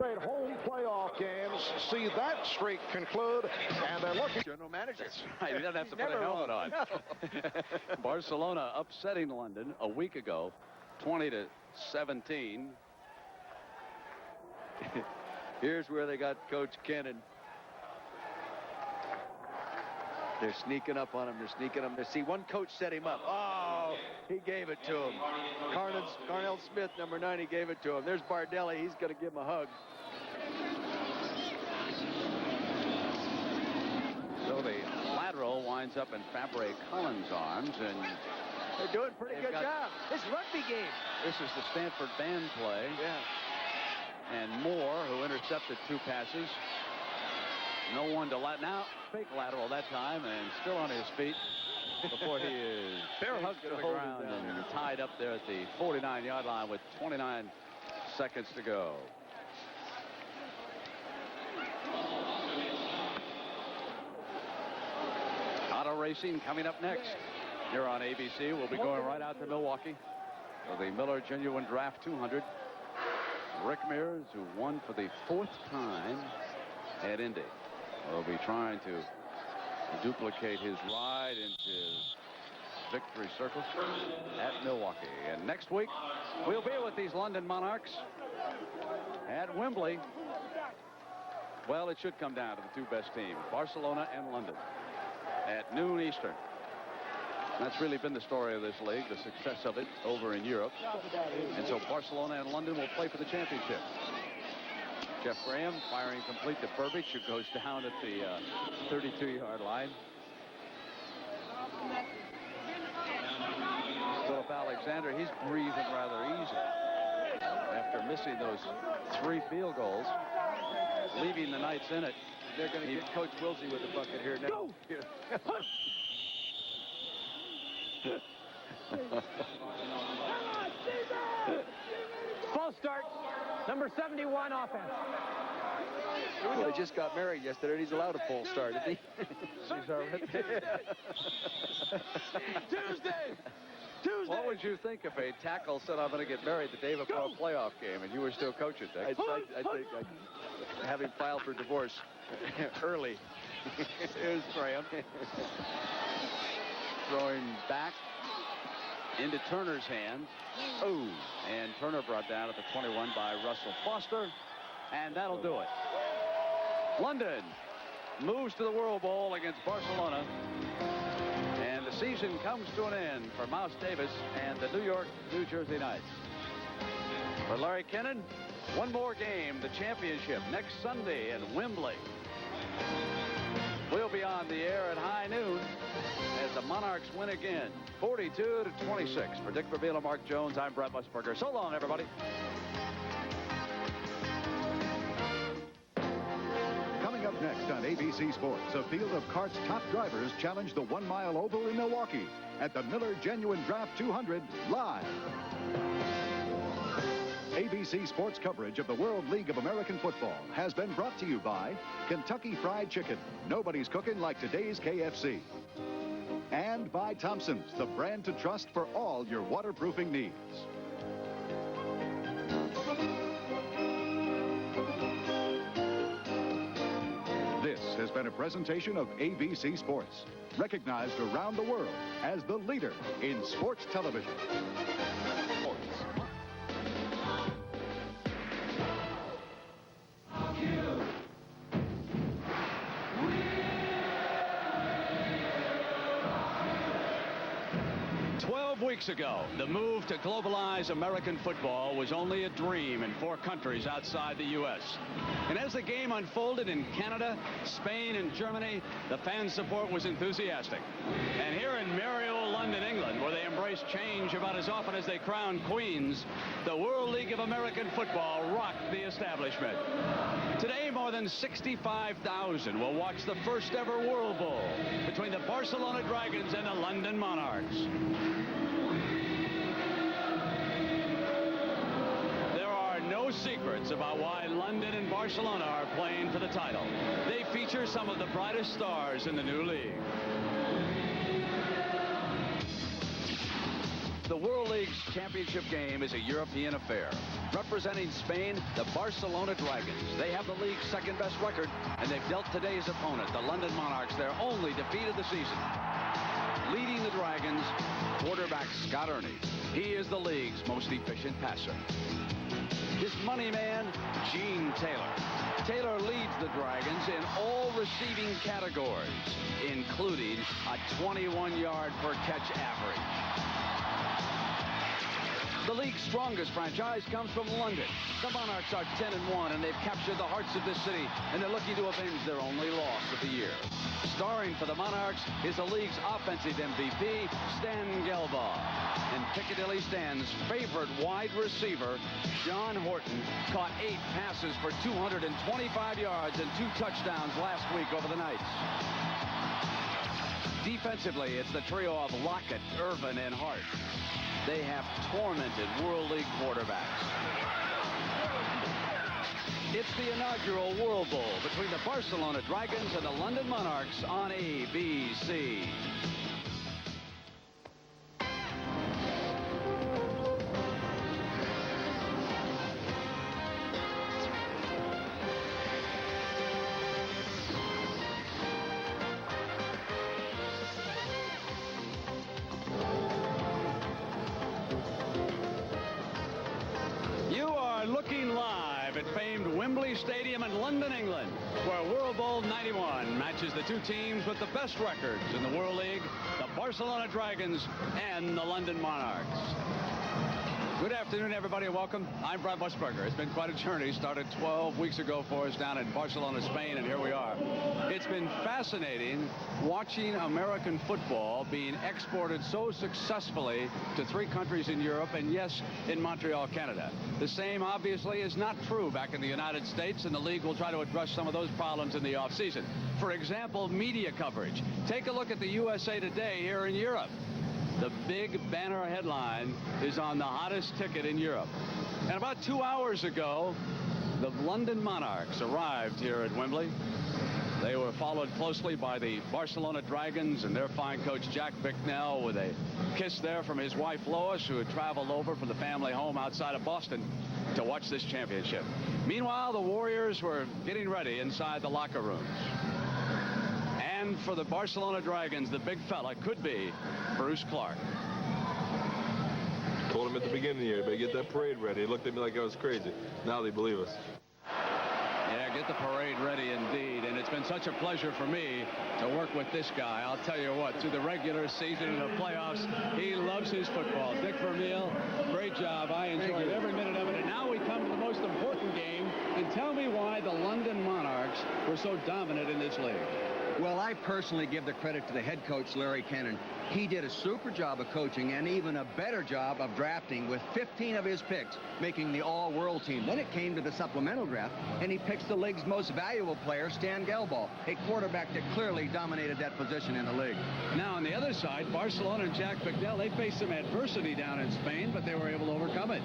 Straight home playoff games. See that streak conclude, and they're looking. General manager. That's right. He doesn't have to put a helmet on. Barcelona upsetting London a week ago, 20-17. Here's where they got Coach Kennan. They're sneaking up on him. They're sneaking him. See, one coach set him up. Oh, he gave it to him. Carnell Smith, number 9, he gave it to him. There's Bardelli. He's going to give him a hug. So the lateral winds up in Fabre Collins' arms, and they're doing a pretty good job. This rugby game. This is the Stanford band play. Yeah. And Moore, who intercepted 2 passes. No one to now fake lateral that time, and still on his feet before he is hugged to the ground and tied up there at the 49-yard line with 29 seconds to go. Auto racing coming up next here on ABC. We'll be going right out to Milwaukee for the Miller Genuine Draft 200. Rick Mears, who won for the 4th time at Indy, will be trying to duplicate his ride into victory circle at Milwaukee. And next week, we'll be with these London Monarchs at Wembley. Well, it should come down to the 2 best teams, Barcelona and London, at noon Eastern. That's really been the story of this league, the success of it over in Europe. And so Barcelona and London will play for the championship. Jeff Graham firing complete to Burbage, who goes down at the 32-yard line. Philip Alexander, he's breathing rather easy after missing those 3 field goals, leaving the Knights in it. They're going to get Coach Wilsey with the bucket here now. False start. Number 71 offense. Well, he just got married yesterday, and he's allowed a full start, isn't he? He's already. Tuesday. What would you think if a tackle said, "I'm going to get married the day before a playoff game," and you were still coaching, Dick? I think I'd have him filed for divorce early. Here's Graham. Throwing back into Turner's hand. Oh, and Turner brought down at the 21 by Russell Foster, and that'll do it. London moves to the World Bowl against Barcelona, and the season comes to an end for Mouse Davis and the New Jersey Knights. For Larry Kennan, one more game, the championship, next Sunday in Wembley. We'll be on the air at high noon as the Monarchs win again, 42-26. For Dick Vermeil and Mark Jones, I'm Brett Musburger. So long, everybody. Coming up next on ABC Sports, a field of kart's top drivers challenge the 1-mile oval in Milwaukee at the Miller Genuine Draft 200 live. ABC Sports coverage of the World League of American Football has been brought to you by Kentucky Fried Chicken. Nobody's cooking like today's KFC. And by Thompson's, the brand to trust for all your waterproofing needs. This has been a presentation of ABC Sports, recognized around the world as the leader in sports television. 12 weeks ago, the move to globalize American football was only a dream in 4 countries outside the U.S. And as the game unfolded in Canada, Spain, and Germany, the fan support was enthusiastic. And here in merry old London, England, where they embrace change about as often as they crown queens, the World League of American Football rocked the establishment. Today, more than 65,000 will watch the first ever World Bowl between the Barcelona Dragons and the London Monarchs. There are no secrets about why London and Barcelona are playing for the title. They feature some of the brightest stars in the new league. The World League's championship game is a European affair. Representing Spain, the Barcelona Dragons. They have the league's second-best record, and they've dealt today's opponent, the London Monarchs, their only defeat of the season. Leading the Dragons, quarterback Scott Ernie. He is the league's most efficient passer. His money man, Gene Taylor. Taylor leads the Dragons in all receiving categories, including a 21-yard per catch average. The league's strongest franchise comes from London. The Monarchs are 10-1, and they've captured the hearts of this city, and they're looking to avenge their only loss of the year. Starring for the Monarchs is the league's offensive MVP, Stan Gelbaugh. And Piccadilly Stan's favorite wide receiver, John Horton, caught 8 passes for 225 yards and 2 touchdowns last week over the Knights. Defensively, it's the trio of Lockett, Irvin, and Hart. They have tormented World League quarterbacks. It's the inaugural World Bowl between the Barcelona Dragons and the London Monarchs on ABC. Looking live at famed Wembley Stadium in London, England, where World Bowl 91 matches the two teams with the best records in the World League, the Barcelona Dragons and the London Monarchs. Good afternoon, everybody, and welcome. I'm Brad Musburger. It's been quite a journey. Started 12 weeks ago for us down in Barcelona, Spain, and here we are. It's been fascinating watching American football being exported so successfully to 3 countries in Europe and, yes, in Montreal, Canada. The same, obviously, is not true back in the United States, and the league will try to address some of those problems in the offseason. For example, media coverage. Take a look at the USA Today here in Europe. The big banner headline is on the hottest ticket in Europe. And about 2 hours ago, the London Monarchs arrived here at Wembley. They were followed closely by the Barcelona Dragons and their fine coach Jack Bicknell, with a kiss there from his wife Lois, who had traveled over from the family home outside of Boston to watch this championship. Meanwhile, the Warriors were getting ready inside the locker rooms. And for the Barcelona Dragons, the big fella could be Bruce Clark. Told him at the beginning of the year, better get that parade ready. They looked at me like I was crazy. Now they believe us. Yeah, get the parade ready indeed. And it's been such a pleasure for me to work with this guy. I'll tell you what, through the regular season and the playoffs, he loves his football. Dick Vermeil, great job. I enjoyed every minute of it. And now we come to the most important game. And tell me why the London Monarchs were so dominant in this league. Well, I personally give the credit to the head coach, Larry Kennan. He did a super job of coaching and even a better job of drafting, with 15 of his picks making the all-world team. Then it came to the supplemental draft, and he picks the league's most valuable player, Stan Gelbaugh, a quarterback that clearly dominated that position in the league. Now, on the other side, Barcelona and Jack Bicknell, they faced some adversity down in Spain, but they were able to overcome it.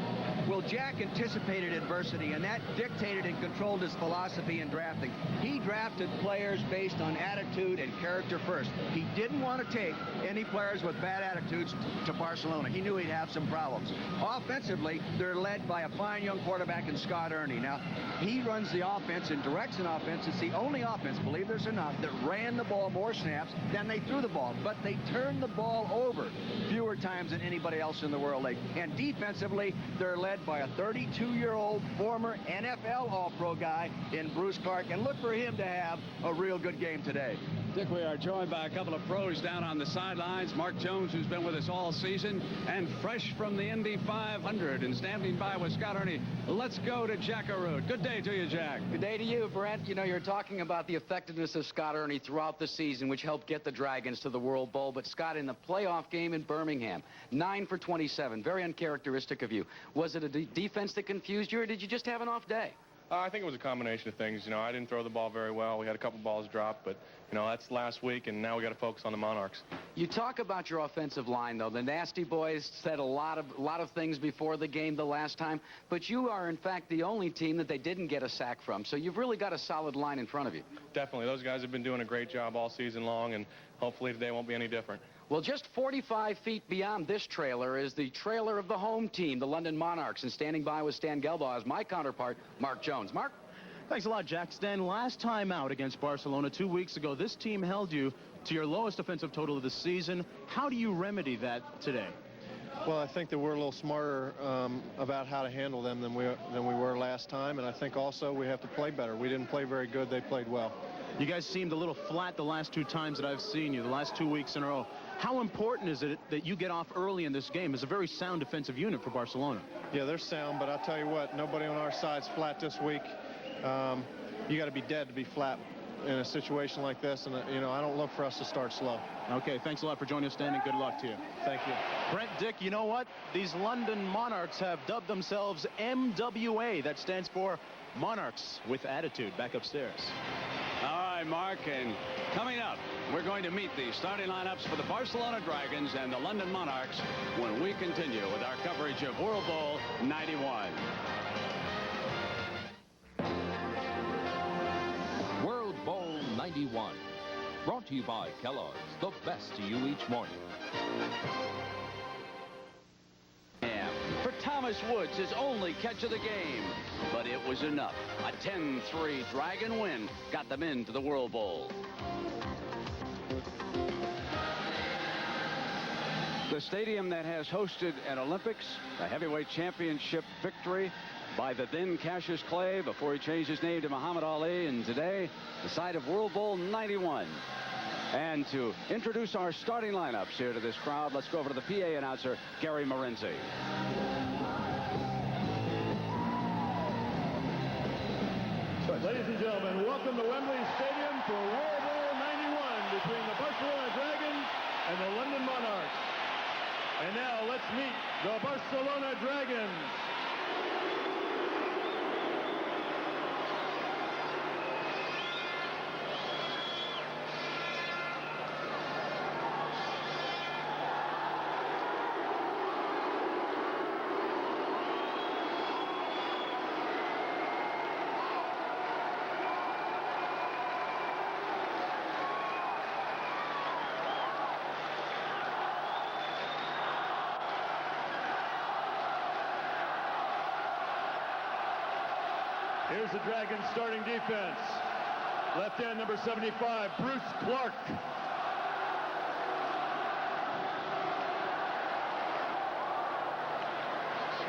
Well, Jack anticipated adversity, and that dictated and controlled his philosophy in drafting. He drafted players based on attitude and character first. He didn't want to take any players with bad attitudes to Barcelona. He knew he'd have some problems. Offensively, they're led by a fine young quarterback in Scott Ernie. Now, he runs the offense and directs an offense. It's the only offense, believe this or not, that ran the ball more snaps than they threw the ball. But they turned the ball over fewer times than anybody else in the World League. And defensively, they're led by a 32-year-old former NFL All-Pro guy in Bruce Clark. And look for him to have a real good game today. Dick, we are joined by a couple of pros down on the sidelines. Mark Jones, who's been with us all season, and fresh from the Indy 500 and standing by with Scott Ernie. Let's go to Jack Arute. Good day to you, Jack. Good day to you, Brent. You know, you're talking about the effectiveness of Scott Ernie throughout the season, which helped get the Dragons to the World Bowl. But Scott, in the playoff game in Birmingham, 9 for 27, very uncharacteristic of you. Was it a defense that confused you, or did you just have an off day? I think it was a combination of things. You know, I didn't throw the ball very well. We had a couple balls dropped, but, you know, that's last week, and now we got to focus on the Monarchs. You talk about your offensive line, though. The Nasty Boys said a lot of things before the game the last time, but you are, in fact, the only team that they didn't get a sack from. So you've really got a solid line in front of you. Definitely. Those guys have been doing a great job all season long, and hopefully today won't be any different. Well, just 45 feet beyond this trailer is the trailer of the home team, the London Monarchs. And standing by with Stan Gelbaugh is my counterpart, Mark Jones. Mark? Thanks a lot, Jack. Stan, last time out against Barcelona 2 weeks ago, this team held you to your lowest offensive total of the season. How do you remedy that today? Well, I think that we're a little smarter about how to handle them than we were last time, and I think also we have to play better. We didn't play very good. They played well. You guys seemed a little flat the last 2 times that I've seen you, the last 2 weeks in a row. How important is it that you get off early in this game? It's a very sound defensive unit for Barcelona. Yeah, they're sound, but I'll tell you what, nobody on our side's flat this week. You got to be dead to be flat in a situation like this, and you know, I don't look for us to start slow. Okay, thanks a lot for joining us, Stan, and good luck to you. Thank you. Brent, Dick, you know what? These London Monarchs have dubbed themselves MWA. That stands for Monarchs with Attitude. Back upstairs. All right, Mark, and coming up, we're going to meet the starting lineups for the Barcelona Dragons and the London Monarchs when we continue with our coverage of World Bowl 91. World Bowl 91. Brought to you by Kellogg's, the best to you each morning. For Thomas Woods, his only catch of the game. But it was enough. A 10-3 Dragon win got them into the World Bowl. The stadium that has hosted an Olympics, a heavyweight championship victory by the then Cassius Clay before he changed his name to Muhammad Ali, and today the site of World Bowl 91. And to introduce our starting lineups here to this crowd, let's go over to the PA announcer, Gary Morenzi. Ladies and gentlemen, welcome to Wembley Stadium for World Bowl 91 between the Barcelona Dragons and the London Monarchs. And now let's meet the Barcelona Dragons. Here's the Dragons starting defense. Left end number 75, Bruce Clark.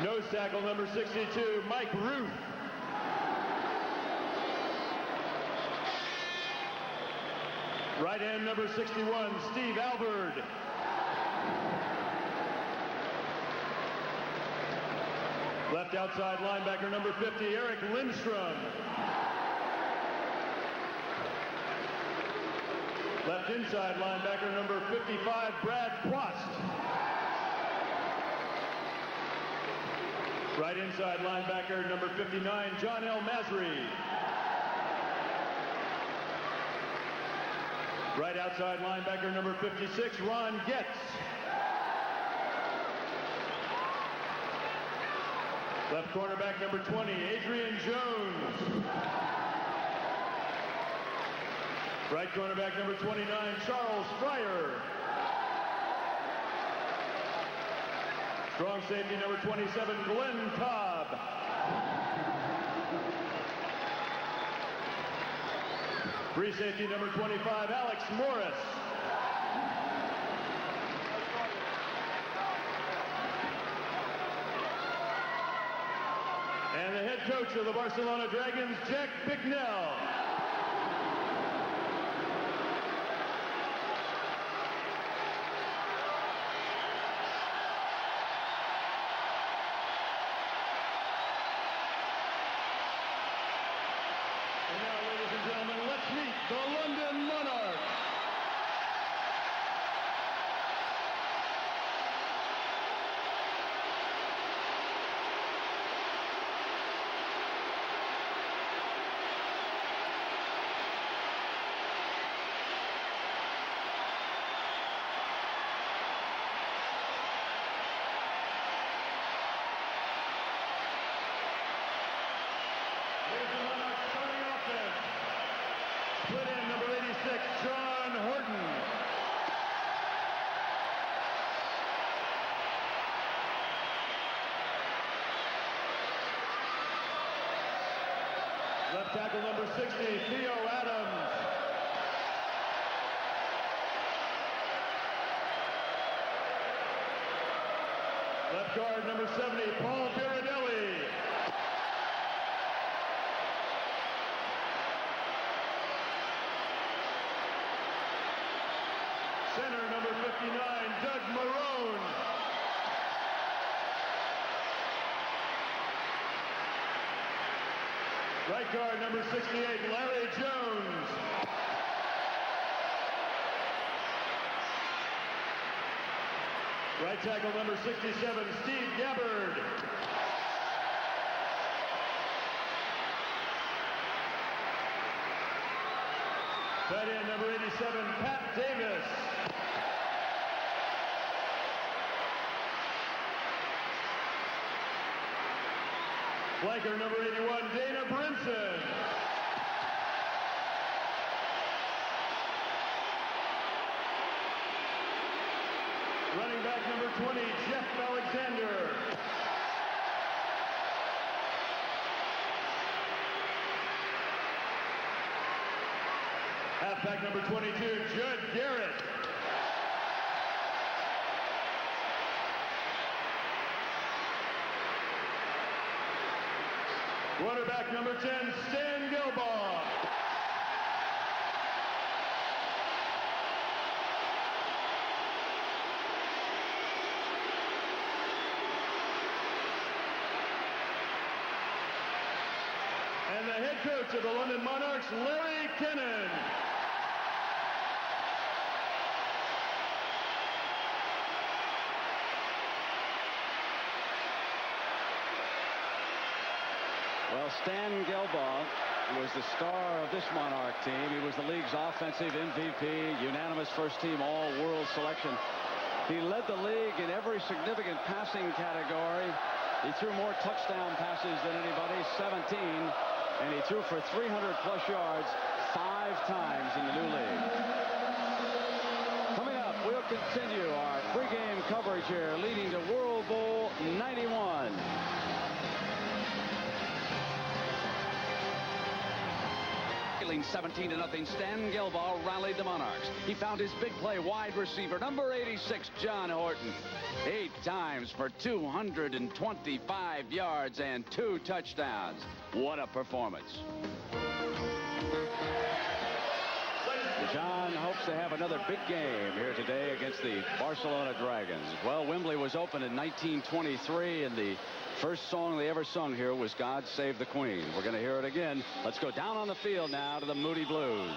Nose tackle number 62, Mike Ruth. Right end number 61, Steve Albert. Left outside linebacker number 50, Eric Lindstrom. Left inside linebacker number 55, Brad Quast. Right inside linebacker number 59, John L. Masry. Right outside linebacker number 56, Ron Getz. Left cornerback number 20, Adrian Jones. Right cornerback number 29, Charles Fryer. Strong safety number 27, Glenn Cobb. Free safety number 25, Alex Morris. And the head coach of the Barcelona Dragons, Jack Bicknell. And now, ladies and gentlemen, let's meet the London Monarchs. Left tackle number 60, Theo Adams. Left guard number 70, Paul Pirandelli. Center number 59, Doug Marone. Right guard number 68, Larry Jones. Right tackle number 67, Steve Gabbard. Tight end number 87, Pat Davis. Flanker number 81, Dana Brinson. Running back number 20, Jeff Alexander. Halfback number 22, Judd Garrett. Quarterback number 10, Stan Gilbaugh. And the head coach of the London Monarchs, Larry Kennan. Well, Stan Gilbaugh was the star of this Monarch team. He was the league's offensive MVP, unanimous first-team all-world selection. He led the league in every significant passing category. He threw more touchdown passes than anybody, 17, and he threw for 300-plus yards 5 times in the new league. Coming up, we'll continue our pregame coverage here, leading to World Bowl 91. 17-0, Stan Gilbaugh rallied the Monarchs. He found his big play wide receiver, number 86, John Horton. 8 times for 225 yards and 2 touchdowns. What a performance. John hopes to have another big game here today against the Barcelona Dragons. Well, Wembley was opened in 1923, and the first song they ever sung here was God Save the Queen. We're going to hear it again. Let's go down on the field now to the Moody Blues.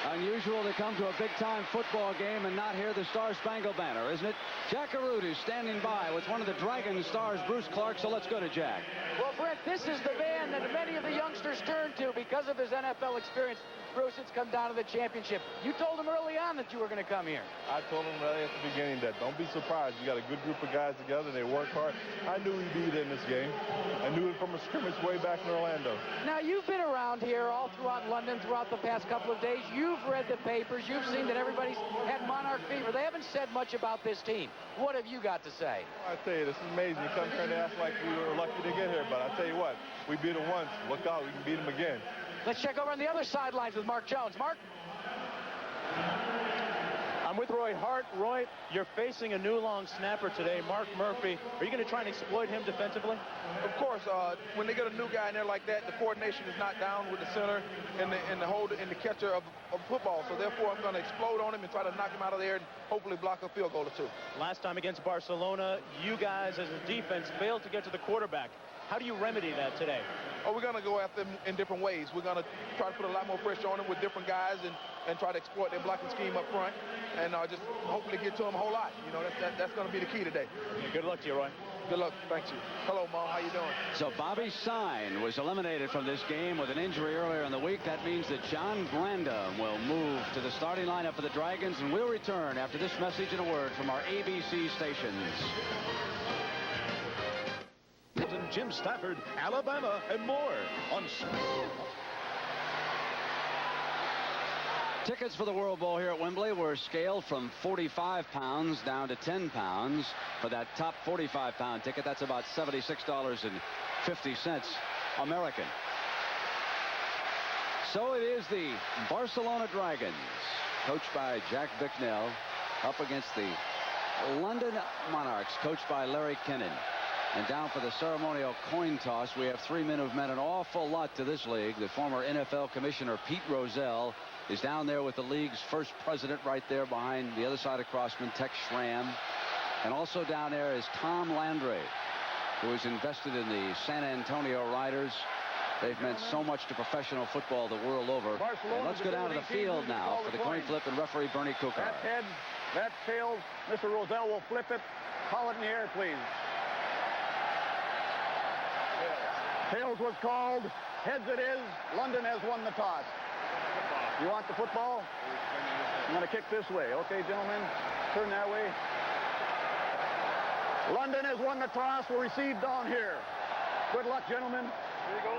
Unusual to come to a big-time football game and not hear the Star-Spangled Banner, isn't it? Jack Aruta's standing by with one of the Dragon stars, Bruce Clark, so let's go to Jack. Well, Brett, this is the band that many of the youngsters turn to because of his NFL experience. Bruce, it's come down to the championship. You told him early on that you were going to come here. I told him right at the beginning that don't be surprised. You got a good group of guys together. They work hard. I knew we'd be in this game. I knew it from a scrimmage way back in Orlando. Now, you've been around here all throughout London throughout the past couple of days. You've read the papers. You've seen that everybody's had Monarch fever. They haven't said much about this team. What have you got to say? I tell you, this is amazing. You come trying to act like we were lucky to get here, but I tell you what, we beat them once. Look out, we can beat them again. Let's check over on the other sidelines with Mark Jones. Mark? I'm with Roy Hart. Roy, you're facing a new long snapper today, Mark Murphy. Are you going to try and exploit him defensively? Of course, when they get a new guy in there like that, the coordination is not down with the center and the catcher of football. So therefore, I'm going to explode on him and try to knock him out of there and hopefully block a field goal or two. Last time against Barcelona, you guys as a defense failed to get to the quarterback. How do you remedy that today? or we're going to go after them in different ways. We're going to try to put a lot more pressure on them with different guys and try to exploit their blocking scheme up front and just hopefully get to them a whole lot. You know, that's going to be the key today. Good luck to you, Roy. Good luck. Thank you. Hello, Mom. How you doing? So Bobby Sine was eliminated from this game with an injury earlier in the week. That means that John Grandam will move to the starting lineup for the Dragons, and we'll return after this message and a word from our ABC stations. Jim Stafford, Alabama, and more on. Tickets for the World Bowl here at Wembley were scaled from 45 pounds down to 10 pounds. For that top 45-pound ticket, that's about $76.50 American. So it is the Barcelona Dragons, coached by Jack Bicknell, up against the London Monarchs, coached by Larry Kennan. And down for the ceremonial coin toss, we have three men who've meant an awful lot to this league. The former NFL Commissioner Pete Rozelle is down there with the league's first president right there behind the other side of Crossman, Tex Schramm. And also down there is Tom Landry, who is invested in the San Antonio Riders. They've meant so much to professional football the world over. And let's go down to the field now for the coin flip and referee Bernie Kukar. That's heads, that's tails. Mr. Rozelle will flip it. Call it in the air, please. Tails was called. Heads it is. London has won the toss. You want the football? I'm going to kick this way. Okay, gentlemen? Turn that way. London has won the toss. We'll receive down here. Good luck, gentlemen. Here you go.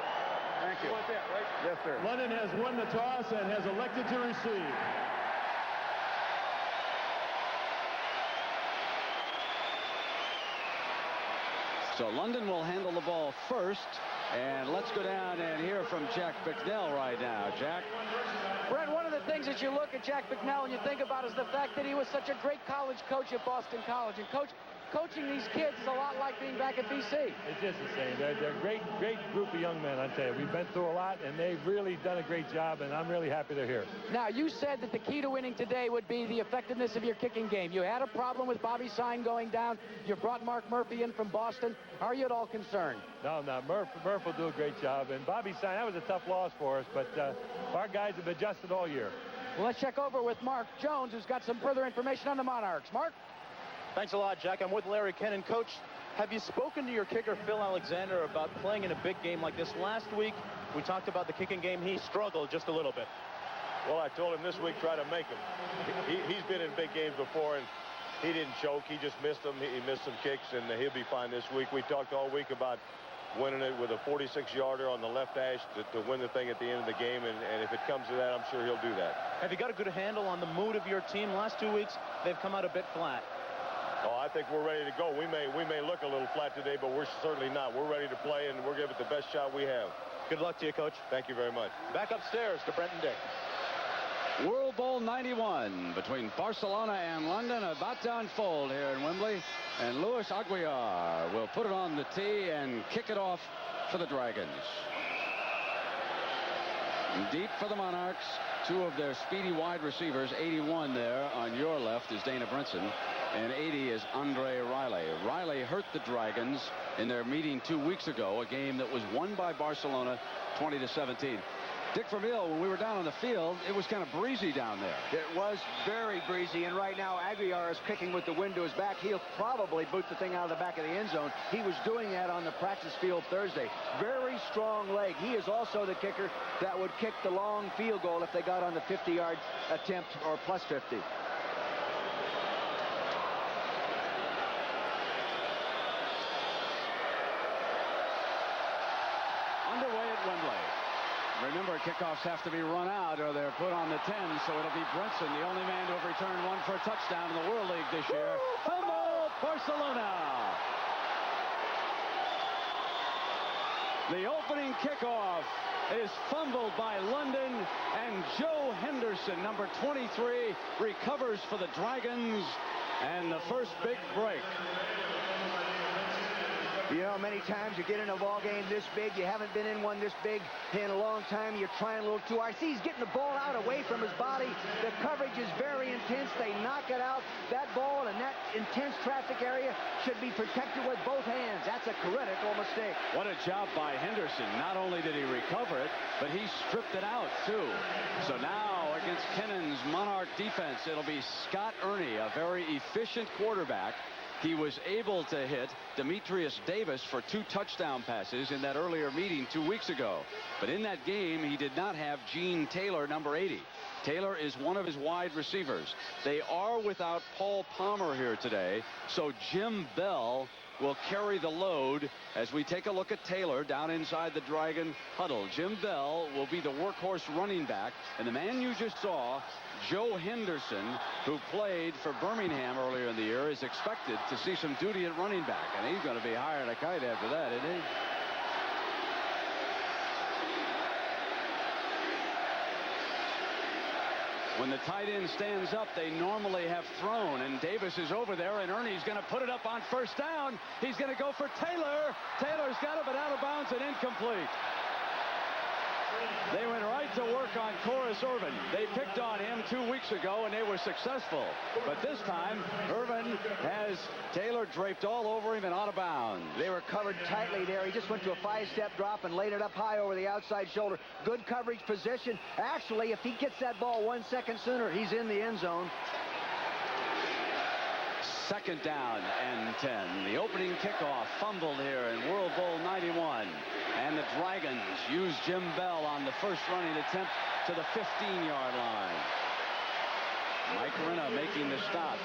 Thank you. You want that, right? Yes, sir. London has won the toss and has elected to receive. So London will handle the ball first. And let's go down and hear from Jack Bicknell right now. Jack? Brent, one of the things that you look at Jack Bicknell and you think about is the fact that he was such a great college coach at Boston College. And coaching these kids is a lot like being back at BC. It's just the same. They're a great group of young men, I tell you. We've been through a lot, and they've really done a great job, and I'm really happy they're here. Now, you said that the key to winning today would be the effectiveness of your kicking game. You had a problem with Bobby Sine going down. You brought Mark Murphy in from Boston. Are you at all concerned? No, Murph will do a great job. And Bobby Sine, that was a tough loss for us, but our guys have adjusted all year. Well, let's check over with Mark Jones, who's got some further information on the Monarchs. Mark? Thanks a lot, Jack. I'm with Larry Kennan. Coach, have you spoken to your kicker, Phil Alexander, about playing in a big game like this? Last week, we talked about the kicking game. He struggled just a little bit. Well, I told him this week, try to make him. He's been in big games before, and he didn't choke. He just missed them. He missed some kicks, and he'll be fine this week. We talked all week about winning it with a 46-yarder on the left hash to win the thing at the end of the game, and if it comes to that, I'm sure he'll do that. Have you got a good handle on the mood of your team? Last 2 weeks, they've come out a bit flat. Oh, I think we're ready to go. We may look a little flat today, but we're certainly not. We're ready to play, and we'll give it the best shot we have. Good luck to you, Coach. Thank you very much. Back upstairs to Brenton Dick. World Bowl 91 between Barcelona and London about to unfold here in Wembley. And Luis Aguiar will put it on the tee and kick it off for the Dragons. Deep for the Monarchs. Two of their speedy wide receivers. 81 there on your left is Dana Brinson. And 80 is Andre Riley. Riley hurt the Dragons in their meeting 2 weeks ago, a game that was won by Barcelona 20-17. Dick Vermeil, when we were down on the field, it was kind of breezy down there. It was very breezy, and right now Aguiar is kicking with the wind to his back. He'll probably boot the thing out of the back of the end zone. He was doing that on the practice field Thursday. Very strong leg. He is also the kicker that would kick the long field goal if they got on the 50-yard attempt or plus 50. Underway at Wembley. Remember, kickoffs have to be run out or they're put on the 10, so it'll be Brinson, the only man to have returned one for a touchdown in the World League this year. Fumble, Barcelona! The opening kickoff is fumbled by London, and Joe Henderson, number 23, recovers for the Dragons, and the first big break. You know, many times you get in a ball game this big, you haven't been in one this big in a long time, you're trying a little too hard. See, he's getting the ball out away from his body. The coverage is very intense. intense. They knock it out. That ball in that intense traffic area should be protected with both hands. That's a critical mistake. What a job by Henderson. Not only did he recover it, but he stripped it out, too. So now, against Kennan's Monarch defense, it'll be Scott Ernie, a very efficient quarterback. He was able to hit Demetrius Davis for 2 touchdown passes in that earlier meeting 2 weeks ago. But in that game, he did not have Gene Taylor, number 80. Taylor is one of his wide receivers. They are without Paul Palmer here today, so Jim Bell will carry the load as we take a look at Taylor down inside the Dragon huddle. Jim Bell will be the workhorse running back, and the man you just saw, Joe Henderson, who played for Birmingham earlier in the year, is expected to see some duty at running back, and he's going to be higher than a kite after that, isn't he? When the tight end stands up, they normally have thrown, and Davis is over there, and Ernie's going to put it up on first down. He's going to go for Taylor. Taylor's got it, but out of bounds and incomplete. They went right to work on Corus Irvin. They picked on him 2 weeks ago, and they were successful. But this time, Irvin has Taylor draped all over him and out of bounds. They were covered tightly there. He just went to a 5-step drop and laid it up high over the outside shoulder. Good coverage position. Actually, if he gets that ball 1 second sooner, he's in the end zone. Second down and 10. The opening kickoff fumbled here in World Bowl 91. And the Dragons use Jim Bell on the first running attempt to the 15-yard line. Mike Renna making the stop.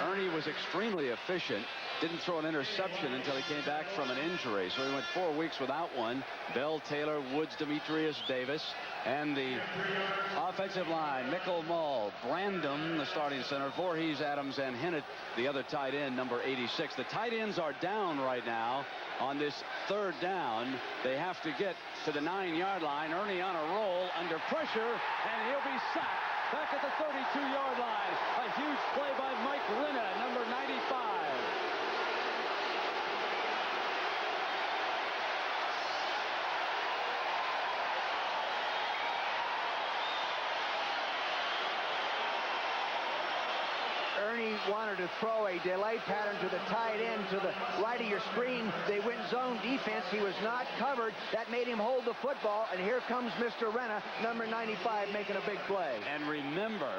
Ernie was extremely efficient. Didn't throw an interception until he came back from an injury. So he went 4 weeks without one. Bell, Taylor, Woods, Demetrius Davis. And the offensive line, Mickle Mull, Brandom, the starting center, Voorhees, Adams, and Hinnett, the other tight end, number 86. The tight ends are down right now on this third down. They have to get to the 9-yard line. Ernie on a roll under pressure, and he'll be sacked back at the 32-yard line. A huge play by Mike Renna, number 95. Ernie wanted to throw a delay pattern to the tight end to the right of your screen. They went zone defense. He was not covered. That made him hold the football. And here comes Mr. Renna, number 95, making a big play. And remember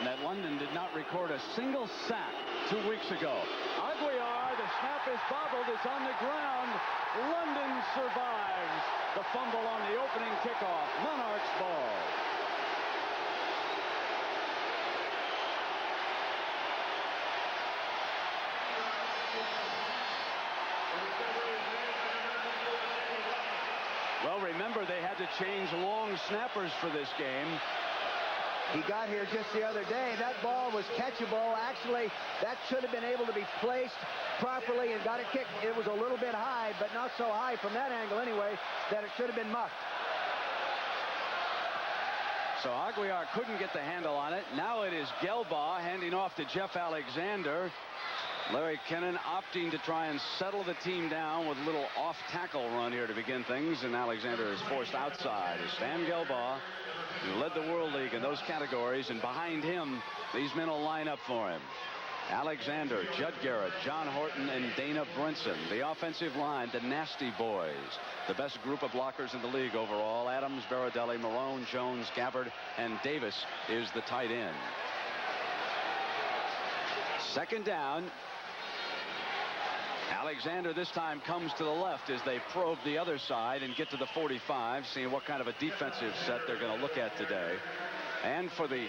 that London did not record a single sack 2 weeks ago. Aguiar, the snap is bobbled. It's on the ground. London survives the fumble on the opening kickoff. Monarchs ball. Well, remember, they had to change long snappers for this game. He got here just the other day. That ball was catchable. Actually, that should have been able to be placed properly and got it kicked. It was a little bit high, but not so high from that angle anyway, that it should have been muffed. So Aguiar couldn't get the handle on it. Now it is Gelbaugh handing off to Jeff Alexander. Larry Kennan opting to try and settle the team down with a little off-tackle run here to begin things, and Alexander is forced outside. It's Stan Gelbaugh, who led the World League in those categories, and behind him, these men will line up for him. Alexander, Judd Garrett, John Horton, and Dana Brinson. The offensive line, the Nasty Boys. The best group of blockers in the league overall. Adams, Baradelli, Marone, Jones, Gabbard, and Davis is the tight end. Second down. Alexander this time comes to the left as they probe the other side and get to the 45, seeing what kind of a defensive set they're going to look at today. And for the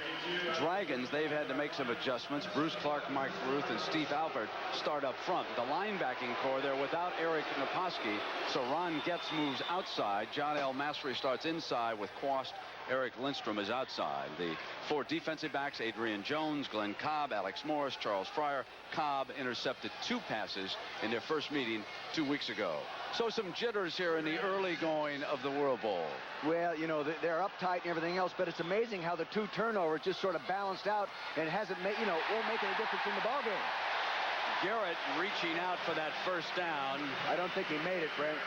Dragons, they've had to make some adjustments. Bruce Clark, Mike Ruth, and Steve Albert start up front. The linebacking core, they're without Eric Naposki, so Ron Getz moves outside. John L. Massery starts inside with Quast. Eric Lindstrom is outside. The four defensive backs, Adrian Jones, Glenn Cobb, Alex Morris, Charles Fryer. Cobb intercepted 2 passes in their first meeting 2 weeks ago. So some jitters here in the early going of the World Bowl. Well, you know, they're uptight and everything else, but it's amazing how the 2 turnovers just sort of balanced out and hasn't made, won't make any difference in the ballgame. Garrett reaching out for that first down. I don't think he made it, Brent.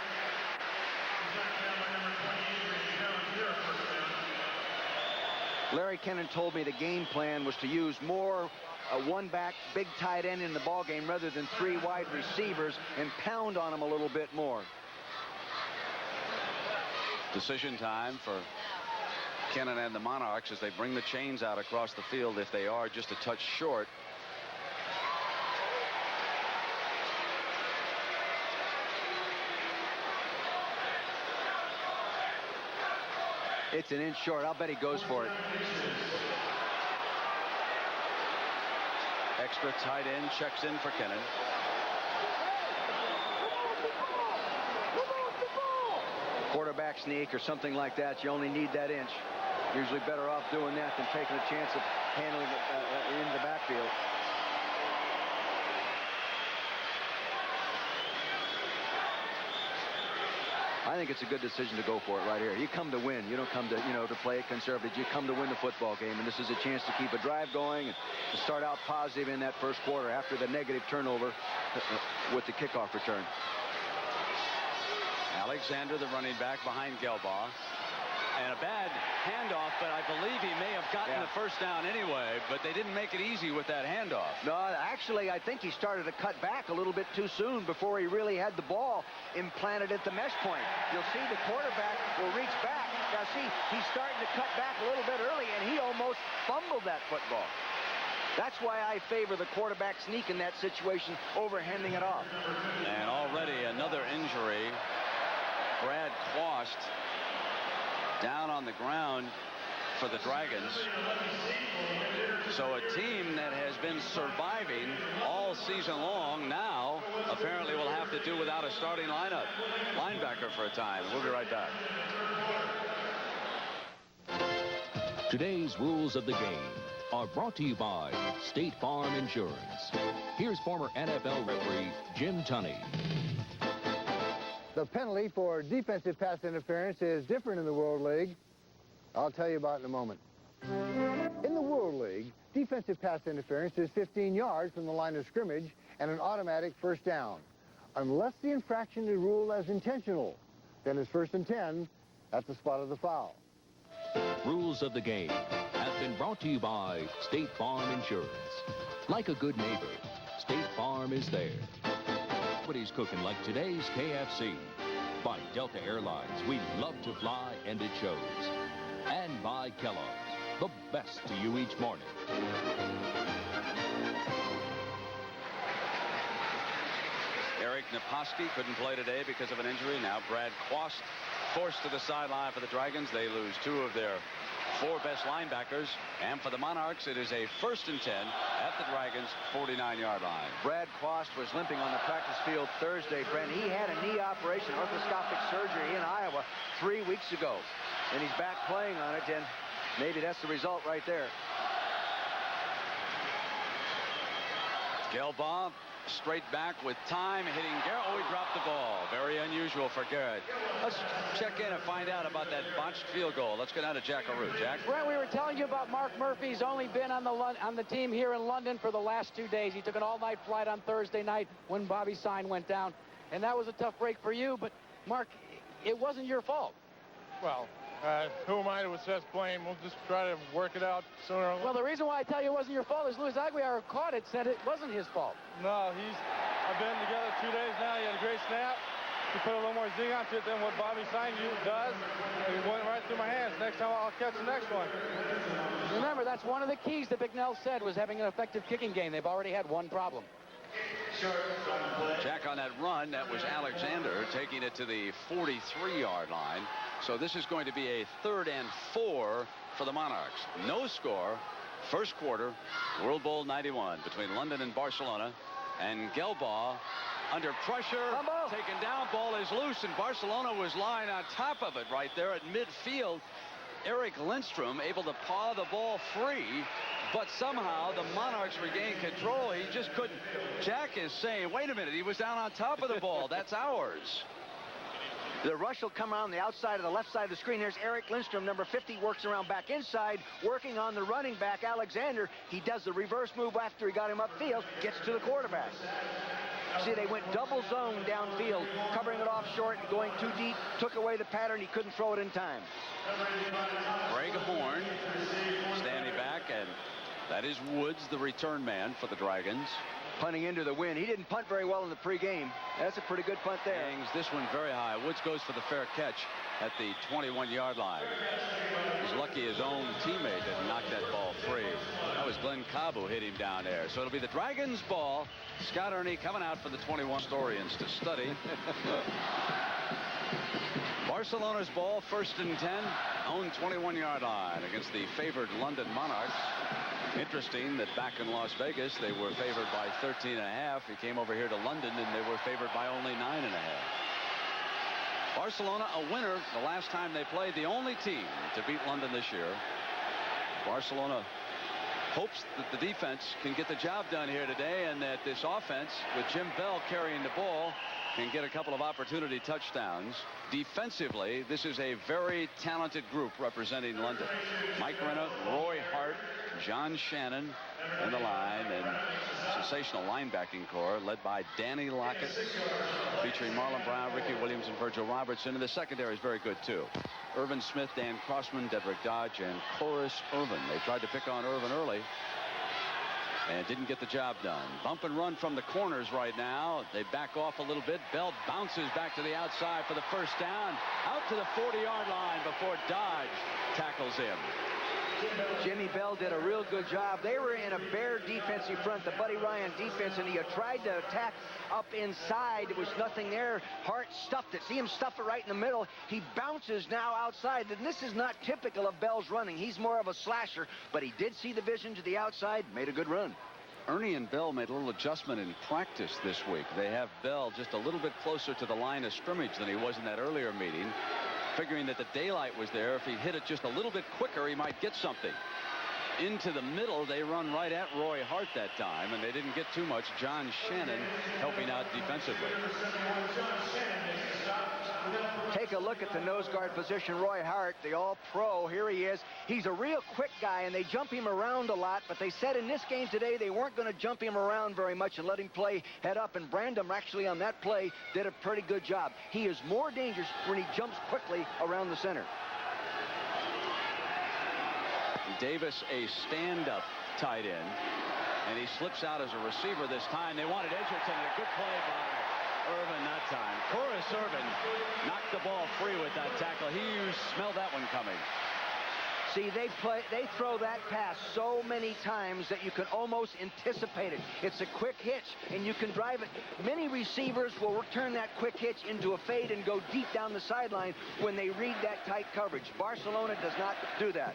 Larry Kennan told me the game plan was to use more one back, big tight end in the ball game rather than 3 wide receivers and pound on them a little bit more. Decision time for Kennan and the Monarchs as they bring the chains out across the field if they are just a touch short. It's an inch short. I'll bet he goes for it. Extra tight end checks in for Kennan. Quarterback sneak or something like that, you only need that inch. Usually better off doing that than taking a chance of handling it in the backfield. I think it's a good decision to go for it right here. You come to win. You don't come to, to play it conservative. You come to win the football game, and this is a chance to keep a drive going and to start out positive in that first quarter after the negative turnover with the kickoff return. Alexander, the running back, behind Gelbaugh. And a bad handoff, but I believe he may have gotten the first down anyway, but they didn't make it easy with that handoff. No, actually, I think he started to cut back a little bit too soon before he really had the ball implanted at the mesh point. You'll see the quarterback will reach back. Now, see, he's starting to cut back a little bit early, and he almost fumbled that football. That's why I favor the quarterback sneak in that situation over handing it off. And already another injury. Brad Quast down on the ground for the Dragons. So a team that has been surviving all season long now apparently will have to do without a starting linebacker for a time. We'll be right back. Today's rules of the game are brought to you by State Farm Insurance. Here's former NFL referee Jim Tunney. The penalty for defensive pass interference is different in the World League. I'll tell you about it in a moment. In the World League, defensive pass interference is 15 yards from the line of scrimmage and an automatic first down, unless the infraction is ruled as intentional. Then it's 1st and 10 at the spot of the foul. Rules of the game have been brought to you by State Farm Insurance. Like a good neighbor, State Farm is there. Nobody's cooking like today's KFC. By Delta Airlines, we love to fly, and it shows. And by Kellogg's, the best to you each morning. Eric Naposki couldn't play today because of an injury. Now Brad Quast forced to the sideline for the Dragons. They lose 2 of their 4 best linebackers. And for the Monarchs, it is a 1st and 10 at the Dragons' 49-yard line. Brad Quast was limping on the practice field Thursday, Brent. He had a knee operation, arthroscopic surgery in Iowa 3 weeks ago. And he's back playing on it, and maybe that's the result right there. Gelbaugh straight back with time, hitting Garrett. Oh, he dropped the ball. Very unusual for Garrett. Let's check in and find out about that botched field goal. Let's go down to Jack Aru. Jack? Brent, we were telling you about Mark Murphy. He's only been on the team here in London for the last 2 days. He took an all-night flight on Thursday night when Bobby Sign went down, and that was a tough break for you. But, Mark, it wasn't your fault. Well, who am I to assess blame? We'll just try to work it out sooner or later. Well, the reason why I tell you it wasn't your fault is Luis Aguiar caught it, said it wasn't his fault. No, I've been together 2 days now. He had a great snap. He put a little more zing onto it than what Bobby Sign does. It went right through my hands. Next time I'll catch the next one. Remember, that's one of the keys that Bicknell said was having an effective kicking game. They've already had one problem. Jack, on that run, that was Alexander taking it to the 43-yard line. So this is going to be a 3rd and 4 for the Monarchs. No score. First quarter, World Bowl 91 between London and Barcelona. And Gelbaugh under pressure, taken down, ball is loose, and Barcelona was lying on top of it right there at midfield. Eric Lindstrom able to paw the ball free, but somehow the Monarchs regained control. He just couldn't. Jack is saying, wait a minute, he was down on top of the ball. That's ours. The rush will come around the outside of the left side of the screen. Here's Eric Lindstrom, number 50, works around back inside, working on the running back, Alexander. He does the reverse move after he got him upfield, gets to the quarterback. See, they went double zone downfield, covering it off short and going too deep, took away the pattern. He couldn't throw it in time. Greg Horn standing back, and that is Woods, the return man for the Dragons. Punting into the wind. He didn't punt very well in the pregame. That's a pretty good punt there. Hangs this one very high. Woods goes for the fair catch at the 21-yard line. He's lucky his own teammate didn't knock that ball free. That was Glenn Cobb who hit him down there. So it'll be the Dragons' ball. Scott Ernie coming out for the 21 historians to study. Barcelona's ball, 1st and 10, own 21-yard line against the favored London Monarchs. Interesting that back in Las Vegas, they were favored by 13.5. He came over here to London, and they were favored by only 9.5. Barcelona, a winner the last time they played, the only team to beat London this year. Barcelona hopes that the defense can get the job done here today, and that this offense, with Jim Bell carrying the ball, can get a couple of opportunity touchdowns. Defensively, this is a very talented group representing London. Mike Renner, Roy Hart, John Shannon in the line, and sensational linebacking core led by Danny Lockett, featuring Marlon Brown, Ricky Williams, and Virgil Robertson. And the secondary is very good too. Irvin Smith, Dan Crossman, Dedrick Dodge, and Corus Irvin. They tried to pick on Irvin early and didn't get the job done. Bump and run from the corners right now. They back off a little bit. Bell bounces back to the outside for the first down. Out to the 40-yard line before Dodge tackles him. Jimmy Bell did a real good job. They were in a bare defensive front, the Buddy Ryan defense, and he had tried to attack up inside. There was nothing there. Hart stuffed it. See him stuff it right in the middle. He bounces now outside, and this is not typical of Bell's running. He's more of a slasher, but he did see the vision to the outside, made a good run. Ernie and Bell made a little adjustment in practice this week. They have Bell just a little bit closer to the line of scrimmage than he was in that earlier meeting, figuring that the daylight was there. If he hit it just a little bit quicker, he might get something. Into the middle, they run right at Roy Hart that time, and they didn't get too much. John Shannon helping out defensively. Take a look at the nose guard position. Roy Hart, the all-pro, here he is. He's a real quick guy, and they jump him around a lot, but they said in this game today they weren't going to jump him around very much and let him play head up, and Brandon actually on that play did a pretty good job. He is more dangerous when he jumps quickly around the center. Davis, a stand-up tight end, and he slips out as a receiver this time. They wanted Edgerton, a good play by Irvin that time. Corus Irvin knocked the ball free with that tackle. He smelled that one coming. See, they throw that pass so many times that you can almost anticipate it. It's a quick hitch, and you can drive it. Many receivers will turn that quick hitch into a fade and go deep down the sideline when they read that tight coverage. Barcelona does not do that.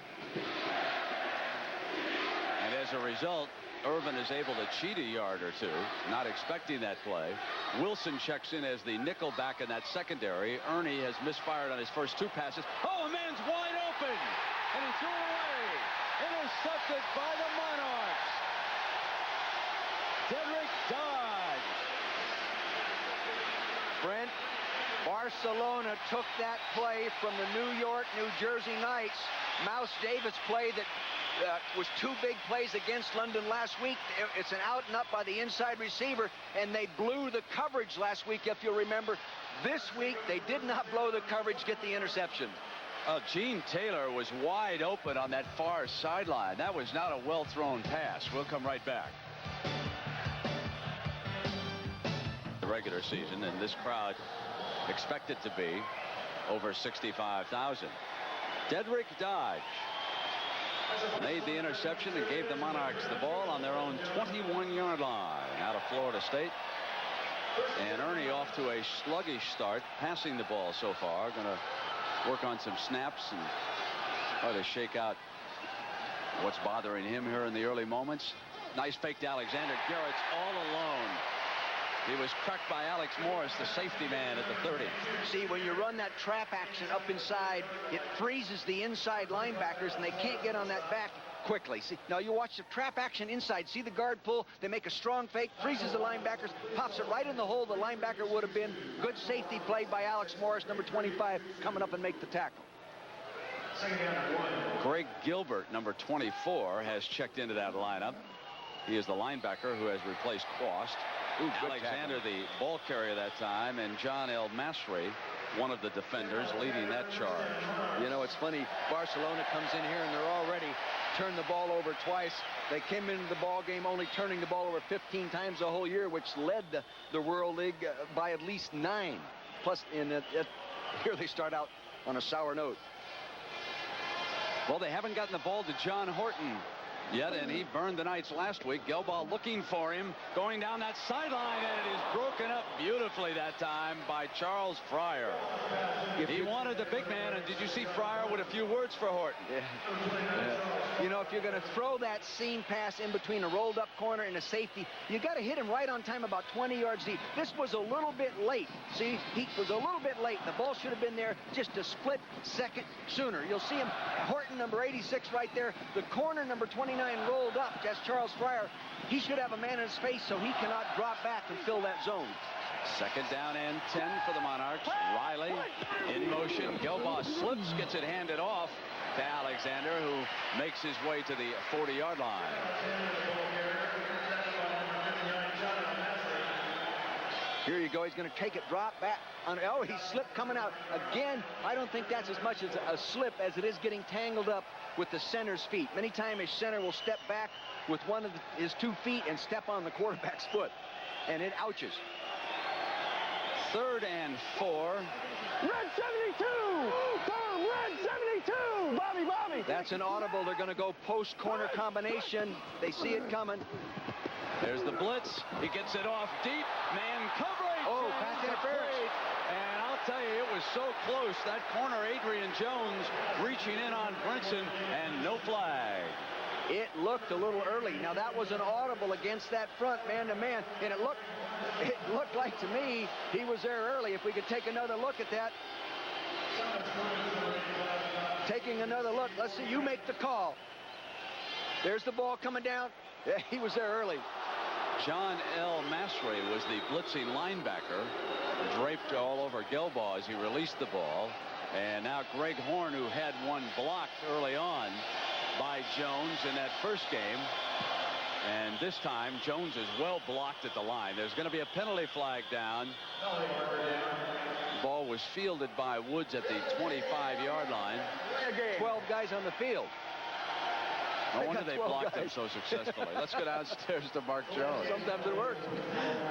And as a result, Irvin is able to cheat a yard or two, not expecting that play. Wilson checks in as the nickel back in that secondary. Ernie has misfired on his first 2 passes. Oh, a man's wide open! And he threw it away. Intercepted by the Monarchs. Dedrick Dodge. Brent, Barcelona took that play from the New York, New Jersey Knights. Mouse Davis play that was 2 big plays against London last week. It's an out and up by the inside receiver, and they blew the coverage last week, if you'll remember. This week, they did not blow the coverage, get the interception. Gene Taylor was wide open on that far sideline. That was not a well-thrown pass. We'll come right back. The regular season, and this crowd expected to be over 65,000. Dedrick Dodge made the interception and gave the Monarchs the ball on their own 21-yard line out of Florida State. And Ernie off to a sluggish start, passing the ball so far. Going to work on some snaps and try to shake out what's bothering him here in the early moments. Nice fake to Alexander. Garrett's all alone. He was cracked by Alex Morris, the safety man at the 30. See, when you run that trap action up inside, it freezes the inside linebackers, and they can't get on that back quickly. See, now you watch the trap action inside. See the guard pull. They make a strong fake, freezes the linebackers, pops it right in the hole the linebacker would have been. Good safety play by Alex Morris, number 25, coming up and make the tackle. Greg Gilbert, number 24, has checked into that lineup. He is the linebacker who has replaced Quast. Alexander, the ball carrier that time, and John L. Masry, one of the defenders, leading that charge. You know, it's funny. Barcelona comes in here and they're already turned the ball over twice. They came into the ball game only turning the ball over 15 times the whole year, which led the World League by at least 9. Plus, here they start out on a sour note. Well, they haven't gotten the ball to John Horton yet, and he burned the Knights last week. Gelbaugh looking for him, going down that sideline, and it is broken up beautifully that time by Charles Fryer. He wanted the big man, and did you see Fryer with a few words for Horton? Yeah. You know, if you're going to throw that seam pass in between a rolled-up corner and a safety, you got to hit him right on time, about 20 yards deep. This was a little bit late. See, he was a little bit late. The ball should have been there just a split second sooner. You'll see him, Horton, number 86 right there. The corner, number 29, rolled up. That's Charles Fryer. He should have a man in his face so he cannot drop back and fill that zone. Second down and 10 for the Monarchs. Riley in motion. Gelbaugh slips, gets it handed off to Alexander, who makes his way to the 40-yard line. Here you go. He's going to take it, drop back. Oh, he slipped coming out. Again, I don't think that's as much as a slip as it is getting tangled up with the center's feet. Many times a center will step back with one of his 2 feet and step on the quarterback's foot, and it ouches. Third and 4. Red 72! Boom! Red 72! Bobby! That's an audible. They're going to go post-corner combination. They see it coming. There's the blitz. He gets it off deep. Man coverage. Oh, pass interference. And I'll tell you, it was so close. That corner, Adrian Jones, reaching in on Brinson, and no flag. It looked a little early. Now, that was an audible against that front man-to-man, and it looked like to me he was there early. If we could take another look at that. Taking another look. Let's see. You make the call. There's the ball coming down. Yeah, he was there early. John L. Masry was the blitzing linebacker, draped all over Gelbaugh as he released the ball. And now Greg Horn, who had one blocked early on by Jones in that first game. And this time, Jones is well blocked at the line. There's going to be a penalty flag down. The ball was fielded by Woods at the 25-yard line. 12 guys on the field. No wonder they blocked him so successfully. Let's go downstairs to Mark Jones. Sometimes it works.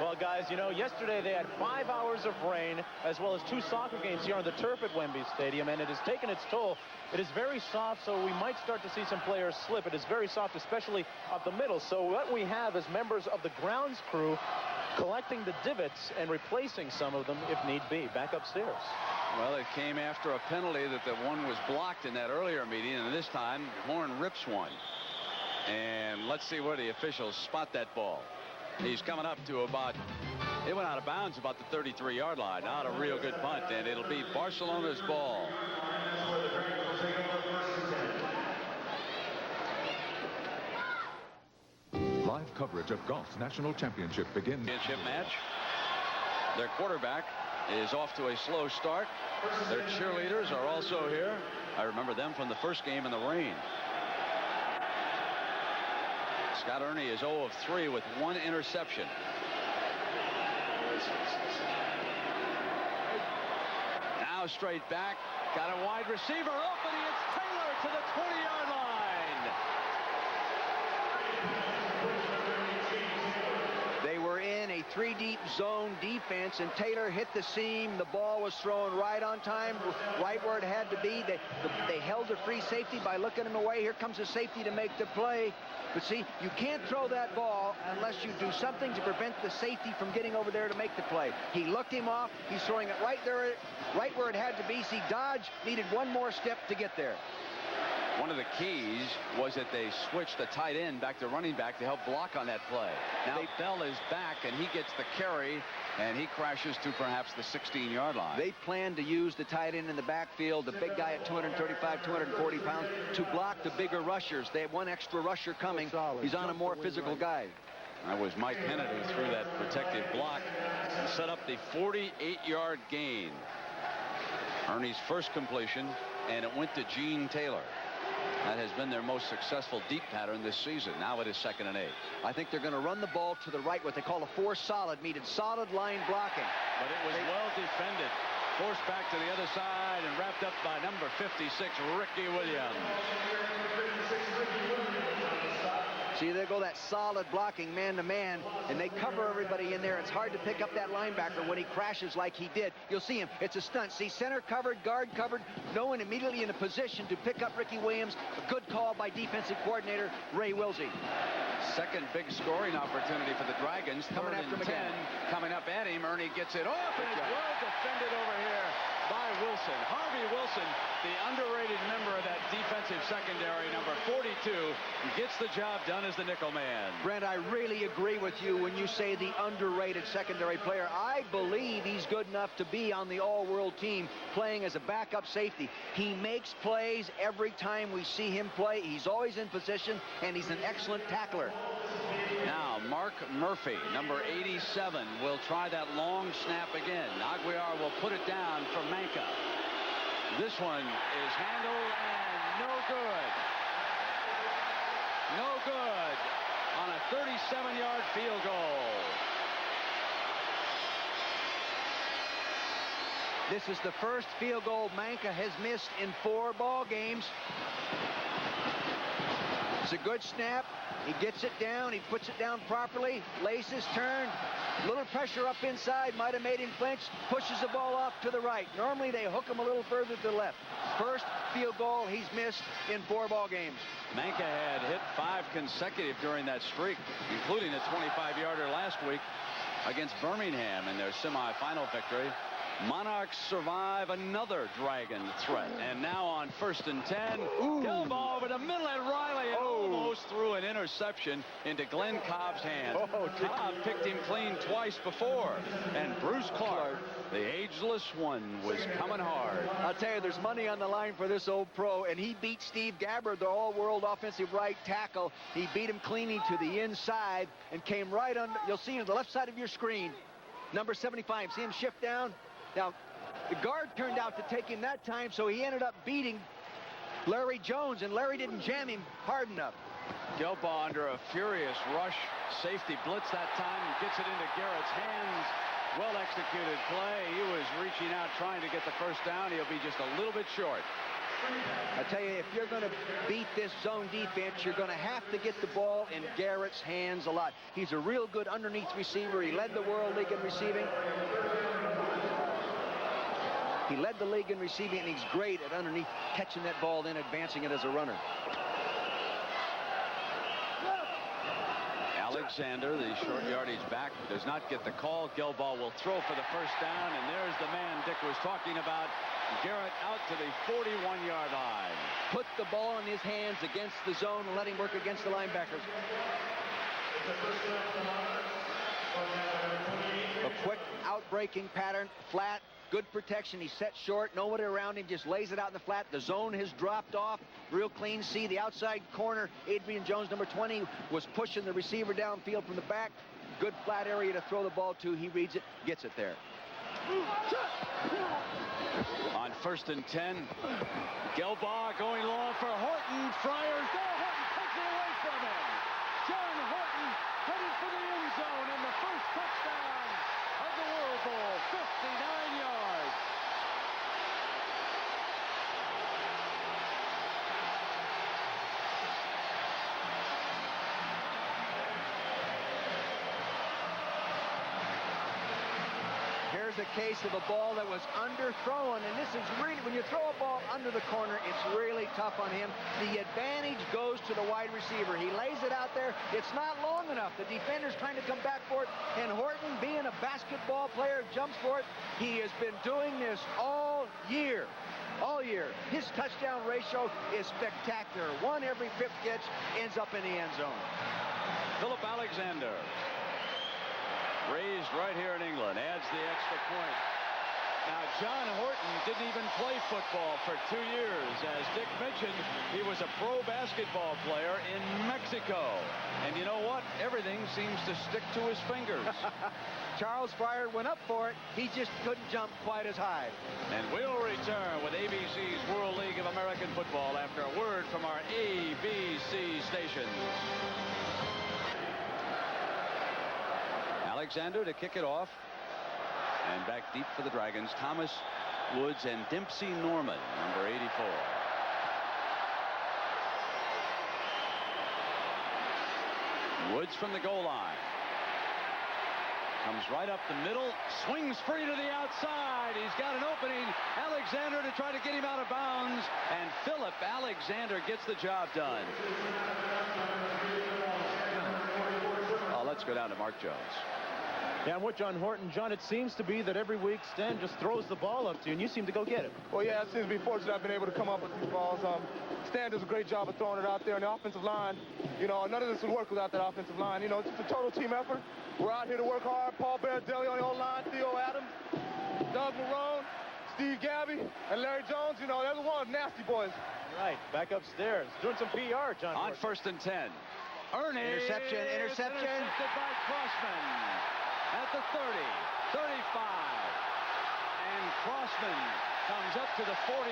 Well, guys, you know, yesterday they had 5 hours of rain as well as 2 soccer games here on the turf at Wembley Stadium, and it has taken its toll. It is very soft, so we might start to see some players slip. It is very soft, especially up the middle. So what we have is members of the grounds crew collecting the divots and replacing some of them if need be. Back upstairs. Well, it came after a penalty that the one was blocked in that earlier meeting, and this time Horn rips one. And let's see where the officials spot that ball. He's coming up to about, it went out of bounds about the 33-yard line. Not a real good punt, and it'll be Barcelona's ball. Live coverage of golf's national championship begins. Championship match. Their quarterback is off to a slow start. Their cheerleaders are also here. I remember them from the first game in the rain. Scott Ernie is 0 of 3 with 1 interception. Now straight back. Got a wide receiver open. It's Taylor to the 20-yard line. They were in a 3-deep zone defense, and Taylor hit the seam. The ball was thrown right on time, right where it had to be. They held the free safety by looking him away. Here comes the safety to make the play. But see, you can't throw that ball unless you do something to prevent the safety from getting over there to make the play. He looked him off. He's throwing it right there, right where it had to be. See, Dodge needed one more step to get there. One of the keys was that they switched the tight end back to running back to help block on that play. Now Bell is back, and he gets the carry, and he crashes to perhaps the 16-yard line. They plan to use the tight end in the backfield, the big guy at 235, 240 pounds, to block the bigger rushers. They have one extra rusher coming. He's on a more physical guy. That was Mike Hennett who threw that protective block and set up the 48-yard gain. Ernie's first completion, and it went to Gene Taylor. That has been their most successful deep pattern this season. Now it is 2nd and 8. I think they're going to run the ball to the right, what they call a 4 solid, meaning solid line blocking. But it was well defended. Forced back to the other side and wrapped up by number 56, Ricky Williams. See, there go that solid blocking man-to-man, and they cover everybody in there. It's hard to pick up that linebacker when he crashes like he did. You'll see him. It's a stunt. See, center covered, guard covered, no one immediately in a position to pick up Ricky Williams. A good call by defensive coordinator Ray Wilsey. Second big scoring opportunity for the Dragons. Coming after him again. Coming up at him. Ernie gets it off, and it's well defended over here by Wilson. Harvey Wilson, the underrated member of that defensive secondary, number 42, gets the job done as the nickel man. Brent, I really agree with you when you say the underrated secondary player. I believe he's good enough to be on the all-world team playing as a backup safety. He makes plays every time we see him play. He's always in position, and he's an excellent tackler. Now, Mark Murphy, number 87, will try that long snap again. Aguiar will put it down for Manka. This one is handled and no good. No good on a 37-yard field goal. This is the first field goal Manka has missed in 4 ball games. It's a good snap. He gets it down. He puts it down properly. Laces turn. Little pressure up inside. Might have made him flinch. Pushes the ball off to the right. Normally they hook him a little further to the left. First field goal he's missed in 4 ball games. Manka had hit 5 consecutive during that streak, including a 25-yarder last week against Birmingham in their semifinal victory. Monarchs survive another Dragon threat. And now on 1st and 10, Gilball over the middle at Riley and almost threw an interception into Glenn Cobb's hands. Cobb picked him clean twice before. And Bruce Clark, the ageless one, was coming hard. I'll tell you, there's money on the line for this old pro, and he beat Steve Gabbard, the all-world offensive right tackle. He beat him cleanly to the inside and came right under. You'll see him on the left side of your screen. Number 75. See him shift down? Now, the guard turned out to take him that time, so he ended up beating Larry Jones, and Larry didn't jam him hard enough. Gilbaugh under a furious rush safety blitz that time and gets it into Garrett's hands. Well-executed play. He was reaching out trying to get the first down. He'll be just a little bit short. I tell you, if you're going to beat this zone defense, you're going to have to get the ball in Garrett's hands a lot. He's a real good underneath receiver. He led the World League in receiving. He led the league in receiving, and he's great at underneath catching that ball, then advancing it as a runner. Alexander, the short yardage back, does not get the call. Gilbaugh will throw for the first down, and there's the man Dick was talking about. Garrett out to the 41-yard line. Put the ball in his hands against the zone and let him work against the linebackers. A quick out-breaking pattern, flat, good protection. He's set short, nobody around him, just lays it out in the flat. The zone has dropped off, real clean. See the outside corner, Adrian Jones, number 20, was pushing the receiver downfield from the back. Good flat area to throw the ball to. He reads it, gets it there. On 1st and 10, Gilbaugh going long for Horton. Friars, no, Horton takes it away from him. John Horton headed for the end zone in the first touchdown of the World Bowl, 59 yards. Here's a case of a ball that was underthrown, and this is really, when you throw a ball under the corner, it's really tough on him. The advantage goes to the wide receiver. He lays it out there. It's not long enough. The defender's trying to come back for it, and Horton, being a basketball player, jumps for it. He has been doing this all year. All year. His touchdown ratio is spectacular. 1 every 5th catch ends up in the end zone. Philip Alexander, raised right here in England, adds the extra point. Now, John Horton didn't even play football for 2 years. As Dick mentioned, he was a pro basketball player in Mexico. And you know what? Every everything seems to stick to his fingers. Charles Fryer went up for it. He just couldn't jump quite as high. And we'll return with ABC's World League of American Football after a word from our ABC stations. Alexander to kick it off. And back deep for the Dragons, Thomas, Woods, and Dempsey Norman, number 84. Woods from the goal line. Comes right up the middle, swings free to the outside. He's got an opening. Alexander to try to get him out of bounds. And Philip Alexander gets the job done. Let's go down to Mark Jones. Yeah, I'm with John Horton. John, it seems to be that every week Stan just throws the ball up to you, and you seem to go get it. Well, yeah, it seems to be fortunate I've been able to come up with these balls. Stan does a great job of throwing it out there, and the offensive line, you know, none of this would work without that offensive line. You know, it's just a total team effort. We're out here to work hard. Paul Baradelli on the O-line, Theo Adams, Doug Marone, Steve Gabby, and Larry Jones. You know, they're the ones, nasty boys. Right, back upstairs, doing some PR, John On Horton. 1st and 10. Ernie. Interception. Intercepted by Crossman. At the 30, 35. And Crossman comes up to the 48.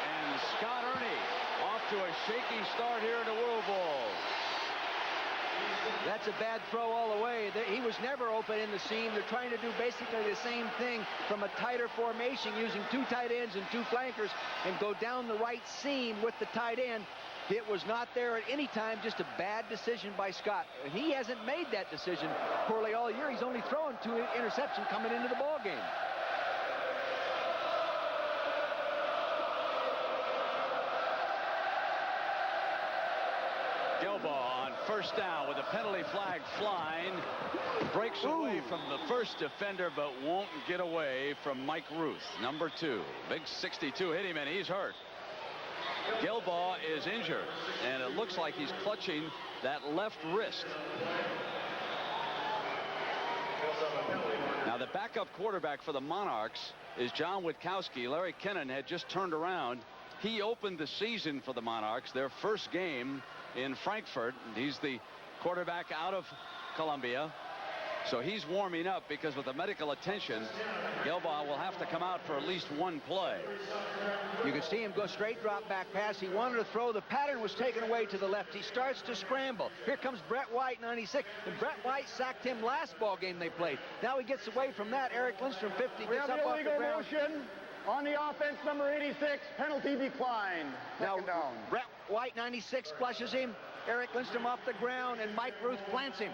And Scott Ernie off to a shaky start here in the World Bowl. That's a bad throw all the way. He was never open in the seam. They're trying to do basically the same thing from a tighter formation using 2 tight ends and 2 flankers and go down the right seam with the tight end. It was not there at any time, just a bad decision by Scott. And he hasn't made that decision poorly all year. He's only thrown 2 interceptions coming into the ball game. Gelbaugh on 1st down with a penalty flag flying. Breaks away from the first defender, but won't get away from Mike Ruth, number 2. Big 62 hit him, and he's hurt. Gelbaugh is injured, and it looks like he's clutching that left wrist. Now, the backup quarterback for the Monarchs is John Witkowski. Larry Kennan had just turned around. He opened the season for the Monarchs, their first game in Frankfurt. He's the quarterback out of Columbia. So he's warming up because with the medical attention, Gelbaugh will have to come out for at least 1 play. You can see him go straight drop back pass. He wanted to throw. The pattern was taken away to the left. He starts to scramble. Here comes Brett White, 96. And Brett White sacked him last ball game they played. Now he gets away from that. Eric Lindstrom, 50, We gets have up off the illegal ground. motion on the offense, number 86. Penalty declined. Now, Second down. Brett White, 96, flushes him. Eric Lindstrom off the ground, and Mike Ruth plants him.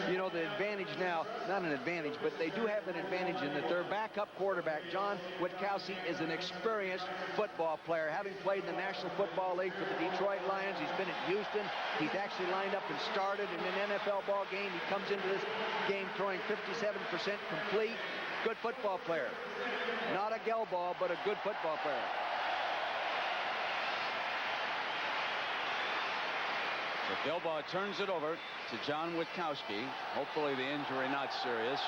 You know, the advantage now, not an advantage, but they do have an advantage in that their backup quarterback, John Witkowski, is an experienced football player. Having played in the National Football League for the Detroit Lions, he's been at Houston. He's actually lined up and started in an NFL ball game. He comes into this game throwing 57% complete. Good football player. Not a Gelbaugh, but a good football player. So Gelbaugh turns it over to John Witkowski. Hopefully the injury not serious.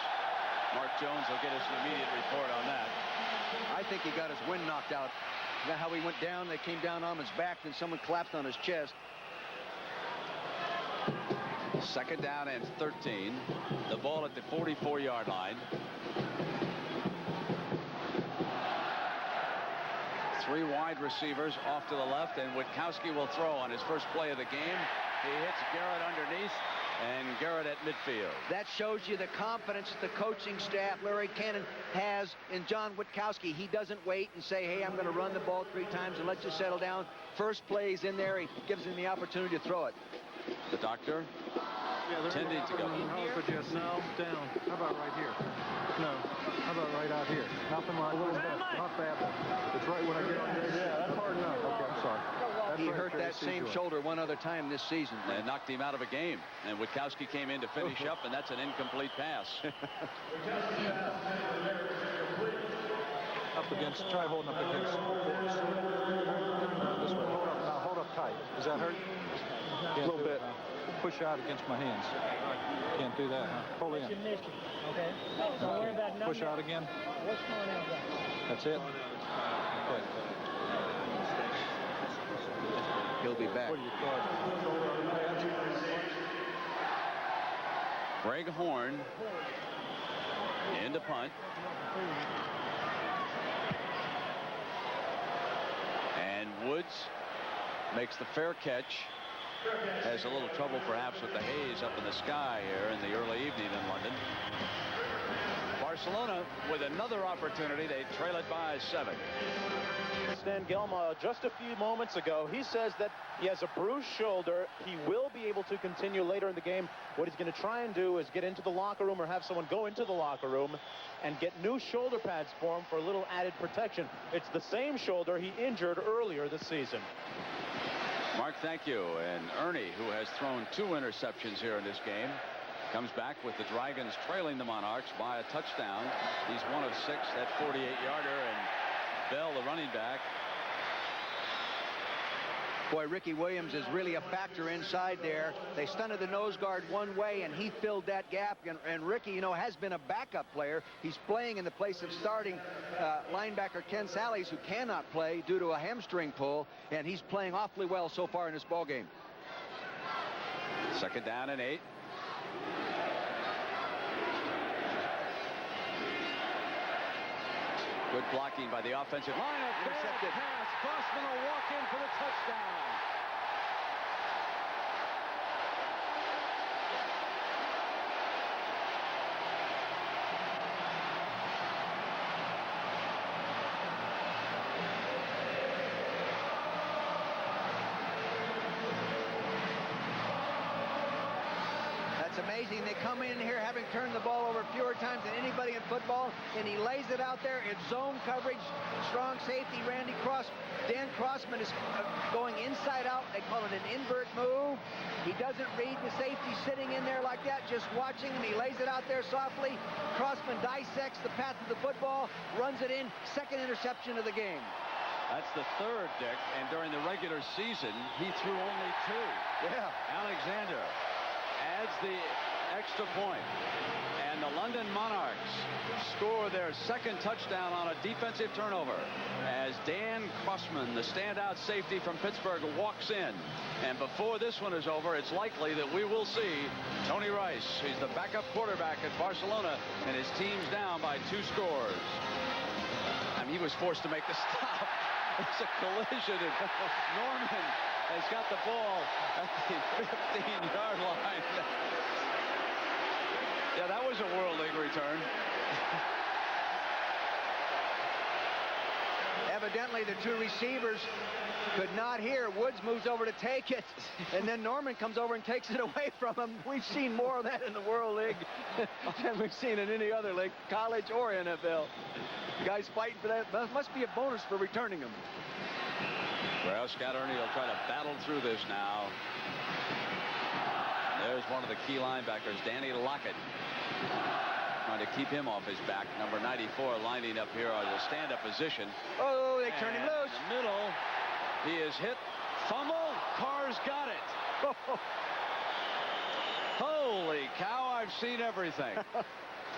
Mark Jones will get us an immediate report on that. I think he got his wind knocked out. You know how he went down? They came down on his back, then someone collapsed on his chest. 2nd down and 13. The ball at the 44-yard line. 3 wide receivers off to the left, and Witkowski will throw on his first play of the game. He hits Garrett underneath, and Garrett at midfield. That shows you the confidence that the coaching staff, Larry Cannon, has in John Witkowski. He doesn't wait and say, hey, I'm going to run the ball 3 times and let you settle down. First play is in there. He gives him the opportunity to throw it. The doctor tending to go. No, down. How about right here? No. How about right out here? Nothing like that. Not bad. It's right when I get on there. Yeah, that's hard enough. Okay, I'm sorry. He hurt that same shoulder one other time this season. And knocked him out of a game. And Witkowski came in to finish up, and that's an incomplete pass. Up against, try holding up against. This way. Now hold up tight. Does that hurt? A little bit. Push out against my hands. Can't do that, huh? Hold in. Okay. So worry about Push out again. What's going on? That's it. Okay. He'll be back. What are you, Greg Horn into punt. And Woods makes the fair catch. Has a little trouble perhaps with the haze up in the sky here in the early evening in London. Barcelona with another opportunity. They trail it by 7. Stan Gelma just a few moments ago, he says that he has a bruised shoulder. He will be able to continue later in the game. What he's going to try and do is get into the locker room or have someone go into the locker room and get new shoulder pads for him for a little added protection. It's the same shoulder he injured earlier this season. Mark, thank you. And Ernie, who has thrown 2 interceptions here in this game, comes back with the Dragons trailing the Monarchs by a touchdown. He's 1 of 6, that 48-yarder, and Bell, the running back. Boy, Ricky Williams is really a factor inside there. They stunted the nose guard one way, and he filled that gap. And Ricky, you know, has been a backup player. He's playing in the place of starting linebacker Ken Sallies, who cannot play due to a hamstring pull, and he's playing awfully well so far in this ball game. 2nd down and 8. Good blocking by the offensive line. A bad pass. Crossman will walk in for the touchdown. That's amazing. They come in here having turned the ball over fewer times than anybody in football, and he lays it out there. It's zone coverage, strong safety, Randy Cross. Dan Crossman is going inside out. They call it an invert move. He doesn't read the safety sitting in there like that, just watching him. He lays it out there softly. Crossman dissects the path of the football, runs it in. 2nd interception of the game. That's the 3rd, Dick, and during the regular season, he threw only 2. Yeah. Alexander adds the extra point, and the London Monarchs score their 2nd touchdown on a defensive turnover as Dan Crossman, the standout safety from Pittsburgh, walks in. And before this one is over, it's likely that we will see Tony Rice. He's the backup quarterback at Barcelona, and his team's down by 2 scores. I mean, he was forced to make the stop. It's a collision, and Norman has got the ball at the 15-yard line. Yeah, that was a World League return. Evidently, the 2 receivers could not hear. Woods moves over to take it, and then Norman comes over and takes it away from him. We've seen more of that in the World League than we've seen in any other league, college or NFL. Guys fighting for that. That must be a bonus for returning them. Well, Scott Ernie will try to battle through this now. There's one of the key linebackers, Danny Lockett, trying to keep him off his back. Number 94 lining up here on the stand-up position. Oh, they turn him loose. In the middle, he is hit. Fumble. Carr's got it. Holy cow, I've seen everything.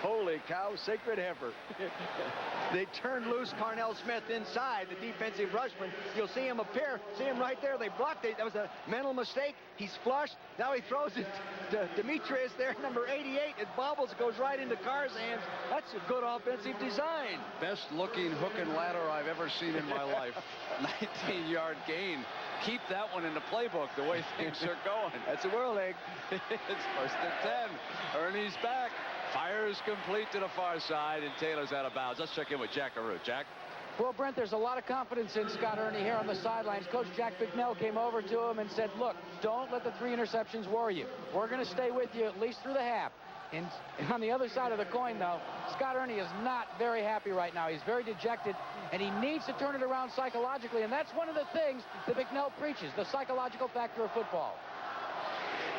Holy cow, sacred heifer. They turned loose Carnell Smith inside, the defensive rushman. You'll see him appear. See him right there. They blocked it. That was a mental mistake. He's flushed. Now he throws it to Demetrius there, number 88. It bobbles, goes right into Carr's hands. That's a good offensive design. Best looking hook and ladder I've ever seen in my life. 19-yard gain. Keep that one in the playbook the way things are going. That's a World League. It's 1st and 10. Ernie's back. Fires complete to the far side, and Taylor's out of bounds. Let's check in with Jack Arute. Jack? Well, Brent, there's a lot of confidence in Scott Ernie here on the sidelines. Coach Jack Bicknell came over to him and said, look, don't let the 3 interceptions worry you. We're going to stay with you at least through the half. And on the other side of the coin, though, Scott Ernie is not very happy right now. He's very dejected, and he needs to turn it around psychologically. And that's one of the things that Bicknell preaches, the psychological factor of football.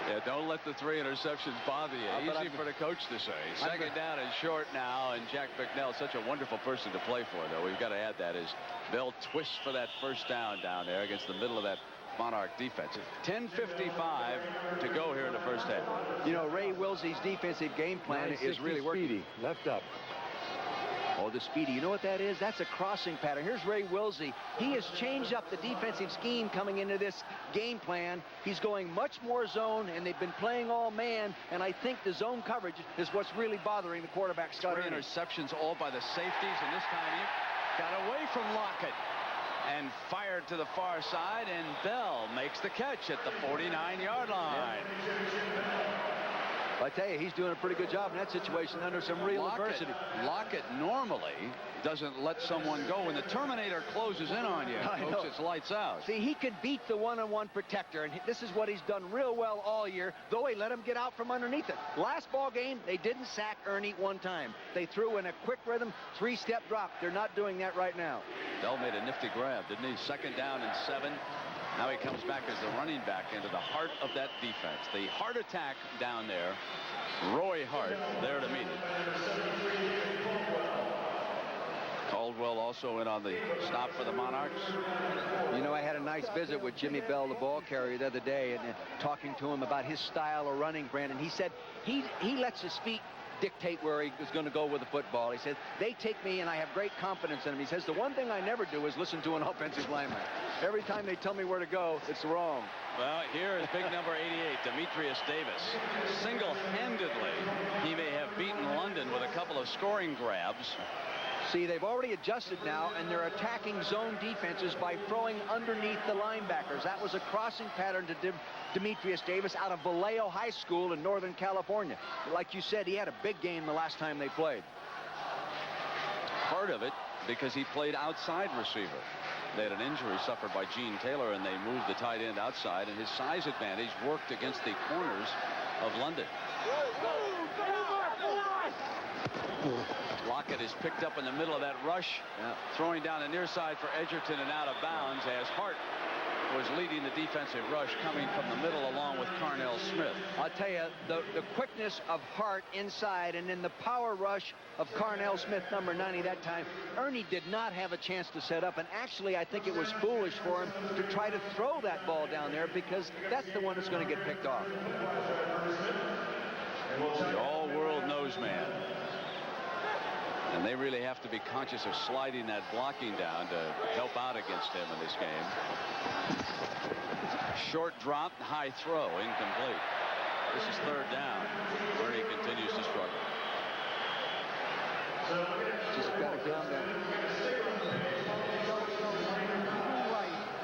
Yeah, don't let the 3 interceptions bother you. Easy for the coach to say. 2nd down and short now, and Jack Bicknell, such a wonderful person to play for, though. We've got to add that as Bell twists for that 1st down there against the middle of that Monarch defense. 10:55 to go here in the 1st half. You know, Ray Wilsey's defensive game plan is really working. Speedy, left up. Oh, the speedy. You know what that is? That's a crossing pattern. Here's Ray Wilsey. He has changed up the defensive scheme coming into this game plan. He's going much more zone, and they've been playing all man, and I think the zone coverage is what's really bothering the quarterback, Scott Ernie. Interceptions all by the safeties, and this time he got away from Lockett and fired to the far side, and Bell makes the catch at the 49-yard line. I tell you, he's doing a pretty good job in that situation under some real adversity. Lockett normally doesn't let someone go. When the Terminator closes in on you, folks, it's lights out. See, he could beat the one-on-one protector, and this is what he's done real well all year, though he let him get out from underneath it. Last ball game, they didn't sack Ernie one time. They threw in a quick rhythm, 3-step drop. They're not doing that right now. Bell made a nifty grab, didn't he? 2nd down and 7. Now he comes back as the running back into the heart of that defense. The heart attack down there. Roy Hart there to meet it. Caldwell also in on the stop for the Monarchs. You know, I had a nice visit with Jimmy Bell, the ball carrier, the other day, and talking to him about his style of running, Brandon. He said he lets his feet dictate where he was going to go with the football. He said, they take me, and I have great confidence in him. He says, the one thing I never do is listen to an offensive lineman. Every time they tell me where to go, it's wrong. Well, here is big number 88, Demetrius Davis. Single-handedly, he may have beaten London with a couple of scoring grabs. See, they've already adjusted now, and they're attacking zone defenses by throwing underneath the linebackers. That was a crossing pattern to Demetrius Davis out of Vallejo High School in Northern California. Like you said, he had a big game the last time they played. Part of it because he played outside receiver. They had an injury suffered by Gene Taylor, and they moved the tight end outside, and his size advantage worked against the corners of London. Lockett is picked up in the middle of that rush, throwing down the near side for Edgerton and out of bounds as Hart was leading the defensive rush coming from the middle along with Carnell Smith. I'll tell you, the quickness of Hart inside and then the power rush of Carnell Smith, number 90 that time. Ernie did not have a chance to set up, and actually I think it was foolish for him to try to throw that ball down there because that's the one that's going to get picked off. The all-world nose man. And they really have to be conscious of sliding that blocking down to help out against him in this game. Short drop, high throw, incomplete. This is 3rd down. Ernie continues to struggle. Just got to calm down.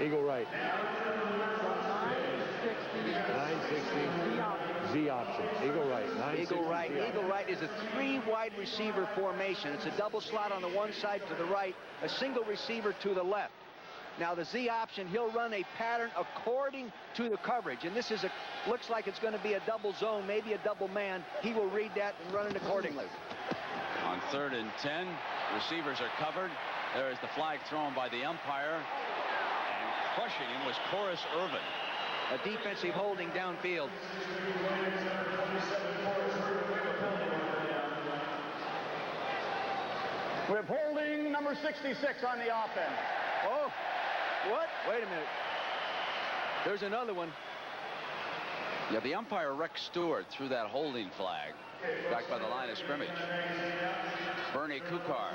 Eagle right. 960. Z option. Eagle right. 960. Eagle right. Eagle right is a 3 wide receiver formation. It's a double slot on the one side to the right, a single receiver to the left. Now the Z option, he'll run a pattern according to the coverage, and this is looks like it's going to be a double zone, maybe a double man. He will read that and run it accordingly. On 3rd and 10, receivers are covered. There is the flag thrown by the umpire, and crushing him was Corus Irvin. A defensive holding downfield. With holding number 66 on the offense. Oh, what? Wait a minute. There's another one. Yeah, the umpire, Rex Stewart, threw that holding flag back by the line of scrimmage. Bernie Kukar,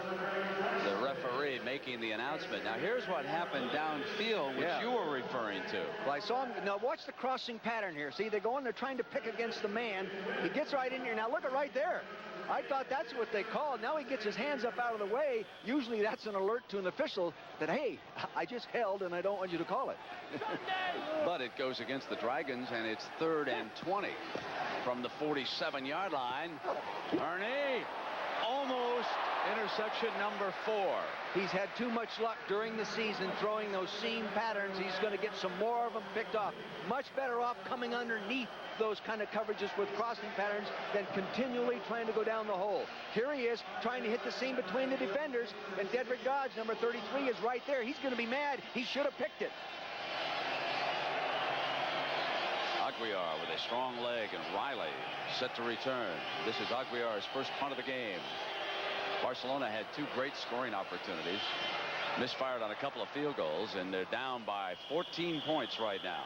the referee, making the announcement. Now, here's what happened downfield, which you were referring to. Well, I saw him. Now, watch the crossing pattern here. See, they're trying to pick against the man. He gets right in here. Now, look at right there. I thought that's what they called. Now he gets his hands up out of the way. Usually that's an alert to an official that, hey, I just held and I don't want you to call it. But it goes against the Dragons, and it's 3rd and 20 from the 47-yard line. Ernie, almost interception number 4. He's had too much luck during the season throwing those seam patterns. He's going to get some more of them picked off. Much better off coming underneath those kind of coverages with crossing patterns than continually trying to go down the hole. Here he is trying to hit the seam between the defenders, and Dedrick Dodge, number 33, is right there. He's going to be mad. He should have picked it. Aguiar with a strong leg, and Riley set to return. This is Aguiar's first punt of the game. Barcelona had 2 great scoring opportunities, misfired on a couple of field goals, and they're down by 14 points right now.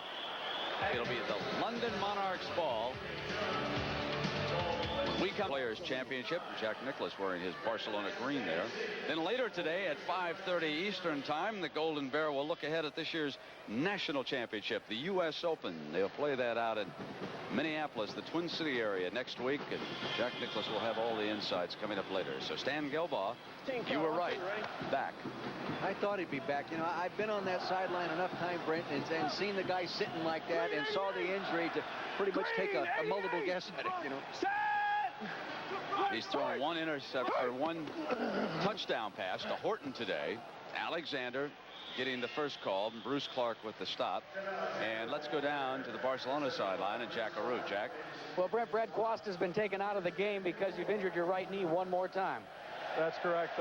It'll be the London Monarchs ball. We Players Championship. Jack Nicklaus wearing his Barcelona green there. Then later today at 5:30 Eastern Time, the Golden Bear will look ahead at this year's National Championship, the U.S. Open. They'll play that out in Minneapolis, the Twin City area next week, and Jack Nicklaus will have all the insights coming up later. So Stan Gelbaugh, you were right, back. I thought he'd be back. You know, I've been on that sideline enough time, Brent, and seen the guy sitting like that and saw the injury to pretty much take a multiple guess at it, you know. He's thrown one touchdown pass to Horton today. Alexander getting the first call, and Bruce Clark with the stop. And let's go down to the Barcelona sideline and Jack Arute. Jack? Well, Brent, Brad Quast has been taken out of the game because you've injured your right knee one more time. That's correct.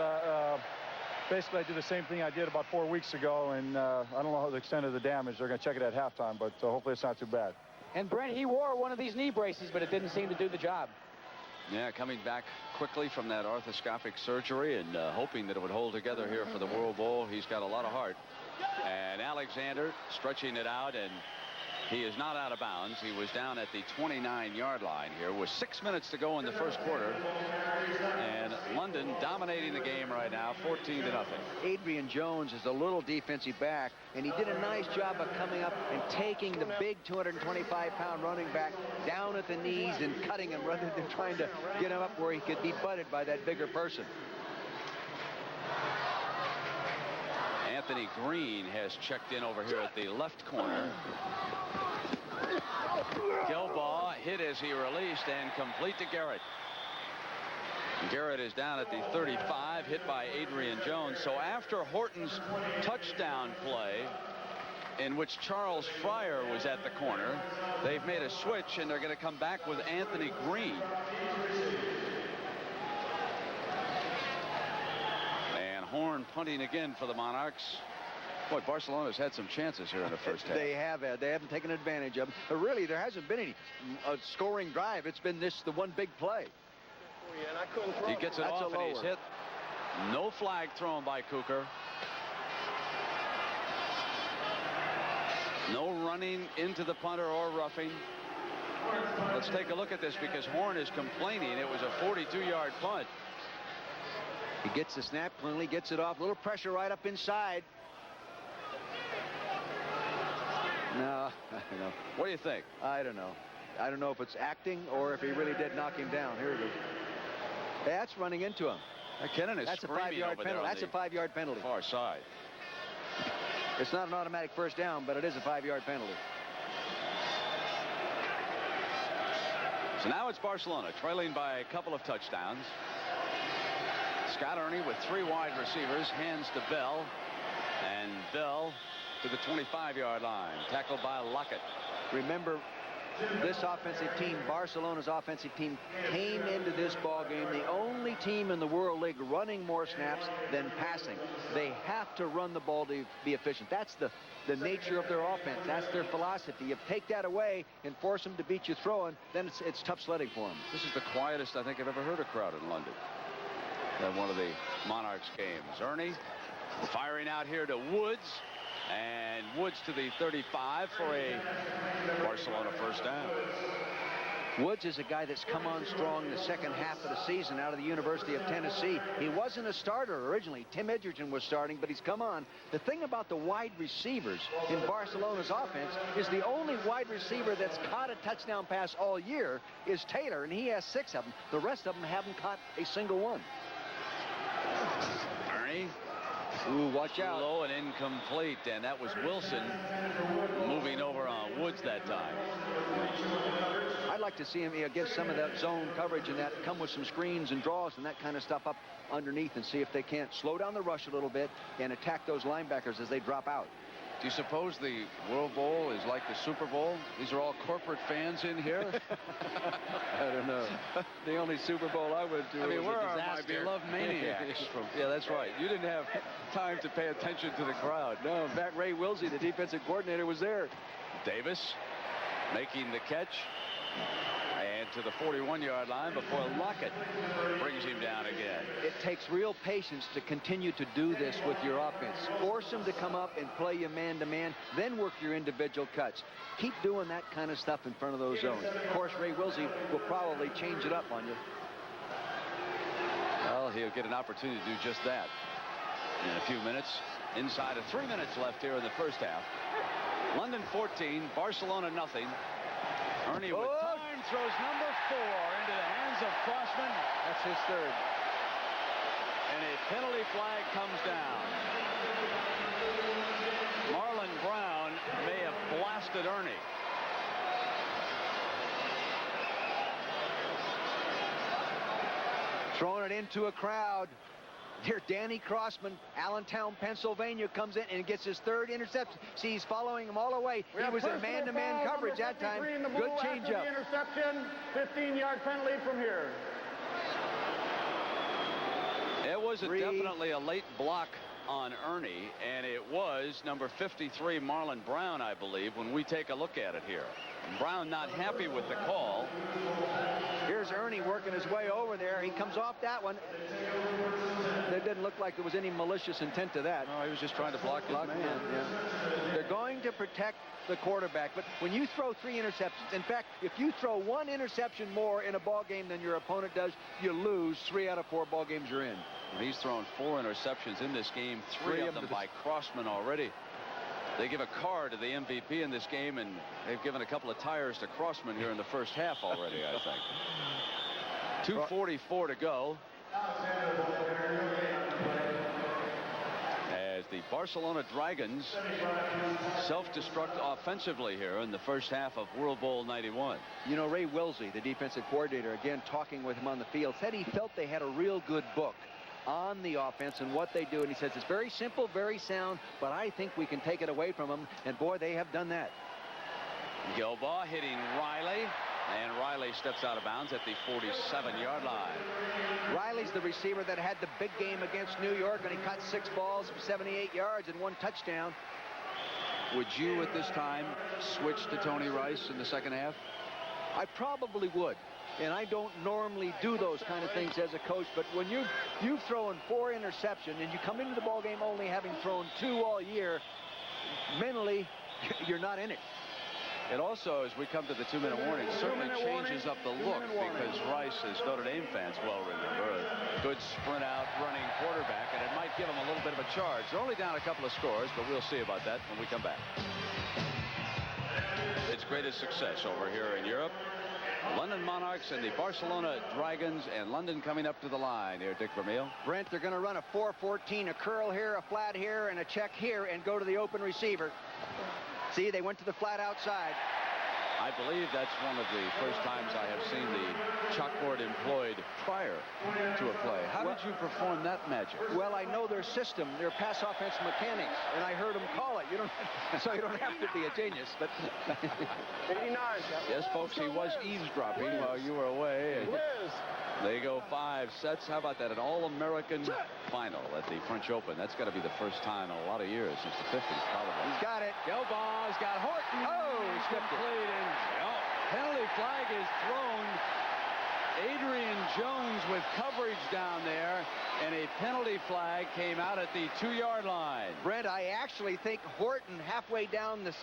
Basically, I did the same thing I did about 4 weeks ago, and I don't know the extent of the damage. They're going to check it at halftime, but hopefully it's not too bad. And Brent, he wore one of these knee braces, but it didn't seem to do the job. Yeah, coming back quickly from that arthroscopic surgery and hoping that it would hold together here for the World Bowl. He's got a lot of heart. And Alexander stretching it out, and he is not out of bounds. He was down at the 29-yard line here with 6 minutes to go in the first quarter. And London dominating the game right now, 14-0. Adrian Jones is a little defensive back, and he did a nice job of coming up and taking the big 225-pound running back down at the knees and cutting him rather than trying to get him up where he could be butted by that bigger person. Anthony Green has checked in over here at the left corner. Gelbaugh hit as he released and complete to Garrett. Garrett is down at the 35, hit by Adrian Jones. So after Horton's touchdown play, in which Charles Fryer was at the corner, they've made a switch, and they're going to come back with Anthony Green. And Horn punting again for the Monarchs. Boy, Barcelona's had some chances here in the first half. They have. They haven't taken advantage of them. But really, there hasn't been any scoring drive. It's been the one big play. He gets it off, and he's hit. No flag thrown by Cooker. No running into the punter or roughing. Let's take a look at this because Horn is complaining. It was a 42-yard punt. He gets the snap cleanly, gets it off. A little pressure right up inside. No, I don't know. What do you think? I don't know. I don't know if it's acting or if he really did knock him down. Here it is. That's running into him. McKinnon is That's a 5-yard penalty. That's a 5-yard penalty. Far side. It's not an automatic first down, but it is a 5-yard penalty. So now it's Barcelona trailing by a couple of touchdowns. Scott Ernie with 3 wide receivers hands to Bell, and Bell to the 25-yard line, tackled by Lockett. Remember, this offensive team, Barcelona's offensive team, came into this ball game the only team in the World League running more snaps than passing. They have to run the ball to be efficient. That's the nature of their offense. That's their philosophy. You take that away and force them to beat you throwing, then it's tough sledding for them. This is the quietest I think I've ever heard a crowd in London at one of the Monarchs games. Ernie firing out here to Woods. And Woods to the 35 for a Barcelona first down. Woods is a guy that's come on strong the second half of the season out of the University of Tennessee. He wasn't a starter originally. Tim Edgerton was starting, but he's come on. The thing about the wide receivers in Barcelona's offense is the only wide receiver that's caught a touchdown pass all year is Taylor, and he has 6 of them. The rest of them haven't caught a single one. Ernie. Ooh, watch out. Low and incomplete, and that was Wilson moving over on Woods that time. I'd like to see him get some of that zone coverage and that come with some screens and draws and that kind of stuff up underneath and see if they can't slow down the rush a little bit and attack those linebackers as they drop out. Do you suppose the World Bowl is like the Super Bowl? These are all corporate fans in here? I don't know. The only Super Bowl I went to was where a are my disaster. beloved maniacs? Yeah, that's right. You didn't have time to pay attention to the crowd. No, in fact, Ray Wilsey, the defensive coordinator, was there. Davis making the catch. And to the 41-yard line before Lockett brings him down again. It takes real patience to continue to do this with your offense. Force them to come up and play you man-to-man, then work your individual cuts. Keep doing that kind of stuff in front of those zones. Of course, Ray Wilsey will probably change it up on you. Well, he'll get an opportunity to do just that in a few minutes. Inside of 3 minutes left here in the first half. London 14, Barcelona nothing. Ernie with time throws number 4 into the hands of Crossman. That's his third. And a penalty flag comes down. Marlon Brown may have blasted Ernie. Throwing it into a crowd. Here, Danny Crossman, Allentown, Pennsylvania, comes in and gets his third interception. See, he's following him all the way. He was in man-to-man coverage that time. Good changeup. Interception, 15-yard penalty from here. It was definitely a late block on Ernie, and it was number 53, Marlon Brown, I believe, when we take a look at it here. Brown not happy with the call. Here's Ernie working his way over there. He comes off that one. It didn't look like there was any malicious intent to that. No, he was just trying to block his man. Yeah. They're going to protect the quarterback, but when you throw 3 interceptions, in fact, if you throw 1 interception more in a ball game than your opponent does, you lose 3 out of 4 ball games you're in. He's thrown 4 interceptions in this game, 3 of them by Crossman already. They give a car to the MVP in this game, and they've given a couple of tires to Crossman here in the first half already, I think. 2:44 to go. As the Barcelona Dragons self-destruct offensively here in the first half of World Bowl 91. You know, Ray Wilsey, the defensive coordinator, again talking with him on the field, said he felt they had a real good book on the offense and what they do, and he says it's very simple, very sound, but I think we can take it away from them, and boy, they have done that. Gilbaugh hitting Riley, and Riley steps out of bounds at the 47-yard line. Riley's the receiver that had the big game against New York, and he caught 6 balls for 78 yards and 1 touchdown. Would you at this time switch to Tony Rice in the second half? I probably would. And I don't normally do those kind of things as a coach, but when you've thrown 4 interceptions and you come into the ball game only having thrown 2 all year, mentally, you're not in it. It also, as we come to the 2-minute warning, certainly changes up the look because Rice, as Notre Dame fans well remember, a good sprint out running quarterback, and it might give him a little bit of a charge. They're only down a couple of scores, but we'll see about that when we come back. Its greatest success over here in Europe. London Monarchs and the Barcelona Dragons, and London coming up to the line here, Dick Vermeil. Brent, they're going to run a 4-14, a curl here, a flat here, and a check here, and go to the open receiver. See, they went to the flat outside. I believe that's one of the first times I have seen the chalkboard employed prior to a play. How did you perform that magic? Well, I know their system, their pass offense mechanics, and I heard them call it. So you don't have to be a genius, but 89. Yes, folks, he was eavesdropping while you were away. They go 5 sets. How about that? An All-American final at the French Open. That's got to be the first time in a lot of years, since the 50s, probably. He's got it. Gilbaugh's got Horton. Oh, he stripped it. Penalty flag is thrown. Adrian Jones with coverage down there, and a penalty flag came out at the 2-yard line. Brent, I actually think Horton, halfway down this,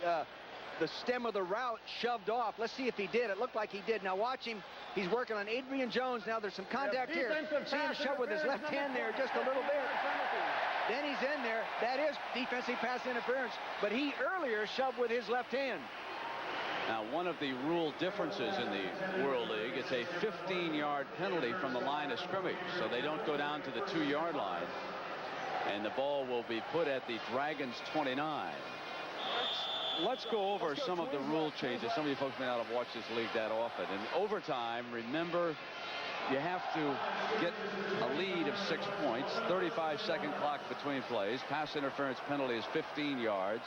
the stem of the route, shoved off. Let's see if he did. It looked like he did. Now watch him. He's working on Adrian Jones. Now there's some contact here. See him shove with his left hand there just a little bit. Then he's in there. That is defensive pass interference. But he earlier shoved with his left hand. Now, one of the rule differences in the World League, it's a 15-yard penalty from the line of scrimmage, so they don't go down to the 2-yard line. And the ball will be put at the Dragons' 29. Let's go over some of the rule changes. Some of you folks may not have watched this league that often. In overtime, remember, you have to get a lead of 6 points, 35-second clock between plays. Pass interference penalty is 15 yards,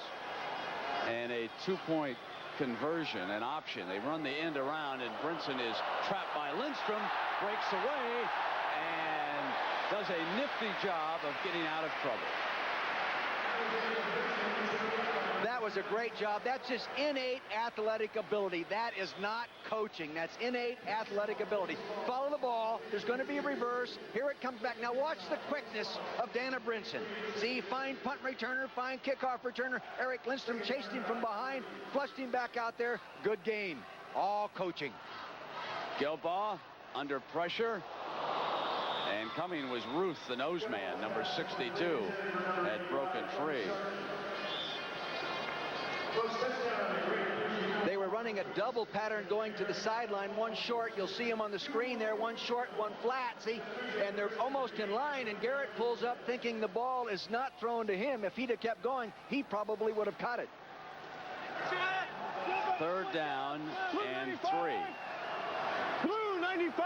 and a 2-point conversion, an option. They run the end around, and Brinson is trapped by Lindstrom, breaks away, and does a nifty job of getting out of trouble. That was a great job. That's just innate athletic ability. That is not coaching. That's innate athletic ability. Follow the ball. There's going to be a reverse. Here it comes back. Now watch the quickness of Dana Brinson. See, fine punt returner, fine kickoff returner. Eric Lindstrom chased him from behind, flushed him back out there. Good game. All coaching. Gilbaugh under pressure. And coming was Ruth, the nose man, number 62, had broken free. They were running a double pattern going to the sideline, one short. You'll see him on the screen there, one short, one flat. See, and they're almost in line, and Garrett pulls up thinking the ball is not thrown to him. If he'd have kept going, he probably would have caught it. 3rd down and 3. Blue 95.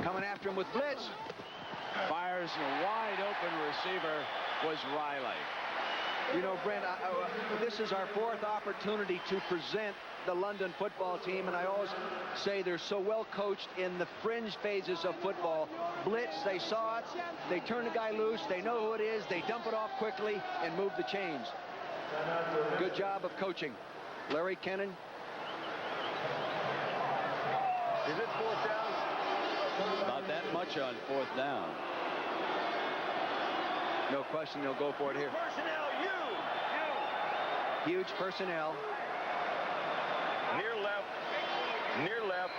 Coming after him with blitz. Fires a wide open receiver was Riley. You know, Brent, this is our 4th opportunity to present the London football team, and I always say they're so well coached in the fringe phases of football. Blitz, they saw it, they turn the guy loose, they know who it is, they dump it off quickly and move the chains. Good job of coaching. Larry Kennan. Is it 4th down? Not that much on 4th down. No question they'll go for it here. Personnel, Huge personnel. Near left,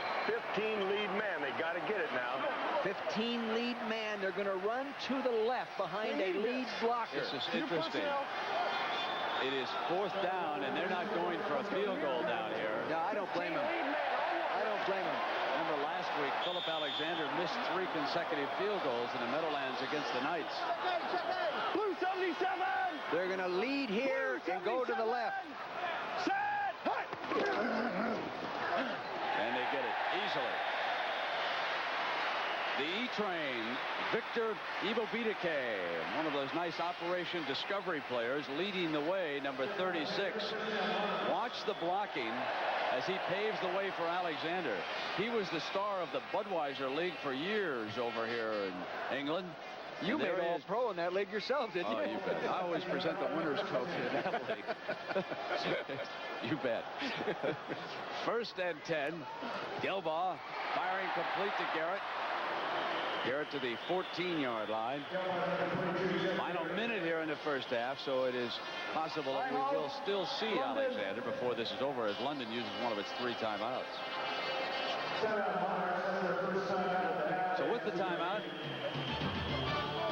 15 lead man. They got to get it now. 15 lead man. They're going to run to the left behind a lead blocker. This is interesting. It is 4th down, and they're not going for a field goal down here. No, I don't blame him. I don't blame him. Remember last week, Philip Alexander missed 3 consecutive field goals in the Meadowlands against the Knights. Blue 77. They're going to lead here and go to the left. And they get it easily. The E-Train, Victor Ibobidike, one of those nice Operation Discovery players, leading the way, number 36. Watch the blocking as he paves the way for Alexander. He was the star of the Budweiser League for years over here in England. You made all pro in that league yourself, didn't you? Oh, you bet. I always present the winner's trophy in that league. You bet. 1st and 10. Gilbaugh firing complete to Garrett. Garrett to the 14-yard line. Final minute here in the 1st half, so it is possible that we will still see Alexander before this is over, as London uses one of its 3 timeouts. So with the timeout,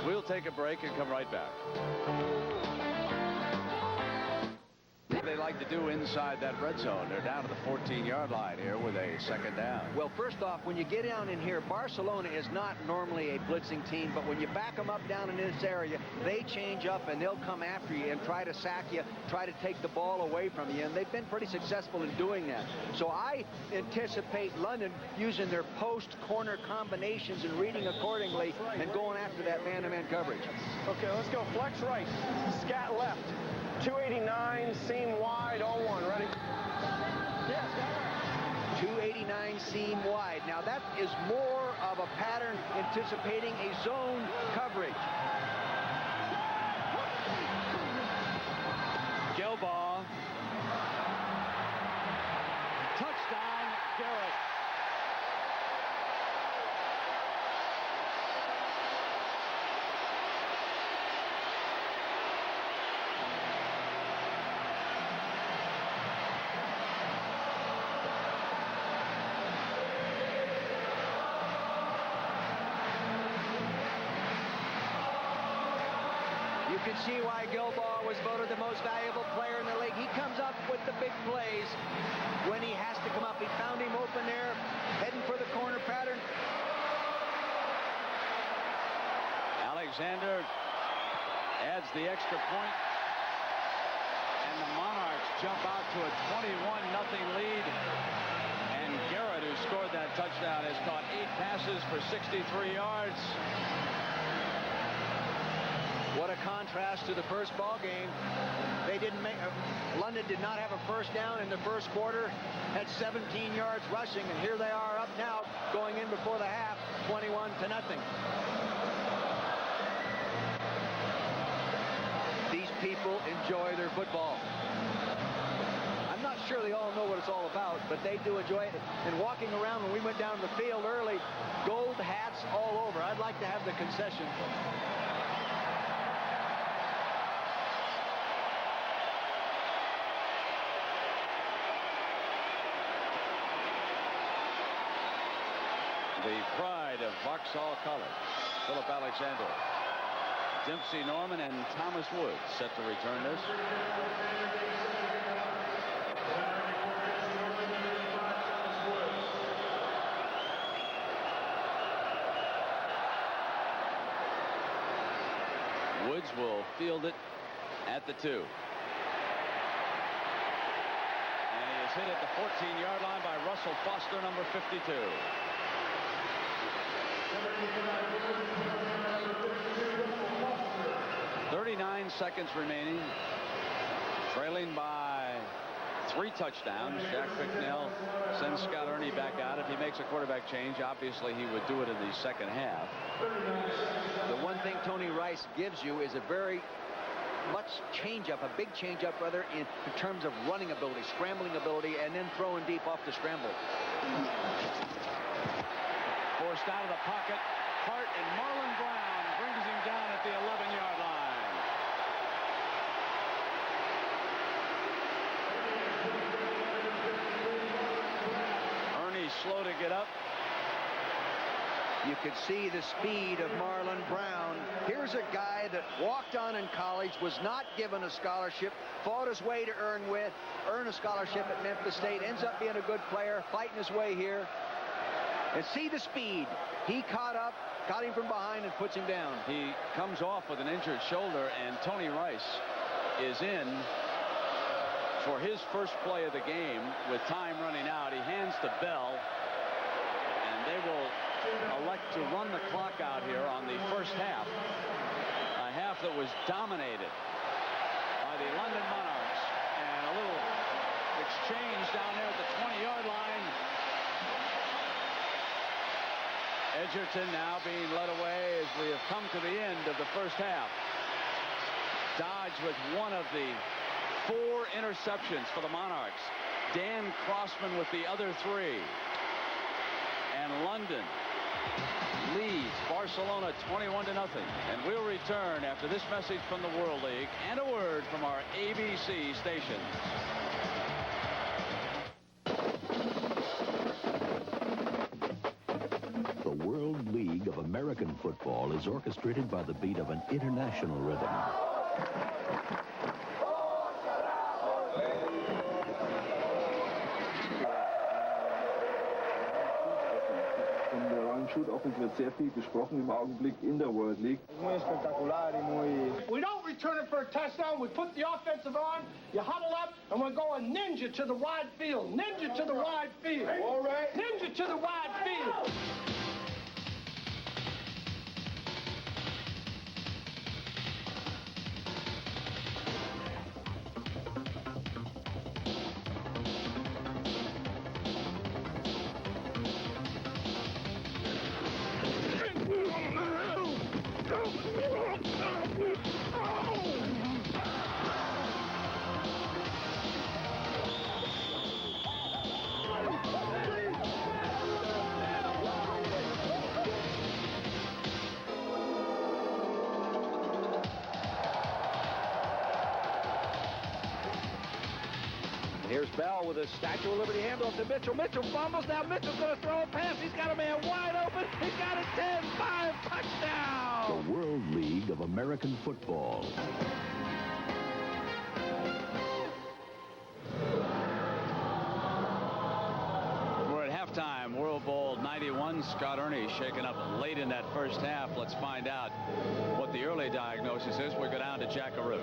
we'll take a break and come right back. They like to do inside that red zone. They're down to the 14-yard line here with a 2nd down. Well, first off, when you get down in here, Barcelona is not normally a blitzing team, but when you back them up down in this area, they change up and they'll come after you and try to sack you, try to take the ball away from you, and they've been pretty successful in doing that. So I anticipate London using their post-corner combinations and reading accordingly and going after that man-to-man coverage. Okay, let's go. Flex right, scat left. 289, seam wide, 0-1. Ready? Yes, 289 seam wide. Now that is more of a pattern anticipating a zone coverage. Gilbaugh. Touchdown, Garrett. You can see why Gilbaugh was voted the most valuable player in the league. He comes up with the big plays when he has to come up. He found him open there, heading for the corner pattern. Alexander adds the extra point, and the Monarchs jump out to a 21-0 lead. And Garrett, who scored that touchdown, has caught 8 passes for 63 yards. What a contrast to the first ball game. They didn't make London did not have a first down in the first quarter, had 17 yards rushing, and here they are up now going in before the half, 21-0. These people enjoy their football. I'm not sure they all know what it's all about, but they do enjoy it. And walking around when we went down to the field early, gold hats all over. I'd like to have the concession. The pride of Vauxhall College, Philip Alexander. Dempsey Norman and Thomas Woods set to return this. Woods will field it at the 2. And he is hit at the 14-yard line by Russell Foster, number 52. 39 seconds remaining. Trailing by 3 touchdowns. Jack Bicknell sends Scott Ernie back out. If he makes a quarterback change, obviously he would do it in the second half. The one thing Tony Rice gives you is a very much changeup, a big changeup rather, in terms of running ability, scrambling ability, and then throwing deep off the scramble. Forced out of the pocket. Hart and Marlon Brown brings him down at the 11-yard line. Ernie slow to get up. You could see the speed of Marlon Brown. Here's a guy that walked on in college, was not given a scholarship, fought his way to earn a scholarship at Memphis State, ends up being a good player, fighting his way here. And see the speed. He caught up, got him from behind, and puts him down. He comes off with an injured shoulder, and Tony Rice is in for his first play of the game with time running out. He hands to Bell, and they will elect to run the clock out here on the first half. A half that was dominated by the London Monarchs. And a little exchange down there at the 20-yard line. Edgerton now being led away as we have come to the end of the first half. Dodge with one of the 4 interceptions for the Monarchs. Dan Crossman with the other 3. And London leads Barcelona 21-0. And we'll return after this message from the World League and a word from our ABC station. The World League of American Football is orchestrated by the beat of an international rhythm. Offense wird sehr viel gesprochen im Augenblick in der World League. We don't return it for a touchdown. We put the offensive on, you huddle up, and we're going ninja to the wide field. Ninja to the wide field. All right. Ninja to the wide field. Here's Bell with a Statue of Liberty handoff to Mitchell. Mitchell fumbles. Now Mitchell's going to throw a pass. He's got a man wide open. He's got it 10-5 touchdown. The World League of American Football. We're at halftime. World Bowl 91. Scott Ernie shaken up late in that first half. Let's find out what the early diagnosis is. We go down to Jackaroo.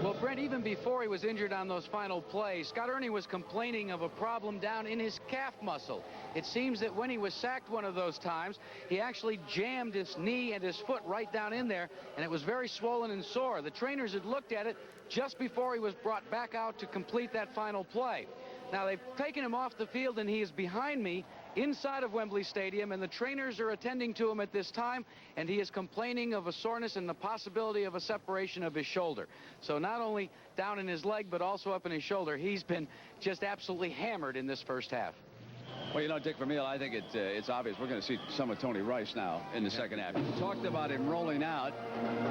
Well, Brent, even before he was injured on those final plays, Scott Ernie was complaining of a problem down in his calf muscle. It seems that when he was sacked one of those times, he actually jammed his knee and his foot right down in there, and it was very swollen and sore. The trainers had looked at it just before he was brought back out to complete that final play. Now, they've taken him off the field, and he is behind me inside of Wembley Stadium, and the trainers are attending to him at this time, and he is complaining of a soreness and the possibility of a separation of his shoulder. So not only down in his leg, but also up in his shoulder. He's been just absolutely hammered in this first half. Well, you know, Dick Vermeil, I think it's obvious we're going to see some of Tony Rice now in the second half. You talked about him rolling out.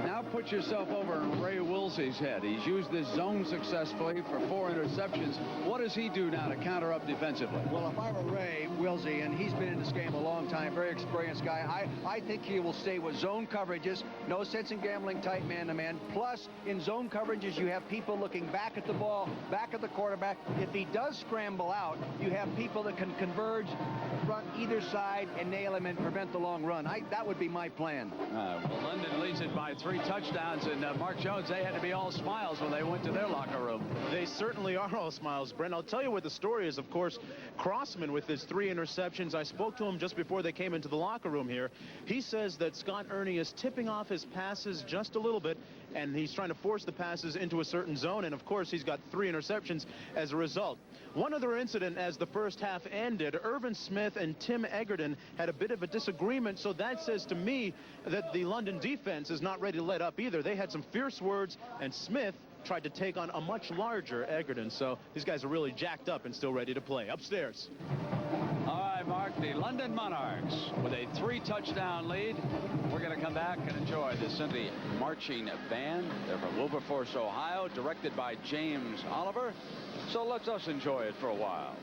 Now put yourself over in Ray Wilsey's head. He's used this zone successfully for 4 interceptions. What does he do now to counter up defensively? Well, if I were Ray Wilsey, and he's been in this game a long time, very experienced guy, I think he will stay with zone coverages. No sense in gambling tight man-to-man. Plus, in zone coverages, you have people looking back at the ball, back at the quarterback. If he does scramble out, you have people that can converge front either side and nail him and prevent the long run. That would be my plan. Well, London leads it by 3 touchdowns, and Mark Jones, they had to be all smiles when they went to their locker room. They certainly are all smiles, Brent. I'll tell you what the story is. Of course, Crossman with his 3 interceptions. I spoke to him just before they came into the locker room here. He says that Scott Ernie is tipping off his passes just a little bit, and he's trying to force the passes into a certain zone, and of course he's got 3 interceptions as a result. One other incident as the first half ended, Irvin Smith and Tim Egerton had a bit of a disagreement, so that says to me that the London defense is not ready to let up either. They had some fierce words, and Smith tried to take on a much larger Egerton, so these guys are really jacked up and still ready to play. Upstairs. All right, Mark, the London Monarchs with a 3-touchdown lead. We're going to come back and enjoy the Cindy Marching Band. They're from Wilberforce, Ohio, directed by James Oliver. So let us enjoy it for a while.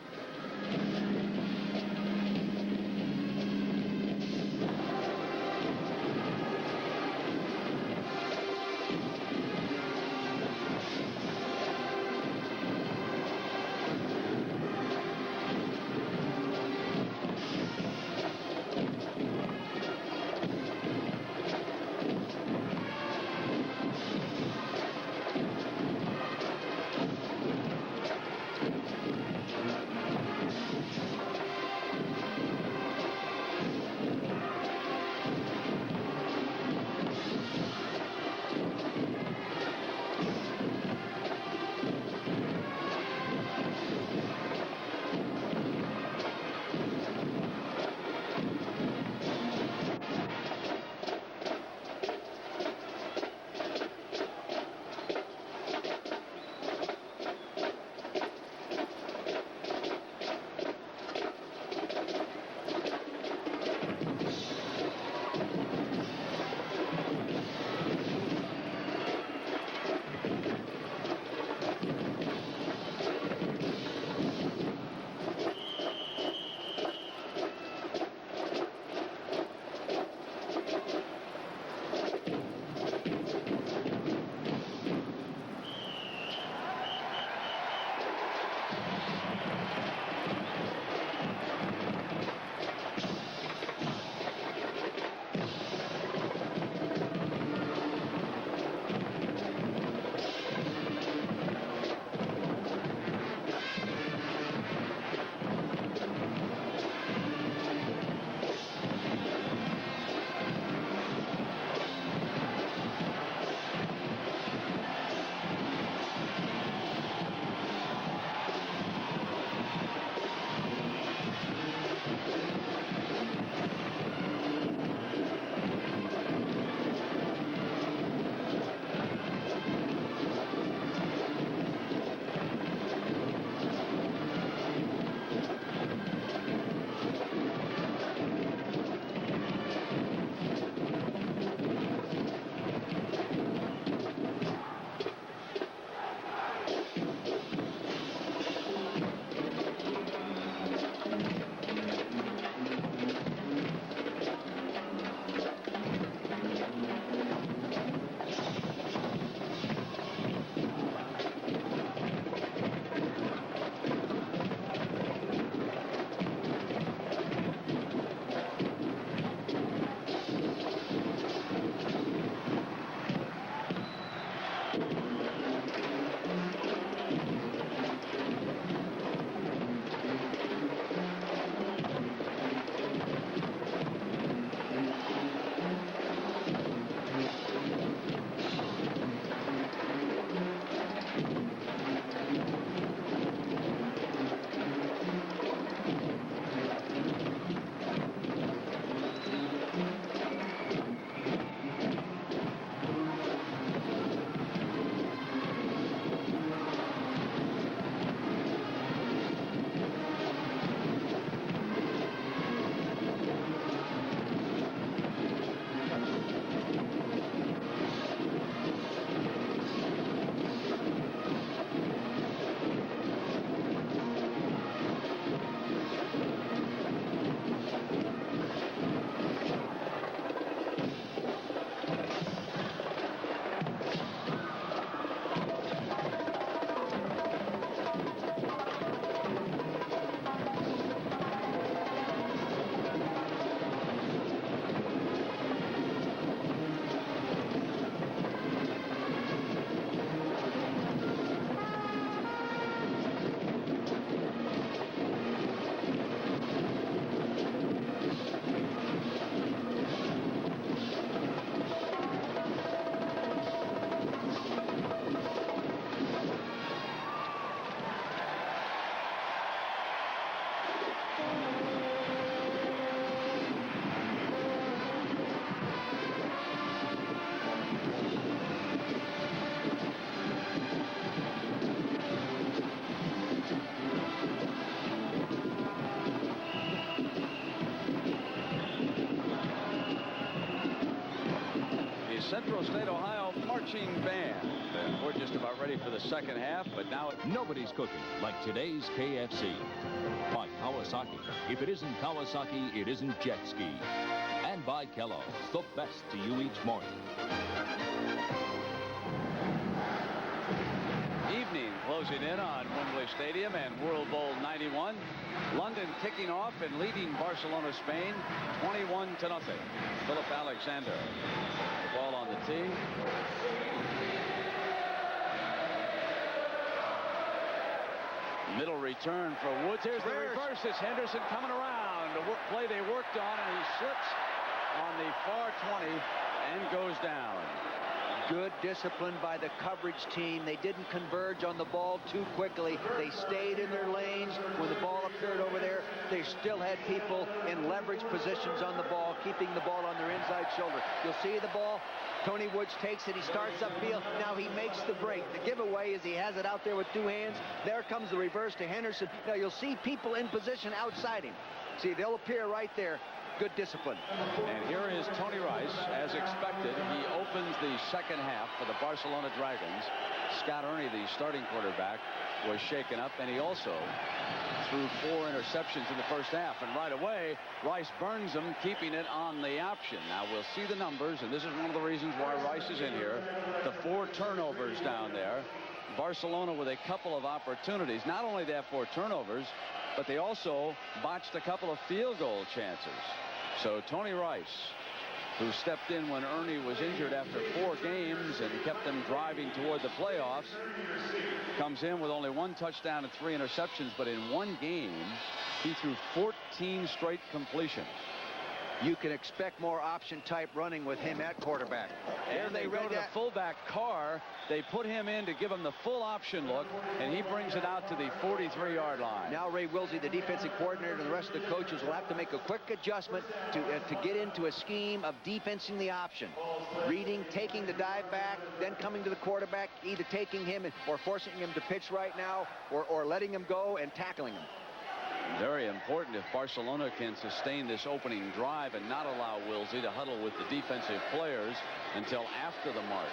Central State, Ohio marching band. And we're just about ready for the second half, but now nobody's cooking like today's KFC. By Kawasaki. If it isn't Kawasaki, it isn't jet ski. And by Kellogg's, the best to you each morning. Evening closing in on Wembley Stadium and World Bowl 91. London kicking off and leading Barcelona, Spain, 21-0. Philip Alexander. The ball on the tee. Middle return for Woods. Here's the reverse. It's Henderson coming around. The play they worked on, and he slips on the far 20 and goes down. Good discipline by the coverage team. They didn't converge on the ball too quickly. They stayed in their lanes. When the ball appeared over there, they still had people in leverage positions on the ball, keeping the ball on their inside shoulder. You'll see the ball. Tony Woods takes it. He starts upfield. Now he makes the break. The giveaway is he has it out there with two hands. There comes the reverse to Henderson. Now you'll see people in position outside him. See, they'll appear right there. Good discipline. And here is Tony Rice, as expected. He opens the second half for the Barcelona Dragons. Scott Ernie, the starting quarterback, was shaken up, and he also threw 4 interceptions in the first half. And right away, Rice burns them, keeping it on the option. Now, we'll see the numbers, and this is one of the reasons why Rice is in here. The 4 turnovers down there. Barcelona with a couple of opportunities. Not only they have 4 turnovers, but they also botched a couple of field goal chances. So Tony Rice, who stepped in when Ernie was injured after 4 games and kept them driving toward the playoffs, comes in with only 1 touchdown and 3 interceptions, but in 1 game, he threw 14 straight completions. You can expect more option type running with him at quarterback. And they go to the fullback Carr. They put him in to give him the full option look, and he brings it out to the 43-yard line. Now Ray Wilsey, the defensive coordinator, and the rest of the coaches will have to make a quick adjustment to get into a scheme of defensing the option. Reading, taking the dive back, then coming to the quarterback, either taking him or forcing him to pitch right now, or letting him go and tackling him. Very important if Barcelona can sustain this opening drive and not allow Wilsey to huddle with the defensive players until after the march.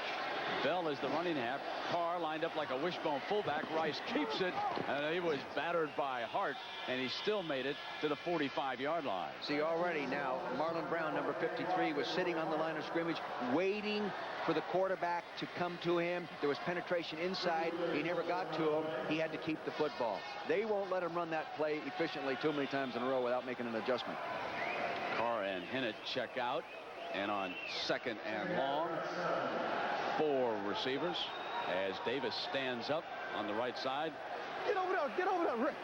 Bell is the running half. Carr lined up like a wishbone fullback. Rice keeps it, and he was battered by Hart, and he still made it to the 45-yard line. See, already now, Marlon Brown, number 53, was sitting on the line of scrimmage, waiting for the quarterback to come to him. There was penetration inside. He never got to him. He had to keep the football. They won't let him run that play efficiently too many times in a row without making an adjustment. Carr and Hennett check out, and on 2nd and long, 4 receivers as Davis stands up on the right side. Get over there. Get over there, Rick.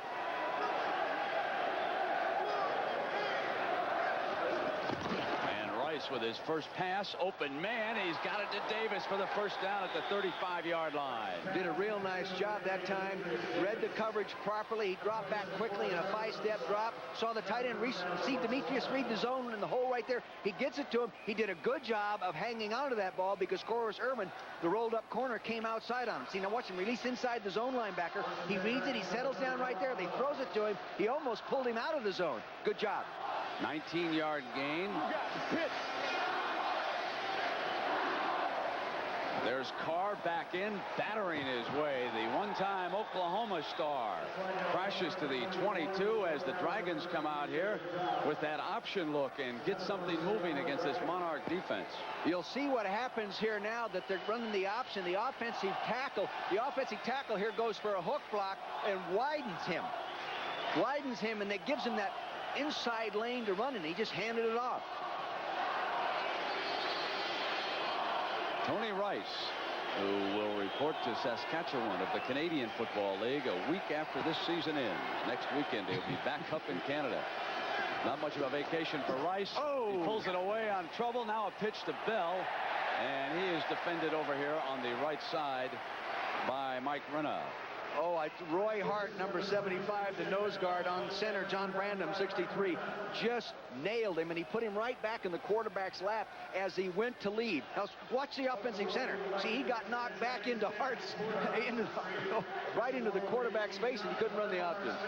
With his first pass, open man, he's got it to Davis for the first down at the 35-yard line. Did a real nice job that time. Read the coverage properly. He dropped back quickly in a 5-step drop. Saw the tight end see Demetrius read the zone in the hole right there. He gets it to him. He did a good job of hanging onto that ball because Corus Irvin, the rolled-up corner, came outside on him. See, now watch him release inside the zone linebacker. He reads it. He settles down right there. They throws it to him. He almost pulled him out of the zone. Good job. 19-yard gain. There's Carr back in, battering his way. The one-time Oklahoma star crashes to the 22 as the Dragons come out here with that option look and get something moving against this Monarch defense. You'll see what happens here now that they're running the option. The offensive tackle here goes for a hook block and widens him, and that gives him that inside lane to run in. He just handed it off. Tony Rice, who will report to Saskatchewan of the Canadian Football League a week after this season ends. Next weekend, he'll be back up in Canada. Not much of a vacation for Rice. Oh. He pulls it away on trouble. Now a pitch to Bell, and he is defended over here on the right side by Mike Renna. Oh, Roy Hart, number 75, the nose guard on center. John Brandon, 63, just nailed him, and he put him right back in the quarterback's lap as he went to lead. Now, watch the offensive center. See, he got knocked back into Hart's, right into the quarterback's face, and he couldn't run the offense.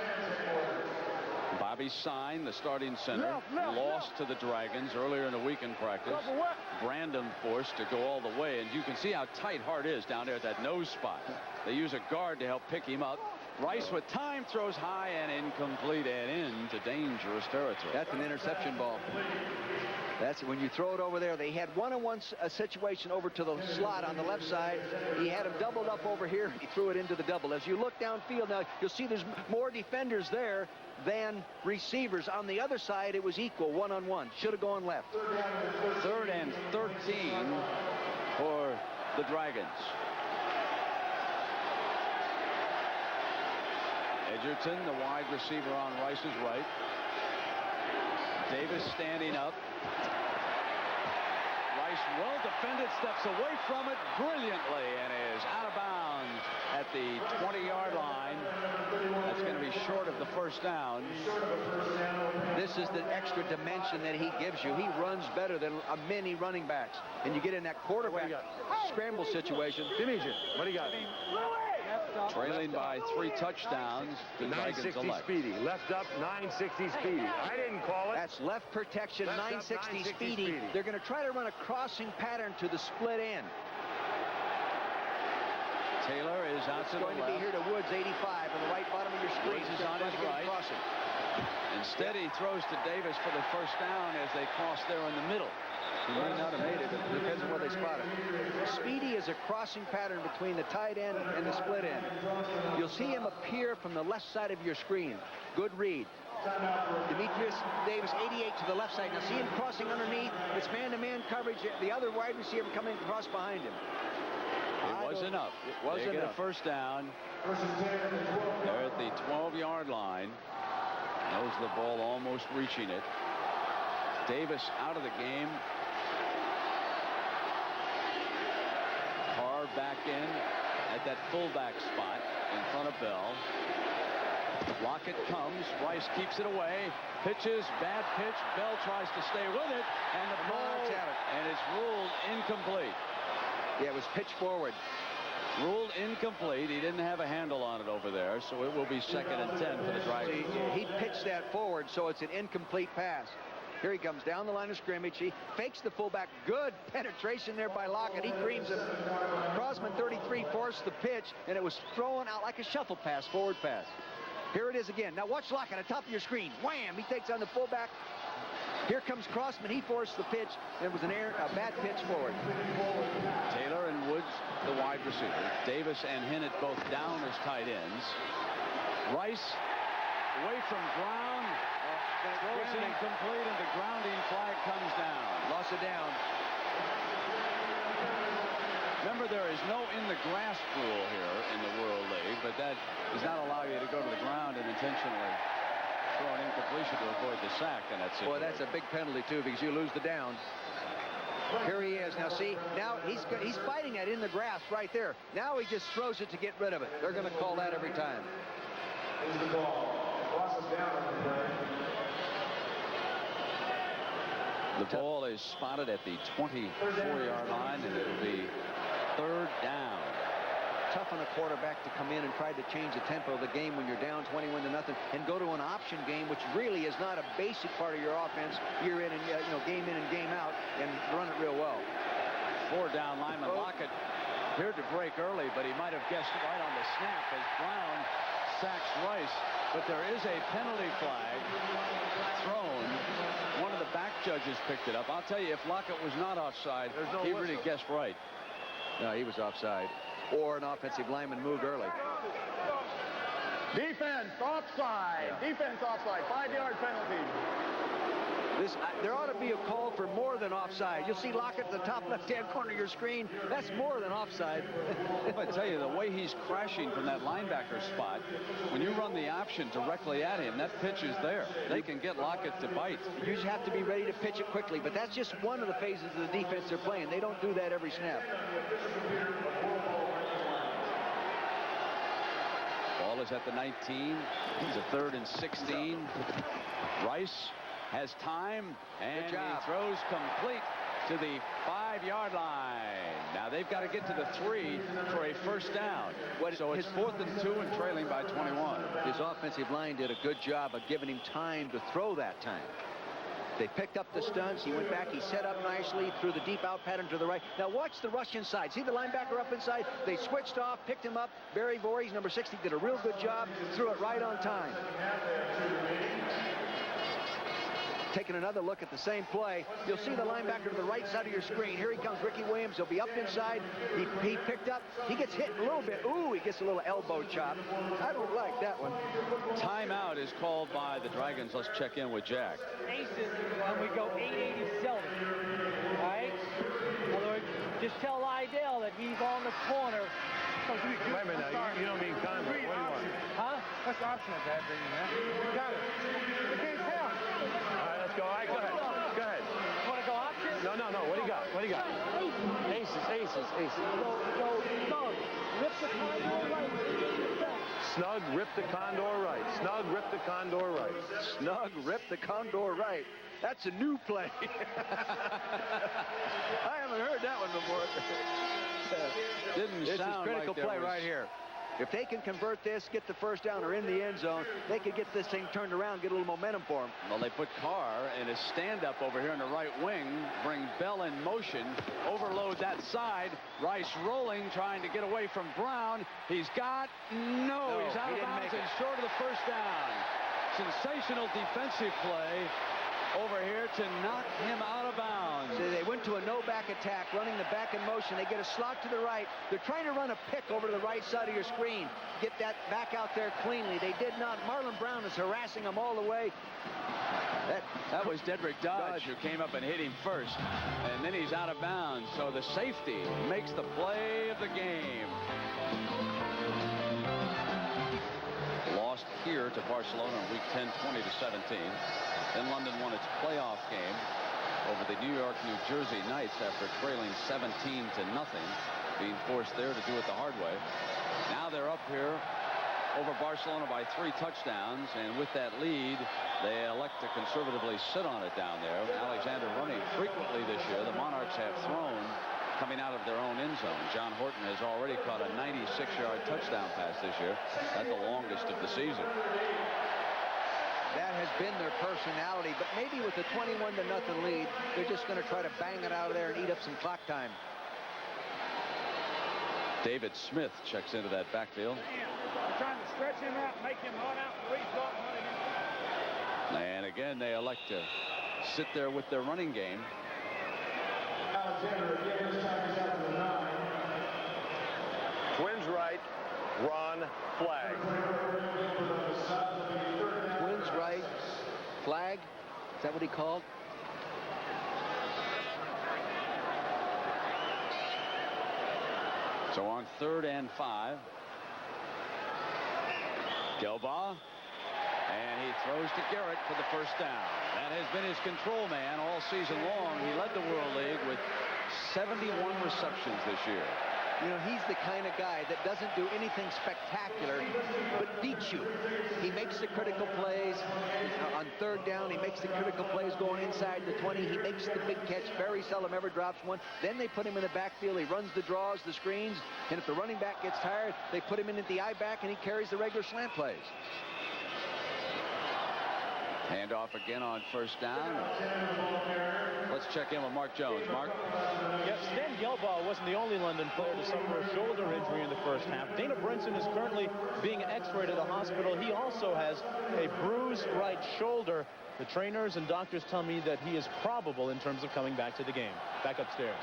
Bob Bobby Sine, the starting center, lost to the Dragons earlier in the week in practice. Brandon forced to go all the way, and you can see how tight Hart is down there at that nose spot. They use a guard to help pick him up. Rice with time throws high and incomplete and into dangerous territory. That's an interception ball. That's when you throw it over there. They had one-on-one situation over to the slot on the left side. He had him doubled up over here. He threw it into the double. As you look downfield now, you'll see there's more defenders there than receivers. On the other side, it was equal, one-on-one. Should have gone left. 3rd and 13 for the Dragons. Edgerton, the wide receiver on Rice's right. Davis standing up. Rice, well defended, steps away from it brilliantly and is out of bounds at the 20-yard line. That's going to be short of the first down. This is the extra dimension that he gives you. He runs better than many running backs. And you get in that quarterback scramble situation. What do you got? Trailing by 3 touchdowns. The Dragons 960 elect. Speedy. Left up, 960 Speedy. I didn't call it. That's left protection, Left up, 960 960 Speedy. Speedy. They're going to try to run a crossing pattern to the split end. Taylor is out to the going left. to be here to Woods, 85, on the right bottom of your screen. Woods is on his right. Crossing. Instead, he throws to Davis for the first down as they cross there in the middle. He might not have made it. It depends on where they spot it. Speedy is a crossing pattern between the tight end and the split end. You'll see him appear from the left side of your screen. Good read. Demetrius Davis, 88 to the left side. Now see him crossing underneath. It's man-to-man coverage. The other wide receiver coming across behind him. It was enough. Was they enough. get a first down. They're at the 12-yard line. Knows the ball almost reaching it. Davis out of the game. Carr back in at that fullback spot in front of Bell. Lockett comes. Rice keeps it away. Pitches. Bad pitch. Bell tries to stay with it. And the ball. And it's ruled incomplete. Yeah, it was pitched forward. Ruled incomplete. He didn't have a handle on it over there, so it will be 2nd and 10 for the Dragons. He pitched that forward, so it's an incomplete pass. Here he comes down the line of scrimmage. He fakes the fullback. Good penetration there by Lockett. He creams him. Crossman, 33, forced the pitch, and it was thrown out like a shuffle pass, forward pass. Here it is again. Now watch Lockett at the top of your screen. Wham! He takes on the fullback. Here comes Crossman. He forced the pitch. It was a bad pitch forward. Taylor and Woods, the wide receiver. Davis and Hinnett both down as tight ends. Rice away from ground. Throws it incomplete, and the grounding flag comes down. Lost it down. Remember, there is no in-the-grass rule here in the World League, but that does not allow you to go to the ground and intentionally throw an incompletion to avoid the sack in that situation. Boy, that's a big penalty, too, because you lose the down. Here he is. Now, see, now he's fighting that in the grass right there. Now he just throws it to get rid of it. They're going to call that every time. The ball is spotted at the 24-yard line, and it'll be 3rd down. Tough on a quarterback to come in and try to change the tempo of the game when you're down 21-0 and go to an option game, which really is not a basic part of your offense year in and game in and game out, and run it real well. 4 down lineman Lockett appeared to break early, but he might have guessed right on the snap as Brown sacks Rice. But there is a penalty flag thrown. One of the back judges picked it up. I'll tell you, if Lockett was not offside, he really guessed right. No, he was offside. Or an offensive lineman moved early. Defense offside. Yeah. Defense offside. 5-yard penalty. There ought to be a call for more than offside. You'll see Lockett at the top left-hand corner of your screen. That's more than offside. I tell you, the way he's crashing from that linebacker spot, when you run the option directly at him, that pitch is there. They can get Lockett to bite. You just have to be ready to pitch it quickly, but that's just one of the phases of the defense they're playing. They don't do that every snap. Ball is at the 19. It's a 3rd and 16. Rice has time, and he throws complete to the 5-yard line. Now they've got to get to the 3 for a first down. So it's 4th and 2 and trailing by 21. His offensive line did a good job of giving him time to throw that time. They picked up the stunts. He went back. He set up nicely, threw the deep out pattern to the right. Now watch the rush inside. See the linebacker up inside? They switched off, picked him up. Barry Voorhees, number 60, did a real good job. Threw it right on time. Taking another look at the same play, you'll see the linebacker to the right side of your screen. Here he comes, Ricky Williams. He'll be up inside. He picked up. He gets hit a little bit. Ooh, he gets a little elbow chop. I don't like that one. Timeout is called by the Dragons. Let's check in with Jack. Aces, and we go 887. All right? In other words, just tell Idell that he's on the corner. Wait a minute now, you don't mean Condor. What do you want? Huh? What's the option of that, man? You got it. You can't tell. All right, let's go. All right, go ahead. Go ahead. You want to go option? No. What do you got? What do you got? Aces. Go. Rip the condor right. Snug, rip the condor right. Snug, rip the condor right. Snug, rip the condor right. That's a new play. I haven't heard that one before. This is critical play right here. If they can convert this, get the first down or in the end zone, they could get this thing turned around, get a little momentum for them. Well, they put Carr in his stand-up over here in the right wing, bring Bell in motion, overload that side. Rice rolling, trying to get away from Brown. He's got he's out of bounds and short of the first down. Sensational defensive play over here to knock him out of bounds. So they went to a no-back attack, running the back in motion. They get a slot to the right. They're trying to run a pick over to the right side of your screen. Get that back out there cleanly. They did not. Marlon Brown is harassing them all the way. That was Dedrick Dodge who came up and hit him first. And then he's out of bounds. So the safety makes the play of the game. Lost here to Barcelona in week 10, 20-17. Then London won its playoff game over the New York-New Jersey Knights after trailing 17-0, being forced there to do it the hard way. Now they're up here over Barcelona by 3 touchdowns, and with that lead, they elect to conservatively sit on it down there. Alexander running frequently this year. The Monarchs have thrown coming out of their own end zone. John Horton has already caught a 96-yard touchdown pass this year. That's the longest of the season. That has been their personality, but maybe with a 21-0 lead, they're just going to try to bang it out of there and eat up some clock time. David Smith checks into that backfield. I'm trying to stretch him out, make him run out, and he's not running. And again, they elect to sit there with their running game. Alexander, again, this time he's out to the 9. Twins right, Ron flag. Twins right, flag. Is that what he called? So on 3rd and 5. Gelbaugh. And he throws to Garrett for the first down. That has been his control man all season long. He led the World League with 71 receptions this year. You know, he's the kind of guy that doesn't do anything spectacular, but beats you. He makes the critical plays on 3rd down. He makes the critical plays going inside the 20. He makes the big catch. Very seldom ever drops one. Then they put him in the backfield. He runs the draws, the screens, and if the running back gets tired, they put him in at the I-back, and he carries the regular slant plays. Handoff again on 1st down. Let's check in with Mark Jones. Mark? Yep, Stan Gelbaugh wasn't the only London player to suffer a shoulder injury in the first half. Dana Brinson is currently being x-rayed at the hospital. He also has a bruised right shoulder. The trainers and doctors tell me that he is probable in terms of coming back to the game. Back upstairs.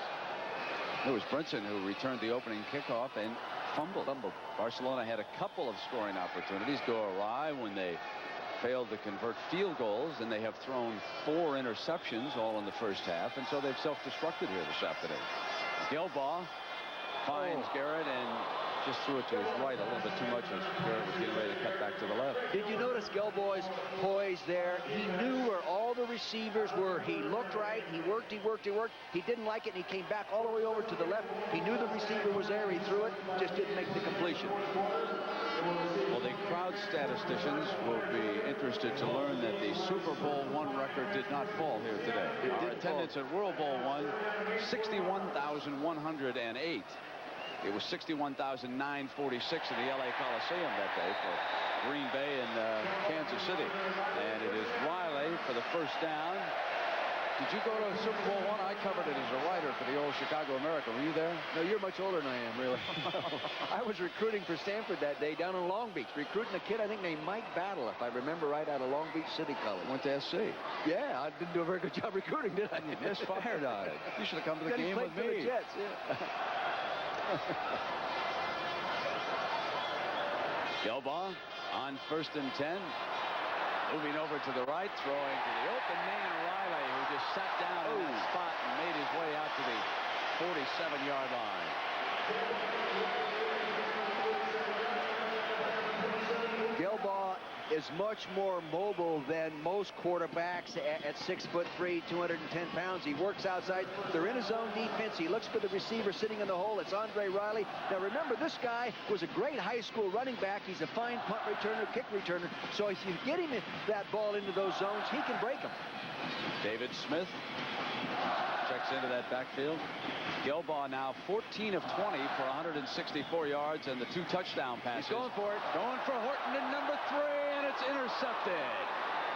It was Brinson who returned the opening kickoff and fumbled. Barcelona had a couple of scoring opportunities go awry when they failed to convert field goals, and they have thrown 4 interceptions all in the first half, and so they've self-destructed here this afternoon. Gelbaugh finds Garrett and just threw it to his right a little bit too much as Garrett was getting ready to cut back to the left. Did you notice Gelbaugh's poise there? He knew where all the receivers were. He looked right. He worked. He didn't like it, and he came back all the way over to the left. He knew the receiver was there. He threw it, just didn't make the completion. Well, the crowd statisticians will be interested to learn that the Super Bowl I record did not fall here today. Our attendance at World Bowl I, 61,108. It was 61,946 in the LA Coliseum that day for Green Bay and Kansas City. And it is Riley for the first down. Did you go to Super Bowl I? I covered it as a writer for the old Chicago American. Were you there? No, you're much older than I am, really. I was recruiting for Stanford that day down in Long Beach, recruiting a kid I think named Mike Battle, if I remember right, out of Long Beach City College. Went to SC. Yeah, I didn't do a very good job recruiting, did I? You misfired on it. You should have come to the game with me. The Jets, yeah. Gelbaugh on 1st and 10. Moving over to the right, throwing to the open man, Riley, who just sat down in that spot and made his way out to the 47-yard line. Gelbaugh is much more mobile than most quarterbacks at 6'3", 210 pounds. He works outside. They're in his own defense. He looks for the receiver sitting in the hole. It's Andre Riley. Now remember, this guy was a great high school running back. He's a fine punt returner, kick returner. So if you get him that ball into those zones, he can break them. David Smith checks into that backfield. Gelbaugh now 14 of 20 for 164 yards and the 2 touchdown passes. He's going for it. Going for Horton in number 3, and it's intercepted.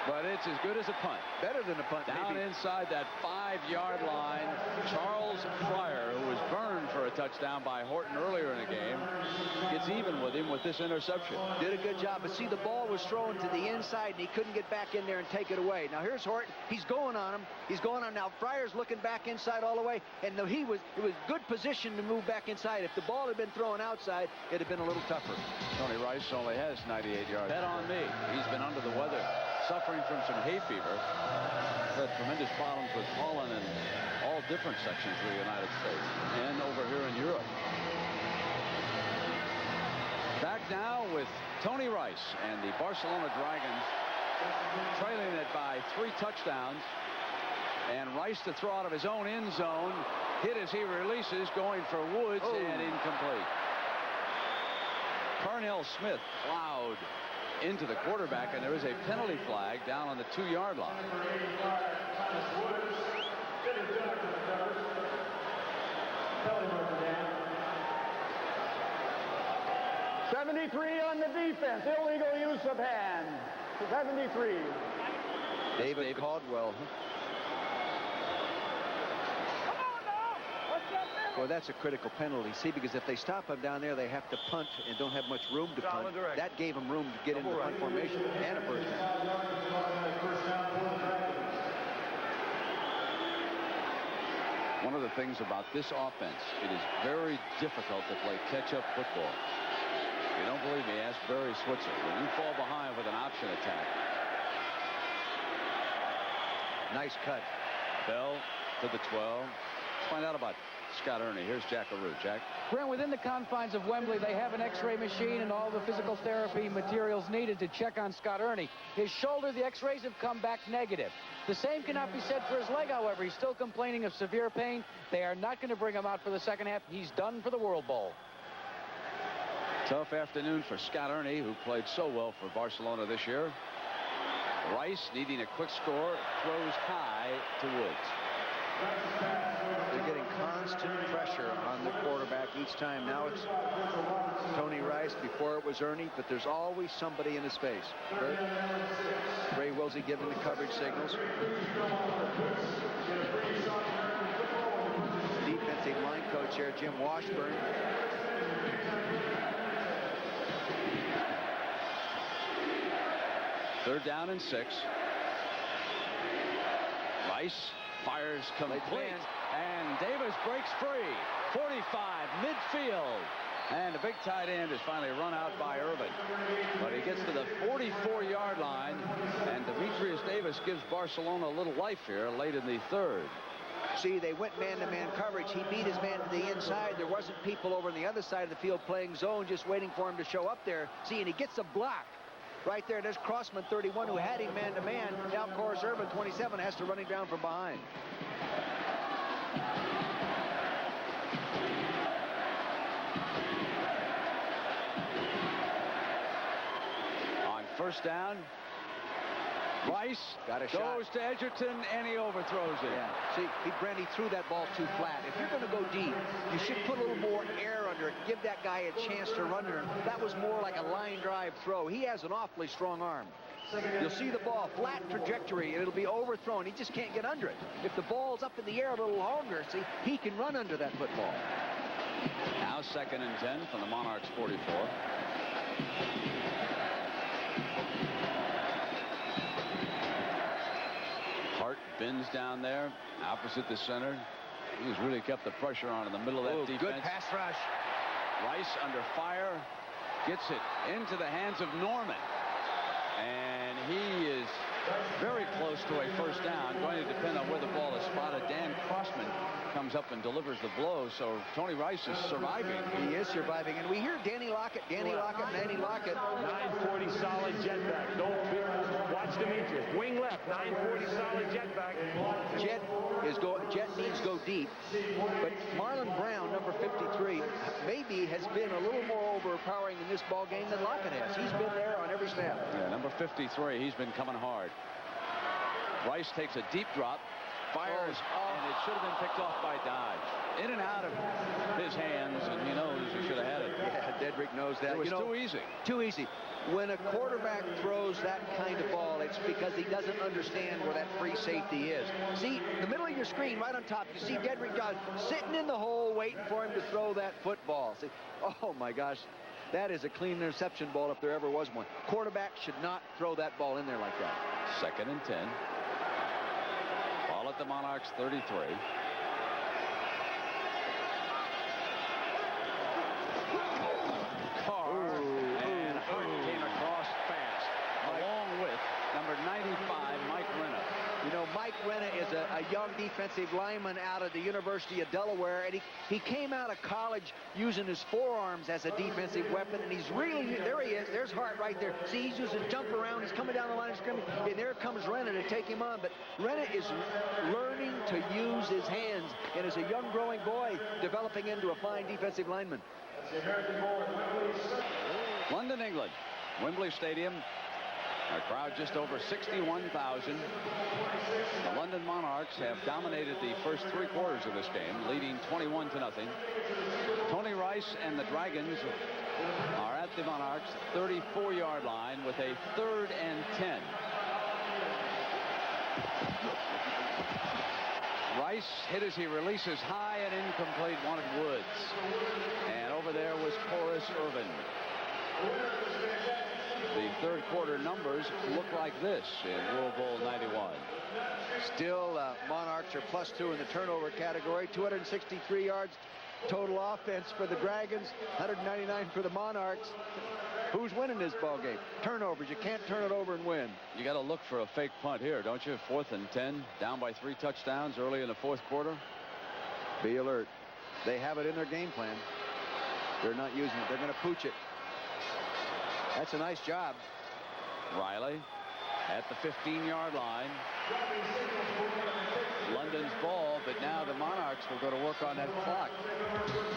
But it's as good as a punt. Better than a punt, Down maybe. Inside that 5-yard line, Charles Fryer, who was burned for a touchdown by Horton earlier in the game, gets even with him with this interception. Did a good job, but see, the ball was thrown to the inside, and he couldn't get back in there and take it away. Now here's Horton. He's going on him. He's going on. Now Fryer's looking back inside all the way, and it was good position to move back inside. If the ball had been thrown outside, it'd have been a little tougher. Tony Rice only has 98 yards. Bet on me. He's been under the weather, suffering from some hay fever. Had tremendous problems with pollen in all different sections of the United States and over here in Europe. Back now with Tony Rice and the Barcelona Dragons trailing it by 3 touchdowns. And Rice to throw out of his own end zone. Hit as he releases, going for Woods, and incomplete. Parnell Smith plowed into the quarterback, and there is a penalty flag down on the 2-yard line. 73 on the defense. Illegal use of hand. 73. David Caldwell. Well, that's a critical penalty. See, because if they stop him down there, they have to punt and don't have much room to punt. That gave him room to get into the punt formation and a first down. One of the things about this offense, it is very difficult to play catch-up football. If you don't believe me, ask Barry Switzer. When you fall behind with an option attack. Nice cut. Bell to the 12. Let's find out about Scott Ernie. Here's Jack LaRue. Jack. Brent, within the confines of Wembley, they have an x-ray machine and all the physical therapy materials needed to check on Scott Ernie. His shoulder, the x-rays have come back negative. The same cannot be said for his leg, however. He's still complaining of severe pain. They are not going to bring him out for the second half. He's done for the World Bowl. Tough afternoon for Scott Ernie, who played so well for Barcelona this year. Rice needing a quick score, throws high to Woods. They're getting constant pressure on the quarterback each time. Now it's Tony Rice. Before it was Ernie, but there's always somebody in his face. Ray Wilsey giving the coverage signals. Defensive line coach here, Jim Washburn. Third down and 6. Rice fires complete, and Davis breaks free. 45 midfield, and the big tight end is finally run out by Irvin, but he gets to the 44-yard line, and Demetrius Davis gives Barcelona a little life here late in the third. See, they went man-to-man coverage. He beat his man to the inside. There wasn't people over on the other side of the field playing zone, just waiting for him to show up there. See, and he gets a block. Right there, there's Crossman, 31, who had him man-to-man. Now, of course, Irvin, 27, has to run him down from behind. On first down, Rice goes to Edgerton, and he overthrows it. Yeah. See, Brent, he threw that ball too flat. If you're going to go deep, you should put a little more air under it, give that guy a chance to run under it. That was more like a line drive throw. He has an awfully strong arm. You'll see the ball, flat trajectory, and it'll be overthrown. He just can't get under it. If the ball's up in the air a little longer, see, he can run under that football. Now 2nd and 10 from the Monarchs 44. Hart bends down there, opposite the center. He's really kept the pressure on in the middle of that defense. Good pass rush. Rice under fire, gets it into the hands of Norman. And he is very close to a first down. Going to depend on where the ball is spotted. Dan Crossman comes up and delivers the blow. So Tony Rice is surviving. He is surviving. And we hear Danny Lockett, Manny Lockett. 940 solid jetback. Don't watch Demetrius. Wing left, 940 solid jetback. Jet needs go deep. But Marlon Brown, number 53, maybe has been a little more overpowering in this ball game than Lockett has. He's been there on every snap. Yeah, number 53, he's been coming hard. Rice takes a deep drop, fires, and it should have been picked off by Dodge. In and out of his hands, and he knows he should have had it. Yeah, Dedrick knows that. It was too easy. Too easy. When a quarterback throws that kind of ball, it's because he doesn't understand where that free safety is. See, the middle of your screen, right on top, you see Dedrick Dodge sitting in the hole waiting for him to throw that football. See, oh, my gosh. That is a clean interception ball if there ever was one. Quarterback should not throw that ball in there like that. 2nd and 10. Ball at the Monarchs 33. Carr and Hart came across fast, along with number 95, Mike Renna. You know, Mike Renna is a young defensive lineman out of the University of Delaware, and he came out of college using his forearms as a defensive weapon, and he's really, there he is, there's Hart right there. See, he's using jump around, he's coming down the line of scrimmage, and there comes Renna to take him on, but Renna is learning to use his hands, and as a young growing boy, developing into a fine defensive lineman. London, England, Wembley Stadium. A crowd just over 61,000. The London Monarchs have dominated the first 3 quarters of this game, leading 21-0. Tony Rice and the Dragons are at the Monarchs' 34-yard line with a 3rd and 10. Rice hit as he releases high and incomplete, wanted Woods. And over there was Horace Irvin. The 3rd quarter numbers look like this in World Bowl 91. Still, Monarchs are +2 in the turnover category. 263 yards total offense for the Dragons, 199 for the Monarchs. Who's winning this ball game? Turnovers. You can't turn it over and win. You got to look for a fake punt here, don't you? 4th and 10, down by 3 touchdowns early in the 4th quarter. Be alert. They have it in their game plan. They're not using it. They're going to pooch it. That's a nice job. Riley at the 15-yard line. London's ball, but now the Monarchs will go to work on that clock.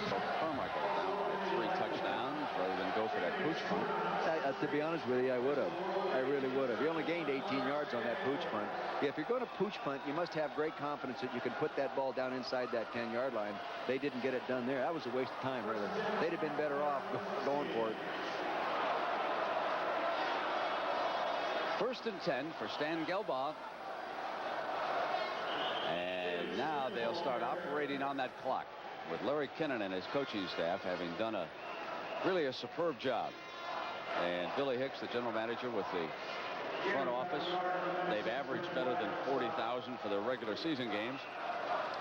So Carmichael down by 3 touchdowns rather than go for that pooch punt. To be honest with you, I would have. I really would have. He only gained 18 yards on that pooch punt. If you're going to pooch punt, you must have great confidence that you can put that ball down inside that 10-yard line. They didn't get it done there. That was a waste of time, really. They'd have been better off going for it. 1st and 10 for Stan Gelbaugh. And now they'll start operating on that clock with Larry Kennan and his coaching staff having done really a superb job. And Billy Hicks, the general manager with the front office, they've averaged better than 40,000 for their regular season games.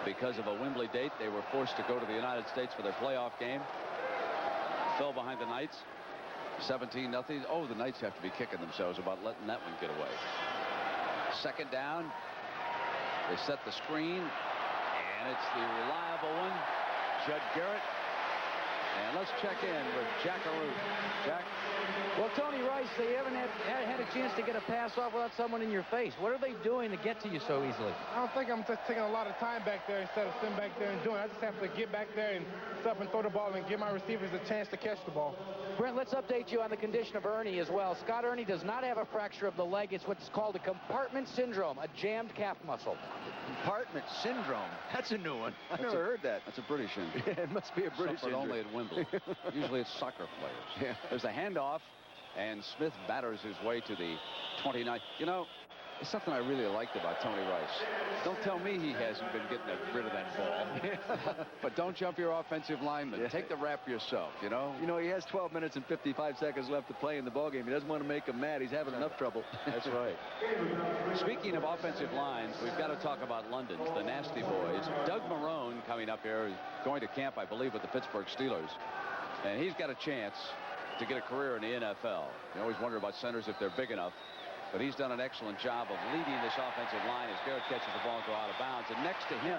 Because of a Wembley date, they were forced to go to the United States for their playoff game. Fell behind the Knights. 17-0. Oh, the Knights have to be kicking themselves about letting that one get away. 2nd down. They set the screen, and it's the reliable one, Judd Garrett. And let's check in with Jack Arute. Jack. Well, Tony Rice, they haven't had a chance to get a pass off without someone in your face. What are they doing to get to you so easily? I don't think I'm just taking a lot of time back there instead of sitting back there and doing it. I just have to get back there and step and throw the ball and give my receivers a chance to catch the ball. Brent, let's update you on the condition of Ernie as well. Scott Ernie does not have a fracture of the leg. It's what's called a compartment syndrome, a jammed calf muscle. Compartment syndrome. That's a new one. I've never heard that. That's a British injury. It must be a British Suffered injury. only at Wimbledon. Usually it's soccer players. Yeah. There's a handoff, and Smith batters his way to the 29. You know, it's something I really liked about Tony Rice. Don't tell me he hasn't been getting rid of that ball. But don't jump your offensive lineman. Take the rap yourself, you know? You know, he has 12 minutes and 55 seconds left to play in the ballgame. He doesn't want to make him mad. He's having enough trouble. That's right. Speaking of offensive lines, we've got to talk about London's, the Nasty Boys. Doug Marrone coming up here is going to camp, I believe, with the Pittsburgh Steelers. And he's got a chance to get a career in the NFL. You always wonder about centers if they're big enough. But he's done an excellent job of leading this offensive line as Garrett catches the ball and go out of bounds. And next to him,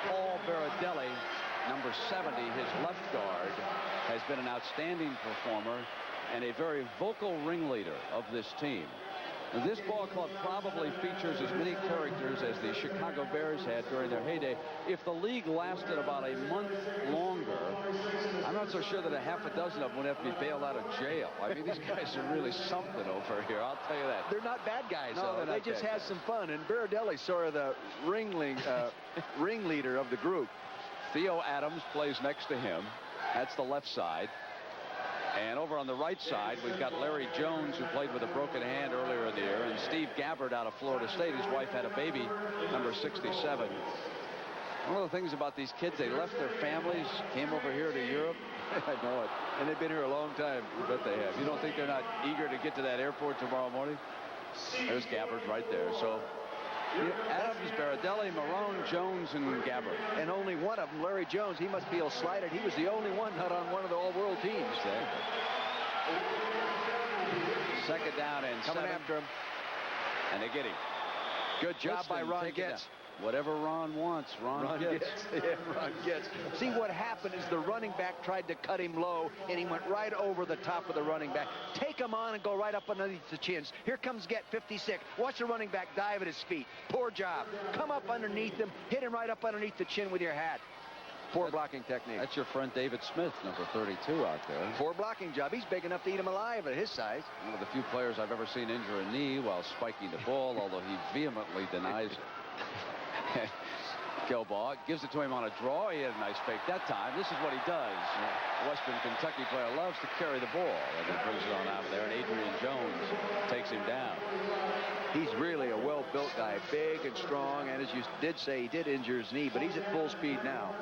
Paul Baradelli, number 70, his left guard, has been an outstanding performer and a very vocal ringleader of this team. Now, this ball club probably features as many characters as the Chicago Bears had during their heyday. If the league lasted about a month longer, I'm not so sure that a half a dozen of them would have to be bailed out of jail. I mean, these guys are really something over here, I'll tell you that. They're not bad guys, No, though. They just had some fun. And Baradelli's sort of the ringleader of the group. Theo Adams plays next to him. That's the left side. And over on the right side, we've got Larry Jones, who played with a broken hand earlier in the year, and Steve Gabbard out of Florida State. His wife had a baby, number 67. One of the things about these kids, they left their families, came over here to Europe. I know it. And they've been here a long time. You bet they have. You don't think they're not eager to get to that airport tomorrow morning? There's Gabbard right there. So Adams, Baradelli, Marrone, Jones, and Gabbard. And only one of them, Larry Jones, he must feel slighted. He was the only one not on one of the all-world teams. Exactly. Second down and coming 7. after him. And they get him. Good job by Ron Getz. Whatever Ron wants, Ron gets. Yeah, Ron gets. See, what happened is the running back tried to cut him low, and he went right over the top of the running back. Take him on and go right up underneath the chins. Here comes Get 56. Watch the running back dive at his feet. Poor job. Come up underneath him. Hit him right up underneath the chin with your hat. Poor blocking technique. That's your friend David Smith, number 32 out there. Poor blocking job. He's big enough to eat him alive at his size. One of the few players I've ever seen injure a knee while spiking the ball, although he vehemently denies it. Gilbaugh gives it to him on a draw. He had a nice fake that time. This is what he does. Western Kentucky player loves to carry the ball, and then brings it on out of there, and Adrian Jones takes him down. He's really a well-built guy, big and strong, and as you did say, he did injure his knee, but he's at full speed now.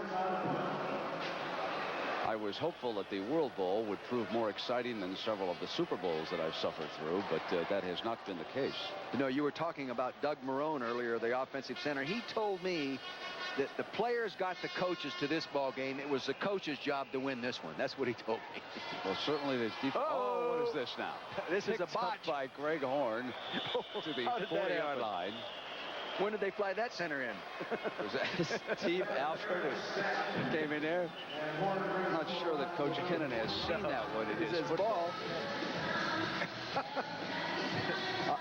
I was hopeful that the World Bowl would prove more exciting than several of the Super Bowls that I've suffered through, but that has not been the case. You know, you were talking about Doug Marrone earlier, the offensive center. He told me that the players got the coaches to this ball game. It was the coach's job to win this one. That's what he told me. Well, certainly this defense. Oh, what is this now? This is a botch by Greg Horn to the 40-yard line. When did they fly that center in? Was that Steve Alford who came in there? I'm not sure that Coach Kinnan has seen that one. It is his ball.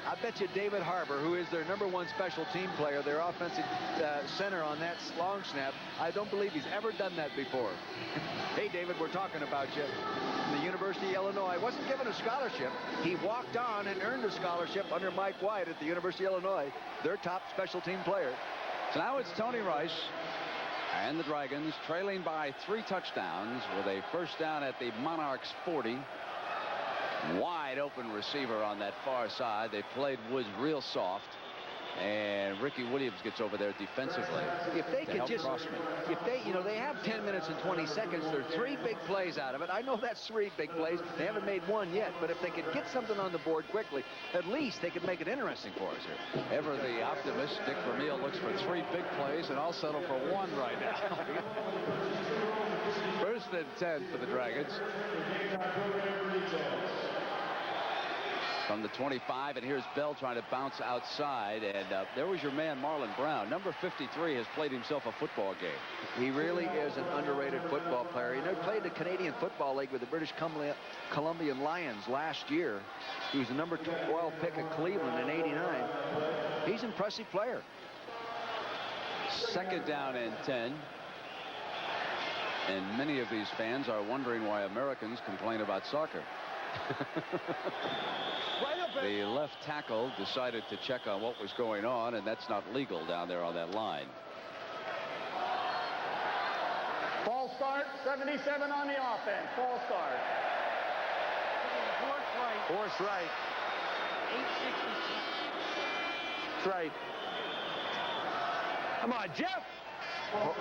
I bet you David Harbour, who is their #1 special team player, their offensive center on that long snap, I don't believe he's ever done that before. Hey, David, we're talking about you. The University of Illinois wasn't given a scholarship. He walked on and earned a scholarship under Mike White at the University of Illinois, their top special team player. So now it's Tony Rice and the Dragons trailing by 3 touchdowns with a first down at the Monarchs 40. Wide open receiver on that far side. They played Woods real soft. And Ricky Williams gets over there defensively. If they could just, they have 10 minutes and 20 seconds. There are 3 big plays out of it. I know that's 3 big plays. They haven't made one yet, but if they could get something on the board quickly, at least they could make it interesting for us here. Ever the optimist, Dick Vermeil looks for 3 big plays, and I'll settle for 1 right now. First and 10 for the Dragons. from the 25, and here's Bell trying to bounce outside, and there was your man Marlon Brown. Number 53 has played himself a football game. He really is an underrated football player. He played the Canadian Football League with the British Columbian Lions last year. He was the number 12 pick of Cleveland in '89. He's an impressive player. Second down and 10. And many of these fans are wondering why Americans complain about soccer. The left tackle decided to check on what was going on, and that's not legal down there on that line. False start, 77 on the offense. False start. Horse right. 866. That's right. Come on, Jeff.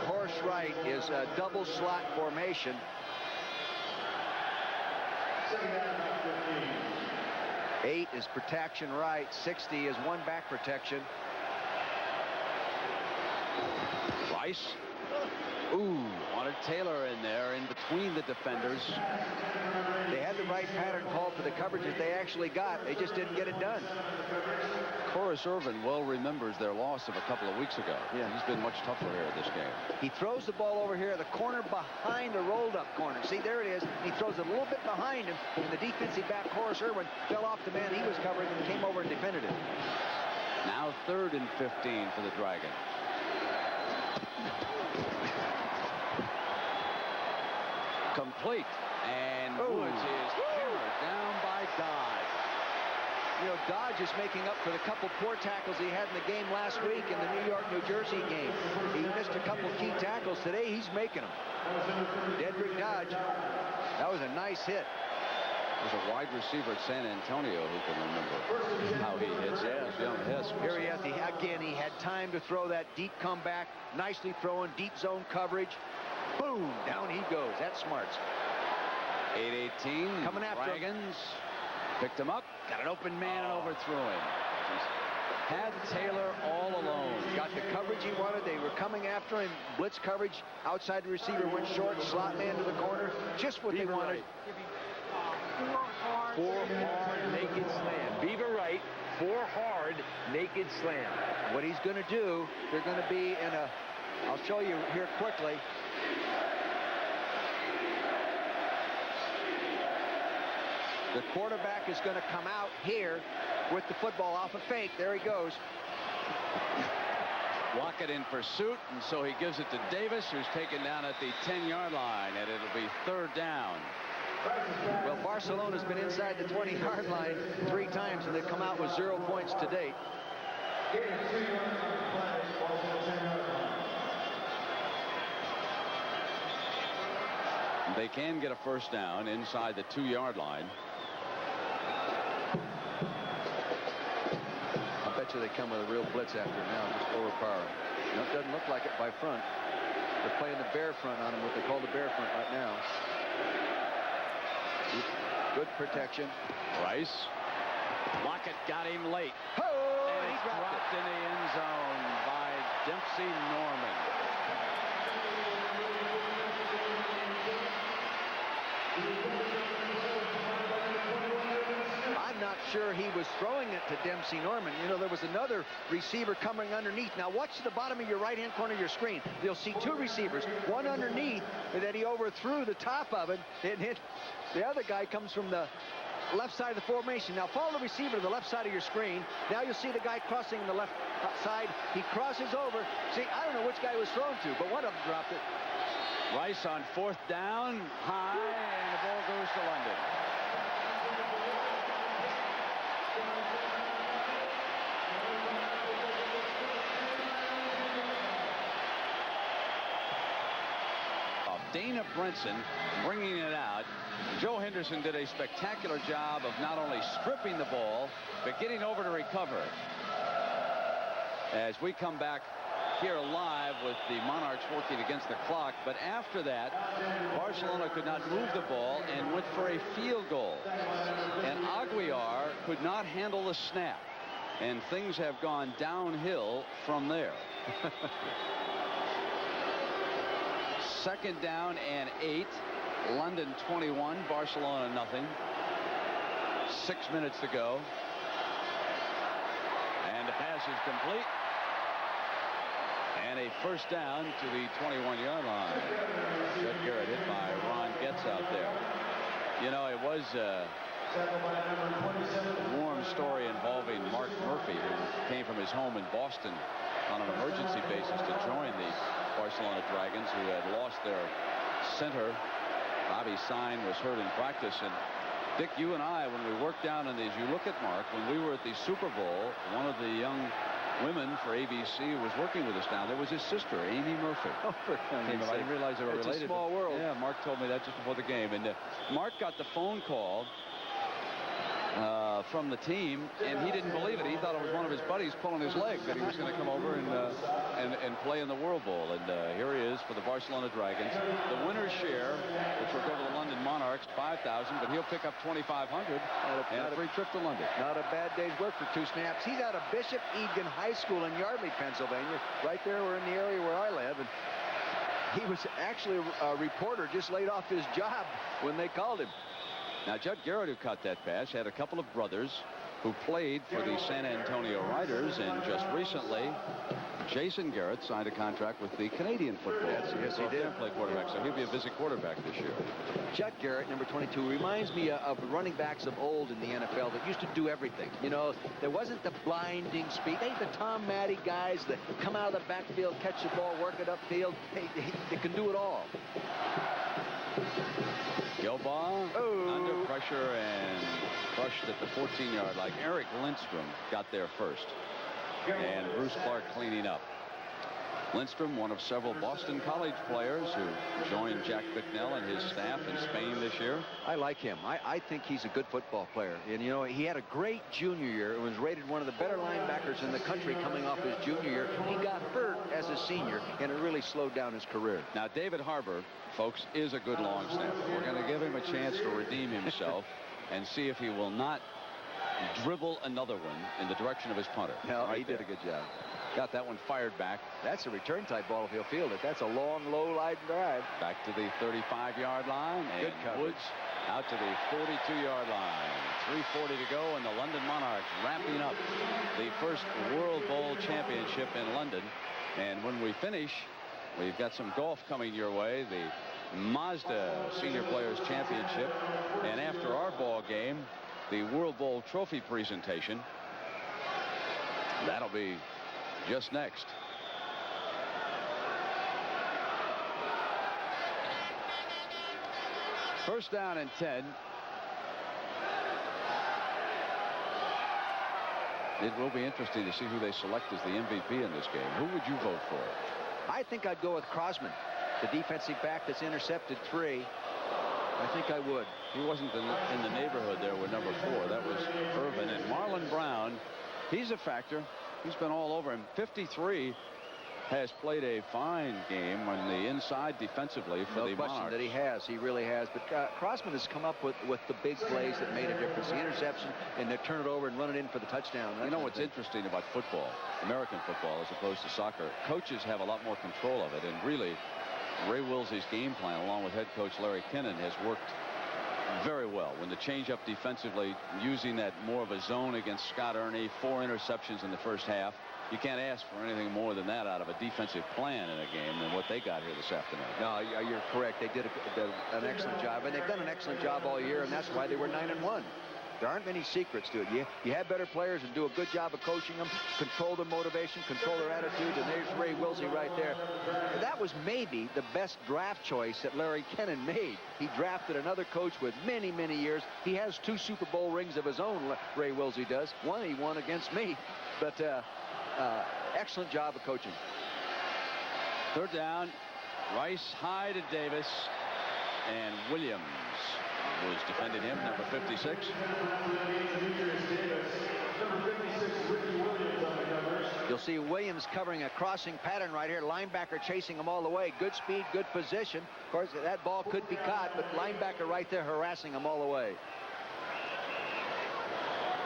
Horse right is a double slot formation. Eight is protection right. 60 is one back protection. Rice. Ooh, wanted Taylor in there in between the defenders. They had the right pattern called for the coverages they actually got. They just didn't get it done. Horace Irvin well remembers their loss of a couple of weeks ago. Yeah, he's been much tougher here in this game. He throws the ball over here, the corner behind the rolled up corner. See, there it is. He throws it a little bit behind him, and the defensive back, Horace Irvin, fell off the man he was covering and came over and defended it. Now 3rd and 15 for the Dragons. Complete, and Woods is hammered down by Dodge. You know, Dodge is making up for the couple poor tackles he had in the game last week in the New York-New Jersey game. He missed a couple key tackles. Today, he's making them. Dedrick Dodge, that was a nice hit. There's a wide receiver at San Antonio who can remember how he hits. Yes, young Hess. Here he is. Again, he had time to throw that deep comeback. Nicely thrown, deep zone coverage. Boom, down he goes. That's smarts. 8-18. Coming after Dragons. Picked him up. Got an open man and overthrew him. Had Taylor all alone. Got the coverage he wanted. They were coming after him. Blitz coverage. Outside the receiver went short. Slot man to the corner. Just what they wanted. Four hard naked slam. Beaver right. 4 hard naked slam. What he's going to do, they're going to be in a, I'll show you here quickly. The quarterback is going to come out here with the football off a fake. There he goes. Lockett in pursuit, and so he gives it to Davis, who's taken down at the 10-yard line, and it'll be 3rd down. Well, Barcelona's been inside the 20-yard line 3 times, and they've come out with 0 points to date. They can get a first down inside the 2-yard line. I bet you they come with a real blitz after now, just overpower. No, it doesn't look like it by front. They're playing the bear front on him, what they call the bear front right now. Good protection. Rice. Lockett got him late. Oh, and he's dropped in the end zone by Dempsey Norman. I'm not sure he was throwing it to Dempsey Norman. You know, there was another receiver coming underneath. Now watch the bottom of your right-hand corner of your screen. You'll see 2 receivers, one underneath, and then he overthrew the top of it, and the other guy comes from the left side of the formation. Now follow the receiver to the left side of your screen. Now you'll see the guy crossing the left side. He crosses over. See, I don't know which guy he was thrown to, but one of them dropped it. Rice on 4th down, high, and the ball goes to London. Dana Brinson bringing it out. Joe Henderson did a spectacular job of not only stripping the ball, but getting over to recover it. As we come back here live with the Monarchs working against the clock, but after that, Barcelona could not move the ball and went for a field goal. And Aguiar could not handle the snap. And things have gone downhill from there. 2nd down and 8. London 21, Barcelona nothing. 6 minutes to go. And the pass is complete. And a first down to the 21-yard line. Judd Garrett hit by Ron Getz out there. You know, it was a warm story involving Mark Murphy, who came from his home in Boston on an emergency basis to join the Barcelona Dragons, who had lost their center. Bobby Sine was hurt in practice. And Dick, you and I, when we worked down on these, you look at Mark, when we were at the Super Bowl, one of the young women for ABC who was working with us down there was his sister, Amy Murphy. Oh, for goodness sake. I didn't realize they were related. It's a small world. Yeah, Mark told me that just before the game. And Mark got the phone call from the team, and he didn't believe it. He thought it was one of his buddies pulling his leg, that he was going to come over and play in the World Bowl. And here he is for the Barcelona Dragons. The winner's share, which will go to the London Monarchs, $5,000, but he'll pick up $2,500 and a free trip to London. Not a bad day's work for 2 snaps. He's out of Bishop Egan High School in Yardley, Pennsylvania. Right there, we're in the area where I live. And he was actually a reporter, just laid off his job when they called him. Now, Judd Garrett, who caught that pass, had a couple of brothers who played for the San Antonio Riders, and just recently, Jason Garrett signed a contract with the Canadian football. Yes, he did. Play quarterback, so he'll be a visit quarterback this year. Judd Garrett, number 22, reminds me of the running backs of old in the NFL that used to do everything. You know, there wasn't the blinding speed. They the Tom Matty guys that come out of the backfield, catch the ball, work it upfield. They can do it all. Gilbaugh under pressure and crushed at the 14-yard line. Eric Lindstrom got there first. And Bruce Clark cleaning up. Lindstrom, one of several Boston College players who joined Jack Bicknell and his staff in Spain this year. I like him. I think he's a good football player. And, you know, he had a great junior year. It was rated one of the better linebackers in the country coming off his junior year. He got hurt as a senior, and it really slowed down his career. Now, David Harbour, folks, is a good long snapper. We're going to give him a chance to redeem himself and see if he will not dribble another one in the direction of his punter. No, he did a good job. Got that one fired back. That's a return type ball if he'll field it. That's a long, low line drive. Back to the 35-yard line. Good coverage. Woods out to the 42-yard line. 3:40 to go, and the London Monarchs wrapping up the first World Bowl championship in London. And when we finish, we've got some golf coming your way. The Mazda Senior Players Championship. And after our ball game, the World Bowl trophy presentation. That'll be just next. First down and 10. It will be interesting to see who they select as the MVP in this game. Who would you vote for? I think I'd go with Crossman, the defensive back that's intercepted 3. I think I would. He wasn't in the neighborhood there with number 4. That was Irvin. And Marlon Brown, he's a factor. He's been all over him. 53 has played a fine game on the inside defensively for the Monarchs. No question that he has. He really has. But Crossman has come up with the big plays that made a difference. The interception and they turn it over and run it in for the touchdown. You know what's interesting about football, American football as opposed to soccer? Coaches have a lot more control of it. And really, Ray Wilsey's game plan, along with head coach Larry Kinnan, has worked very well. When the change up defensively, using that more of a zone against Scott Ernie, 4 interceptions in the first half. You can't ask for anything more than that out of a defensive plan in a game than what they got here this afternoon. No, you're correct. They did an excellent job, and they've done an excellent job all year, and that's why they were 9-1. There aren't many secrets to it. You have better players and do a good job of coaching them, control their motivation, control their attitude, and there's Ray Wilsey right there. That was maybe the best draft choice that Larry Kennan made. He drafted another coach with many, many years. He has 2 Super Bowl rings of his own, Ray Wilsey does. One he won against me, but excellent job of coaching. Third down, Rice high to Davis, and Williams was defending him, number 56. You'll see Williams covering a crossing pattern right here. Linebacker chasing him all the way. Good speed, good position. Of course, that ball could be caught, but linebacker right there harassing him all the way.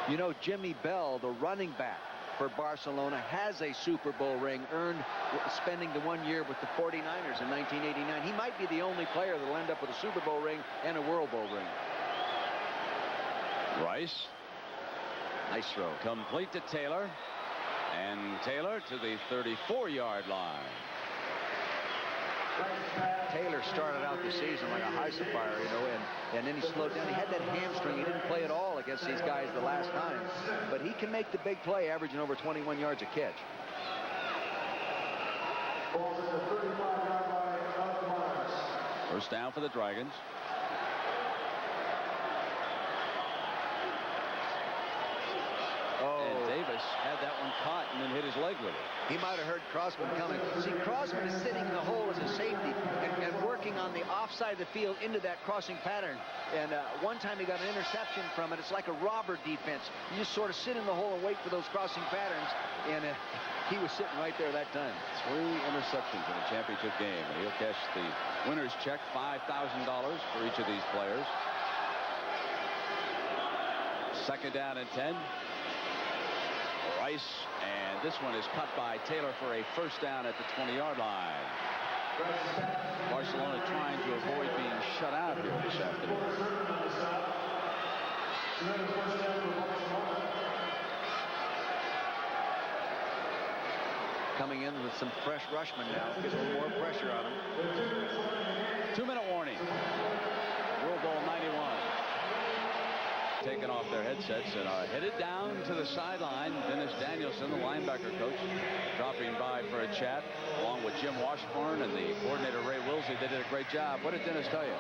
You know, Jimmy Bell, the running back for Barcelona, has a Super Bowl ring earned spending the 1 year with the 49ers in 1989. He might be the only player that will end up with a Super Bowl ring and a World Bowl ring. Rice. Nice throw. Complete to Taylor. And Taylor to the 34-yard line. Taylor started out the season like a Heisefire, you know, and then he slowed down. He had that hamstring. He didn't play at all against these guys the last time. But he can make the big play, averaging over 21 yards a catch. First down for the Dragons. And Davis had that one caught and then hit his leg with it. He might have heard Crossman coming. See, Crossman is sitting in the hole as a safety and working on the offside of the field into that crossing pattern. And one time he got an interception from it. It's like a robber defense. You just sort of sit in the hole and wait for those crossing patterns. And he was sitting right there that time. 3 interceptions in a championship game. And he'll cash the winner's check, $5,000 for each of these players. Second down and 10. Rice, and this one is cut by Taylor for a first down at the 20-yard line. Barcelona trying to avoid being shut out here this afternoon. Coming in with some fresh rushmen now. Gets a little more pressure on him. 2-minute warning. World Bowl 91. Taken off their headsets and are headed down to the sideline. Dennis Danielson, the linebacker coach, dropping by for a chat along with Jim Washburn and the coordinator Ray Wilsey. They did a great job. What did Dennis tell you?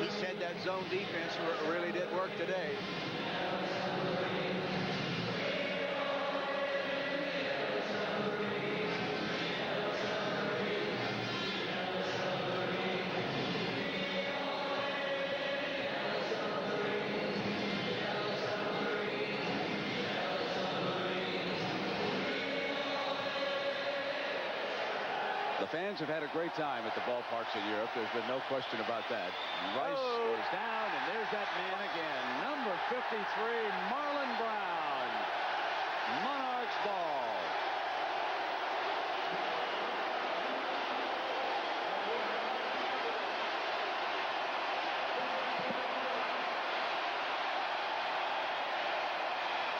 He said that zone defense really did work today. Fans have had a great time at the ballparks in Europe. There's been no question about that. And Rice is down, and there's that man again. Number 53, Marlon Brown. Monarchs ball.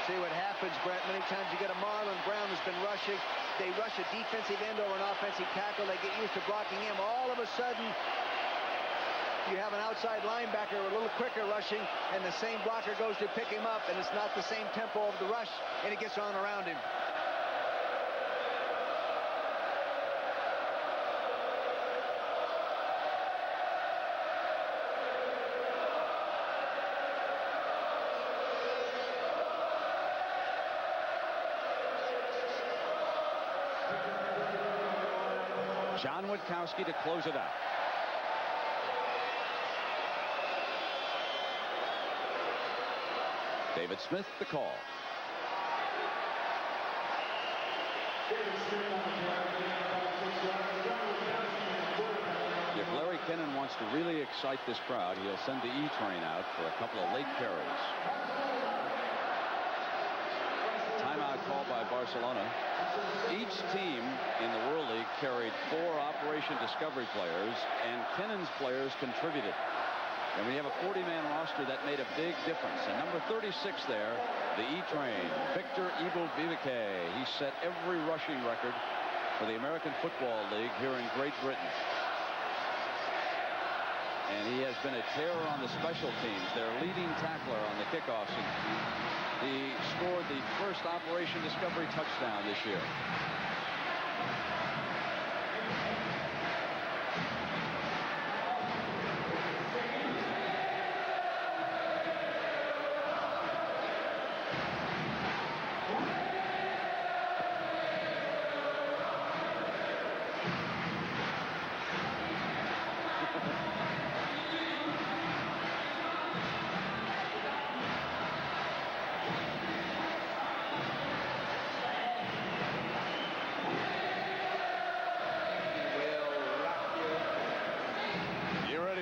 See what happens, Brett. Many times you get a Marlon Brown who's been rushing. They rush a defensive end over an offensive tackle. They get used to blocking him. All of a sudden, you have an outside linebacker a little quicker rushing, and the same blocker goes to pick him up, and it's not the same tempo of the rush, and it gets on around him. John Witkowski to close it out. David Smith, the call. If Larry Kennan wants to really excite this crowd, he'll send the E-train out for a couple of late carries. Timeout called by Barcelona. Each team in the World League carried 4 Operation Discovery players, and Kennan's players contributed. And we have a 40-man roster that made a big difference. And number 36 there, the E-Train, Victor Ivo Viveke. He set every rushing record for the American Football League here in Great Britain. And he has been a terror on the special teams, their leading tackler on the kickoffs. He scored the first Operation Discovery touchdown this year.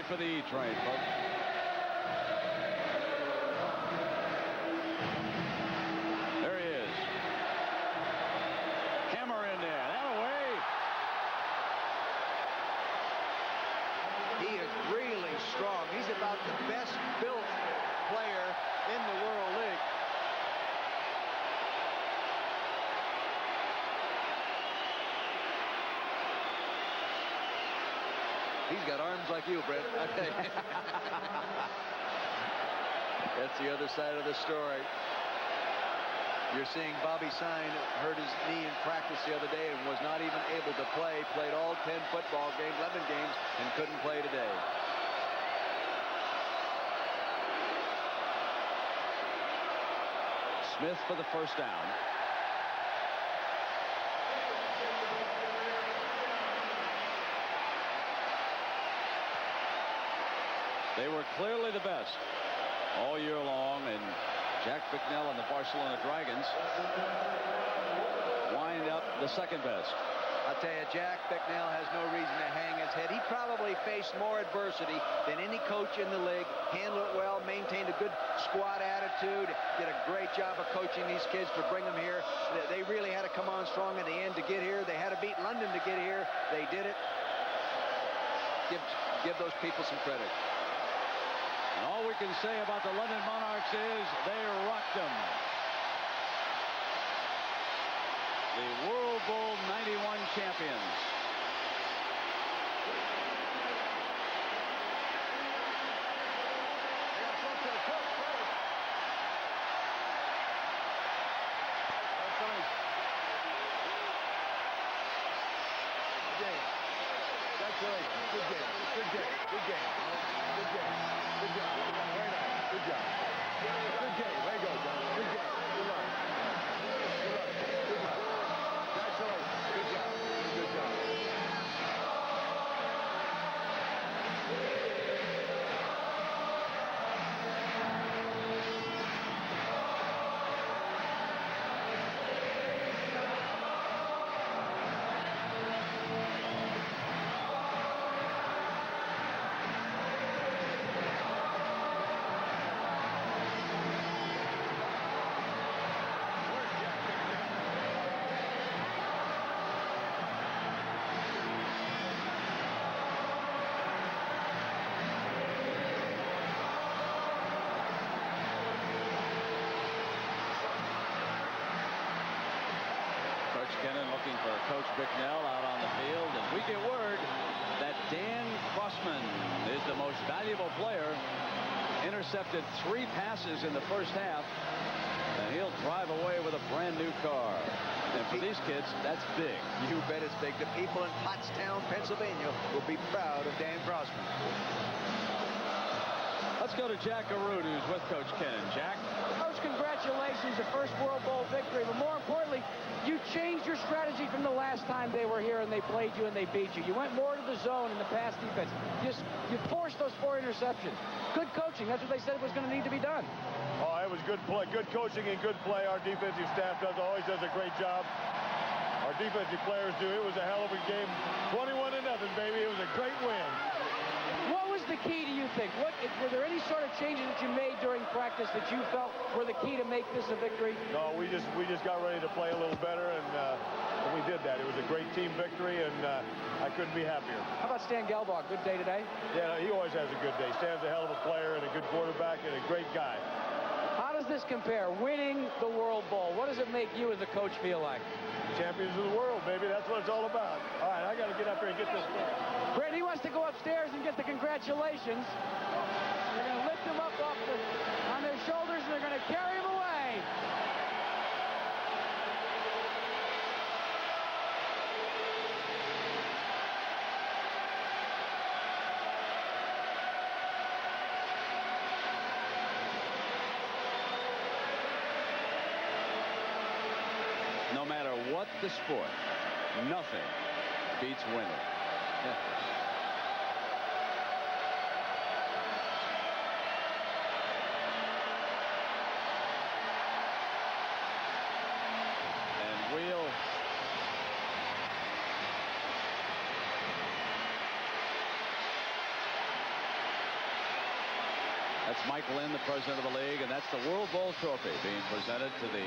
For the E-Train, folks. There he is. Hammer in there. That away. He is really strong. He's about the best built He's got arms like you, Brent. Okay. That's the other side of the story. You're seeing Bobby Sine hurt his knee in practice the other day and was not even able to play. Played all 10 football games, 11 games, and couldn't play today. Smith for the first down. They were clearly the best all year long, and Jack Bicknell and the Barcelona Dragons wind up the second best. I'll tell you, Jack Bicknell has no reason to hang his head. He probably faced more adversity than any coach in the league. Handled it well, maintained a good squad attitude, did a great job of coaching these kids to bring them here. They really had to come on strong at the end to get here. They had to beat London to get here. They did it. Give those people some credit. And all we can say about the London Monarchs is they rocked them. The World Bowl 91 champions. Looking for Coach Bicknell out on the field, and we get word that Dan Crossman is the most valuable player. Intercepted 3 passes in the first half, and he'll drive away with a brand new car. And for these kids, that's big. You bet it's big. The people in Pottstown, Pennsylvania will be proud of Dan Crossman. Let's go to Jack Arute, who's with Coach Kennan. Jack? Coach, congratulations, the first World Bowl victory, but more importantly, you changed your strategy from the last time they were here and they played you and they beat you. You went more to the zone in the pass defense. You forced those 4 interceptions. Good coaching. That's what they said was going to need to be done. Oh, it was good play, good coaching and good play. Our defensive staff always does a great job. Our defensive players do. It was a hell of a game. 21-0, baby. It was a great win. What was the key, do you think? Were there any sort of changes that you made during practice that you felt were the key to make this a victory? No, we just got ready to play a little better, and we did that. It was a great team victory, and I couldn't be happier. How about Stan Gelbach? Good day today? Yeah, he always has a good day. Stan's a hell of a player and a good quarterback and a great guy. How does this compare? Winning the World Bowl, what does it make you as a coach feel like? Champions of the world, baby. That's what it's all about. All right, I got to get up here and get this thing. Brett, he wants to go upstairs and get the congratulations. They're going to lift him up on their shoulders, and they're going to carry him away. No matter what the sport, nothing beats winning. And we'll that's Mike Lynn, the president of the league, and that's the World Bowl trophy being presented to the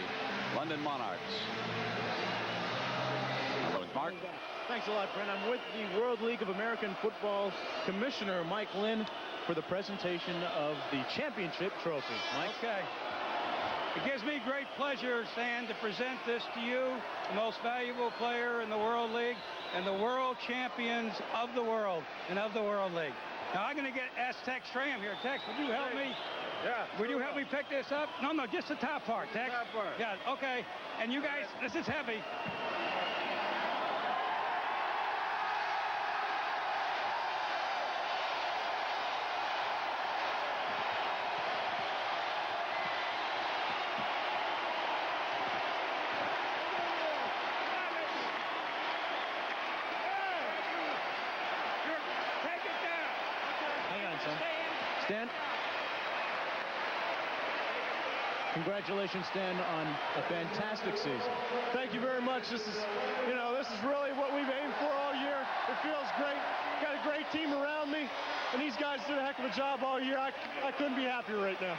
London Monarchs. Mark? Thanks a lot, Brent. I'm with the World League of American Football Commissioner Mike Lynn for the presentation of the championship trophy. Mike? Okay. It gives me great pleasure, Stan, to present this to you, the most valuable player in the World League and the world champions of the world and of the World League. Now, I'm going to ask Tex Stram here. Tex, would you help me? Yeah. Would you help me pick this up? No, just the top part, Tex. Top part. Yeah, okay. And you guys, this is heavy. Stan? Congratulations, Stan, on a fantastic season. Thank you very much. This is really what we've aimed for all year. It feels great. Got a great team around me, and these guys did a heck of a job all year. I couldn't be happier right now.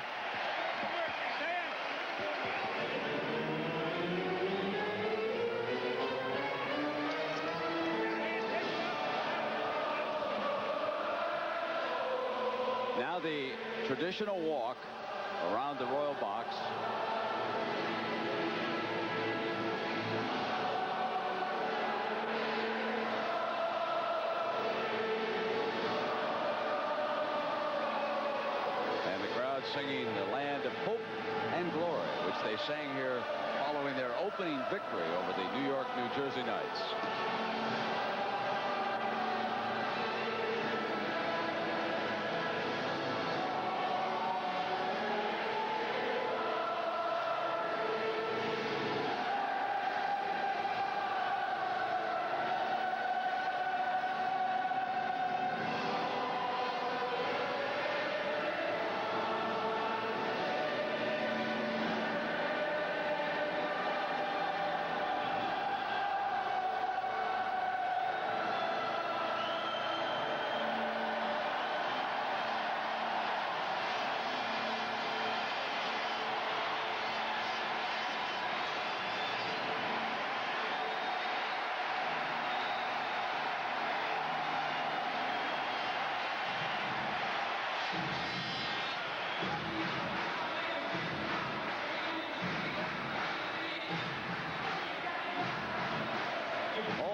Now the traditional walk around the royal box. And the crowd singing the land of hope and glory, which they sang here following their opening victory over the New York, New Jersey Knights.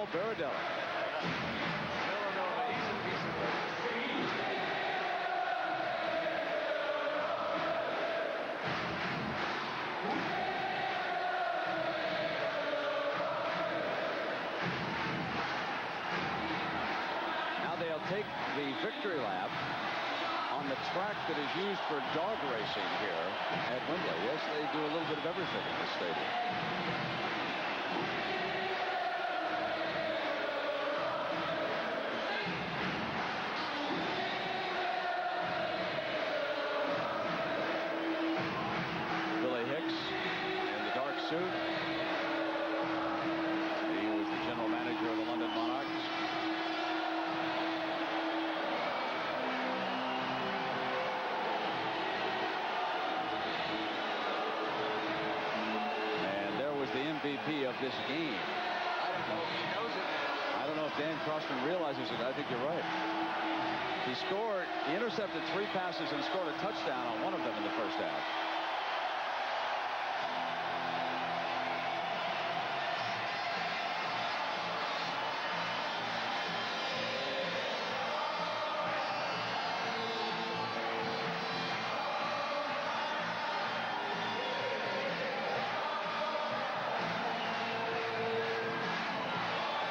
Baradella. Now they'll take the victory lap on the track that is used for dog racing here at Wembley. Yes, they do a little bit of everything in this stadium. Suit. He was the general manager of the London Monarchs. And there was the MVP of this game. I don't know if he knows it. I don't know if Dan Crossman realizes it. I think you're right. He intercepted 3 passes and scored a touchdown on one of them in the first half.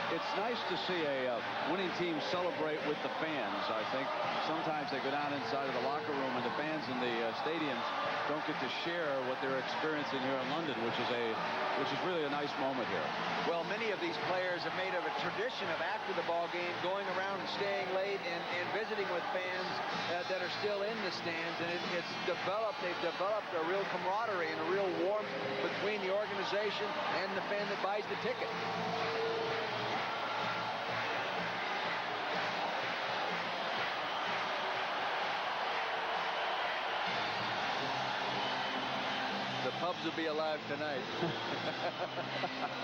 It's nice to see a winning team celebrate with the fans, I think. Sometimes they go down inside of the locker room and the fans in the stadiums don't get to share what they're experiencing here in London, which is really a nice moment here. Well, many of these players have made it a tradition of after the ball game going around and staying late and visiting with fans that are still in the stands, and they've developed a real camaraderie and a real warmth between the organization and the fan that buys the ticket. The pubs will be alive tonight.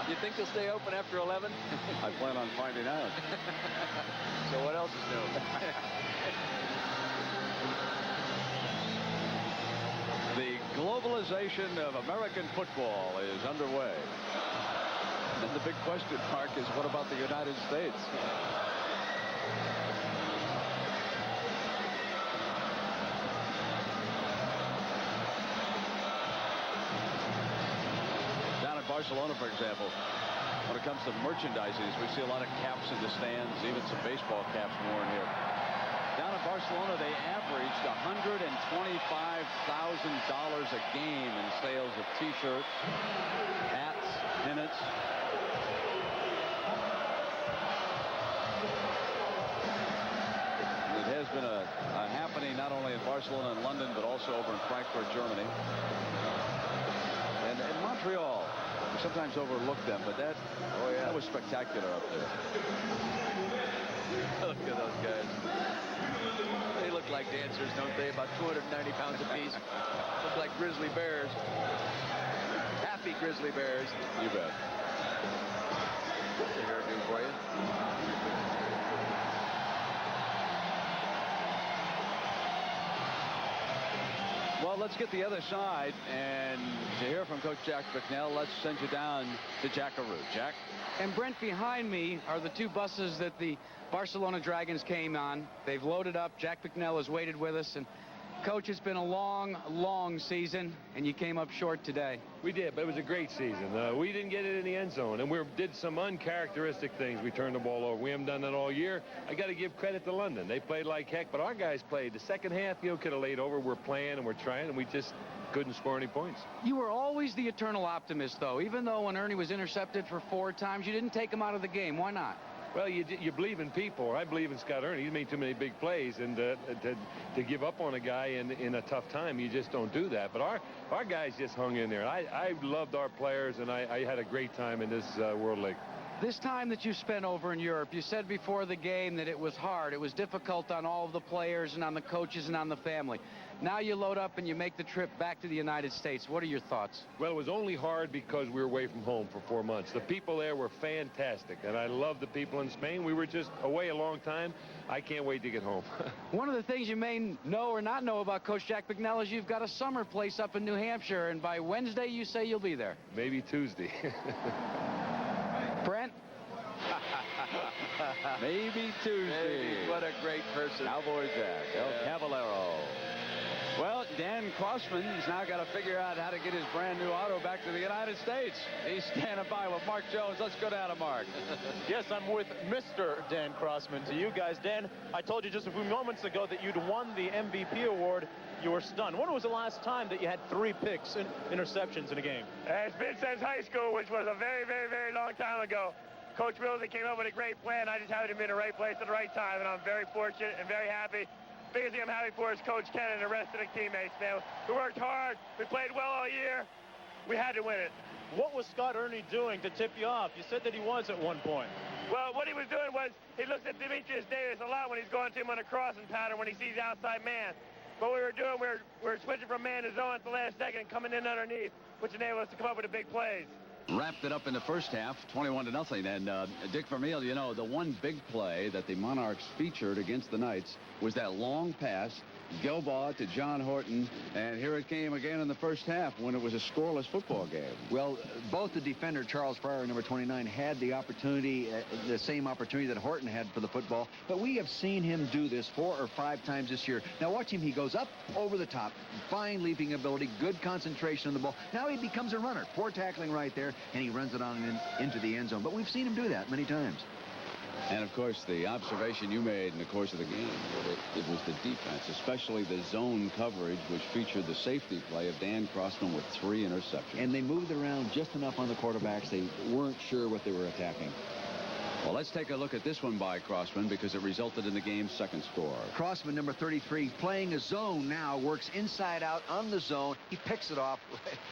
You think they'll stay open after 11? I plan on finding out. So what else is new? The globalization of American football is underway. And the big question mark is, what about the United States? Down in Barcelona, for example, when it comes to merchandising, we see a lot of caps in the stands, even some baseball caps worn here. Down in Barcelona, they averaged $125,000 a game in sales of T-shirts, hats, pennants. It has been a happening not only in Barcelona and London, but also over in Frankfurt, Germany. And in Montreal, we sometimes overlook them, but that was spectacular up there. Look at those guys. They look like dancers, don't they? About 290 pounds apiece. Look like grizzly bears. Happy grizzly bears. You bet. That's a hairdo for you. Well, let's get the other side, and to hear from Coach Jack Bicknell, let's send you down to Jackaroo. Jack? And Brent, behind me are the two buses that the Barcelona Dragons came on. They've loaded up. Jack Bicknell has waited with us. And Coach, it's been a long, long season, and you came up short today. We did, but it was a great season. We didn't get it in the end zone, and we did some uncharacteristic things. We turned the ball over. We haven't done that all year. I got to give credit to London. They played like heck, but our guys played. The second half, could have laid over. We're playing, and we're trying, and we just couldn't score any points. You were always the eternal optimist, though. Even though when Ernie was intercepted for 4 times, you didn't take him out of the game. Why not? Well, you believe in people. I believe in Scott Ernie. He's made too many big plays, and to give up on a guy in a tough time, you just don't do that. But our guys just hung in there. I loved our players, and I had a great time in this World League. This time that you spent over in Europe, you said before the game that it was hard. It was difficult on all of the players and on the coaches and on the family. Now you load up and you make the trip back to the United States. What are your thoughts? Well, it was only hard because we were away from home for 4 months. The people there were fantastic, and I love the people in Spain. We were just away a long time. I can't wait to get home. One of the things you may know or not know about Coach Jack Bicknell is you've got a summer place up in New Hampshire, and by Wednesday you say you'll be there. Maybe Tuesday. Brent? Maybe Tuesday. Maybe. What a great person. Cowboy Jack, El Caballero. Well, Dan Crossman's now got to figure out how to get his brand new auto back to the United States. He's standing by with Mark Jones. Let's go down to Mark. Yes, I'm with Mr. Dan Crossman. To you guys, Dan, I told you just a few moments ago that you'd won the MVP award. You were stunned. When was the last time that you had 3 picks and interceptions in a game? It's been since high school, which was a very, very, very long time ago. Coach Wilson came up with a great plan. I just happened to be in the right place at the right time, and I'm very fortunate and very happy. Biggest thing I'm happy for is Coach Ken and the rest of the teammates, man. We worked hard. We played well all year. We had to win it. What was Scott Ernie doing to tip you off? You said that he was at one point. Well, what he was doing was he looks at Demetrius Davis a lot when he's going to him on a crossing pattern when he sees the outside man. What we were doing, we were switching from man to zone at the last second and coming in underneath, which enabled us to come up with the big plays. Wrapped it up in the first half, 21-0. And Dick Vermeil, the one big play that the Monarchs featured against the Knights was that long pass, Gilbaugh to John Horton, and here it came again in the first half when it was a scoreless football game. Well, both the defender, Charles Pryor, number 29, had the opportunity, the same opportunity that Horton had for the football, but we have seen him do this 4 or 5 times this year. Now watch him. He goes up over the top, fine leaping ability, good concentration on the ball. Now he becomes a runner. Poor tackling right there, and he runs it on into the end zone. But we've seen him do that many times. And, of course, the observation you made in the course of the game, it was the defense, especially the zone coverage, which featured the safety play of Dan Crossman with 3 interceptions. And they moved around just enough on the quarterbacks. They weren't sure what they were attacking. Well, let's take a look at this one by Crossman because it resulted in the game's second score. Crossman, number 33, playing a zone now, works inside out on the zone. He picks it off,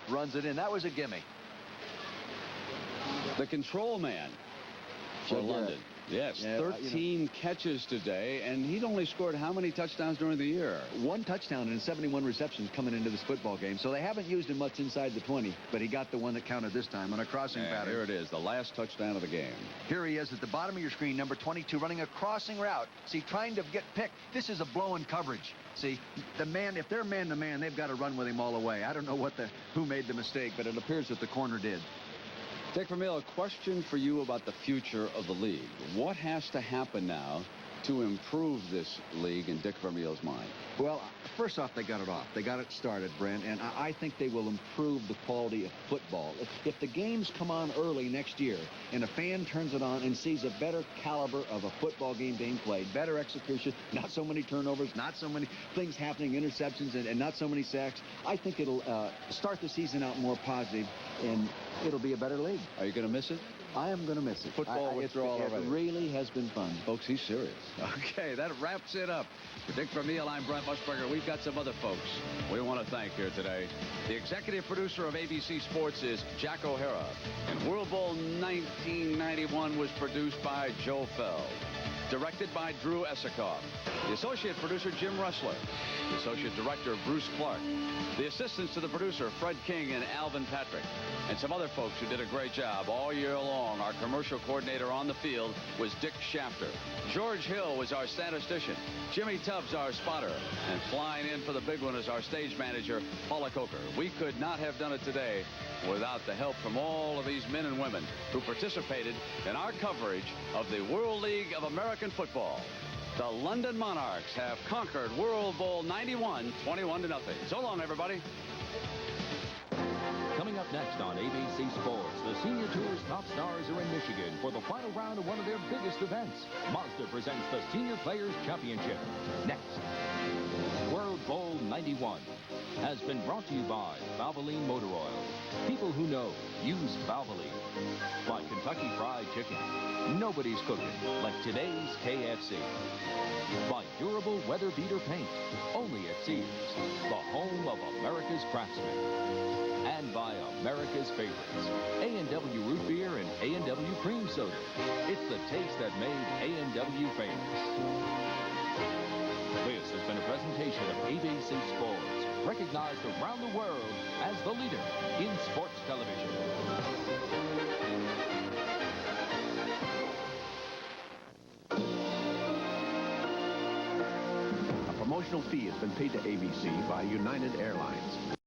runs it in. That was a gimme. The control man for London. Yes, Yeah, 13 catches today, and he'd only scored how many touchdowns during the year? 1 touchdown and 71 receptions coming into this football game. So they haven't used him much inside the 20, but he got the one that counted this time on a crossing And pattern. here it is, the last touchdown of the game. Here he is at the bottom of your screen, number 22, running a crossing route. See, trying to get picked. This is a blow-in coverage. See, the man, if they're man-to-man, they've got to run with him all the way. I don't know who made the mistake, but it appears that the corner did. Dick Vermeil, a question for you about the future of the league. What has to happen now to improve this league in Dick Vermeil's mind? Well, first off, they got it off. They got it started, Brent, and I think they will improve the quality of football. If the games come on early next year and a fan turns it on and sees a better caliber of a football game being played, better execution, not so many turnovers, not so many things happening, interceptions, and not so many sacks, I think it'll start the season out more positive, and it'll be a better league. Are you going to miss it? I am going to miss it. Football withdrawal already. It really has been fun. Folks, he's serious. Okay, that wraps it up. For Dick Vermeil, I'm Brent Musburger. We've got some other folks we want to thank here today. The executive producer of ABC Sports is Jack O'Hara. And World Bowl 1991 was produced by Joe Feld. Directed by Drew Esikoff. The associate producer, Jim Ressler. The associate director, Bruce Clark. The assistants to the producer, Fred King and Alvin Patrick. And some other folks who did a great job all year long. Our commercial coordinator on the field was Dick Shafter. George Hill was our statistician. Jimmy Tubbs, our spotter. And flying in for the big one is our stage manager, Paula Coker. We could not have done it today without the help from all of these men and women who participated in our coverage of the World League of American Football. The London Monarchs have conquered World Bowl 91, 21-0. So long, everybody. Coming up next on ABC Sports, the Senior Tour's top stars are in Michigan for the final round of one of their biggest events. Mazda presents the Senior Players Championship. Next. World Bowl 91 has been brought to you by Valvoline Motor Oil. People who know use Valvoline. By Kentucky Fried Chicken. Nobody's cooking like today's KFC. By durable weather beater paint. Only at Sears, the home of America's craftsmen. And by America's favorites, A&W Root Beer and A&W Cream Soda. It's the taste that made A&W famous. This has been a presentation of ABC Sports, recognized around the world as the leader in sports television. A promotional fee has been paid to ABC by United Airlines.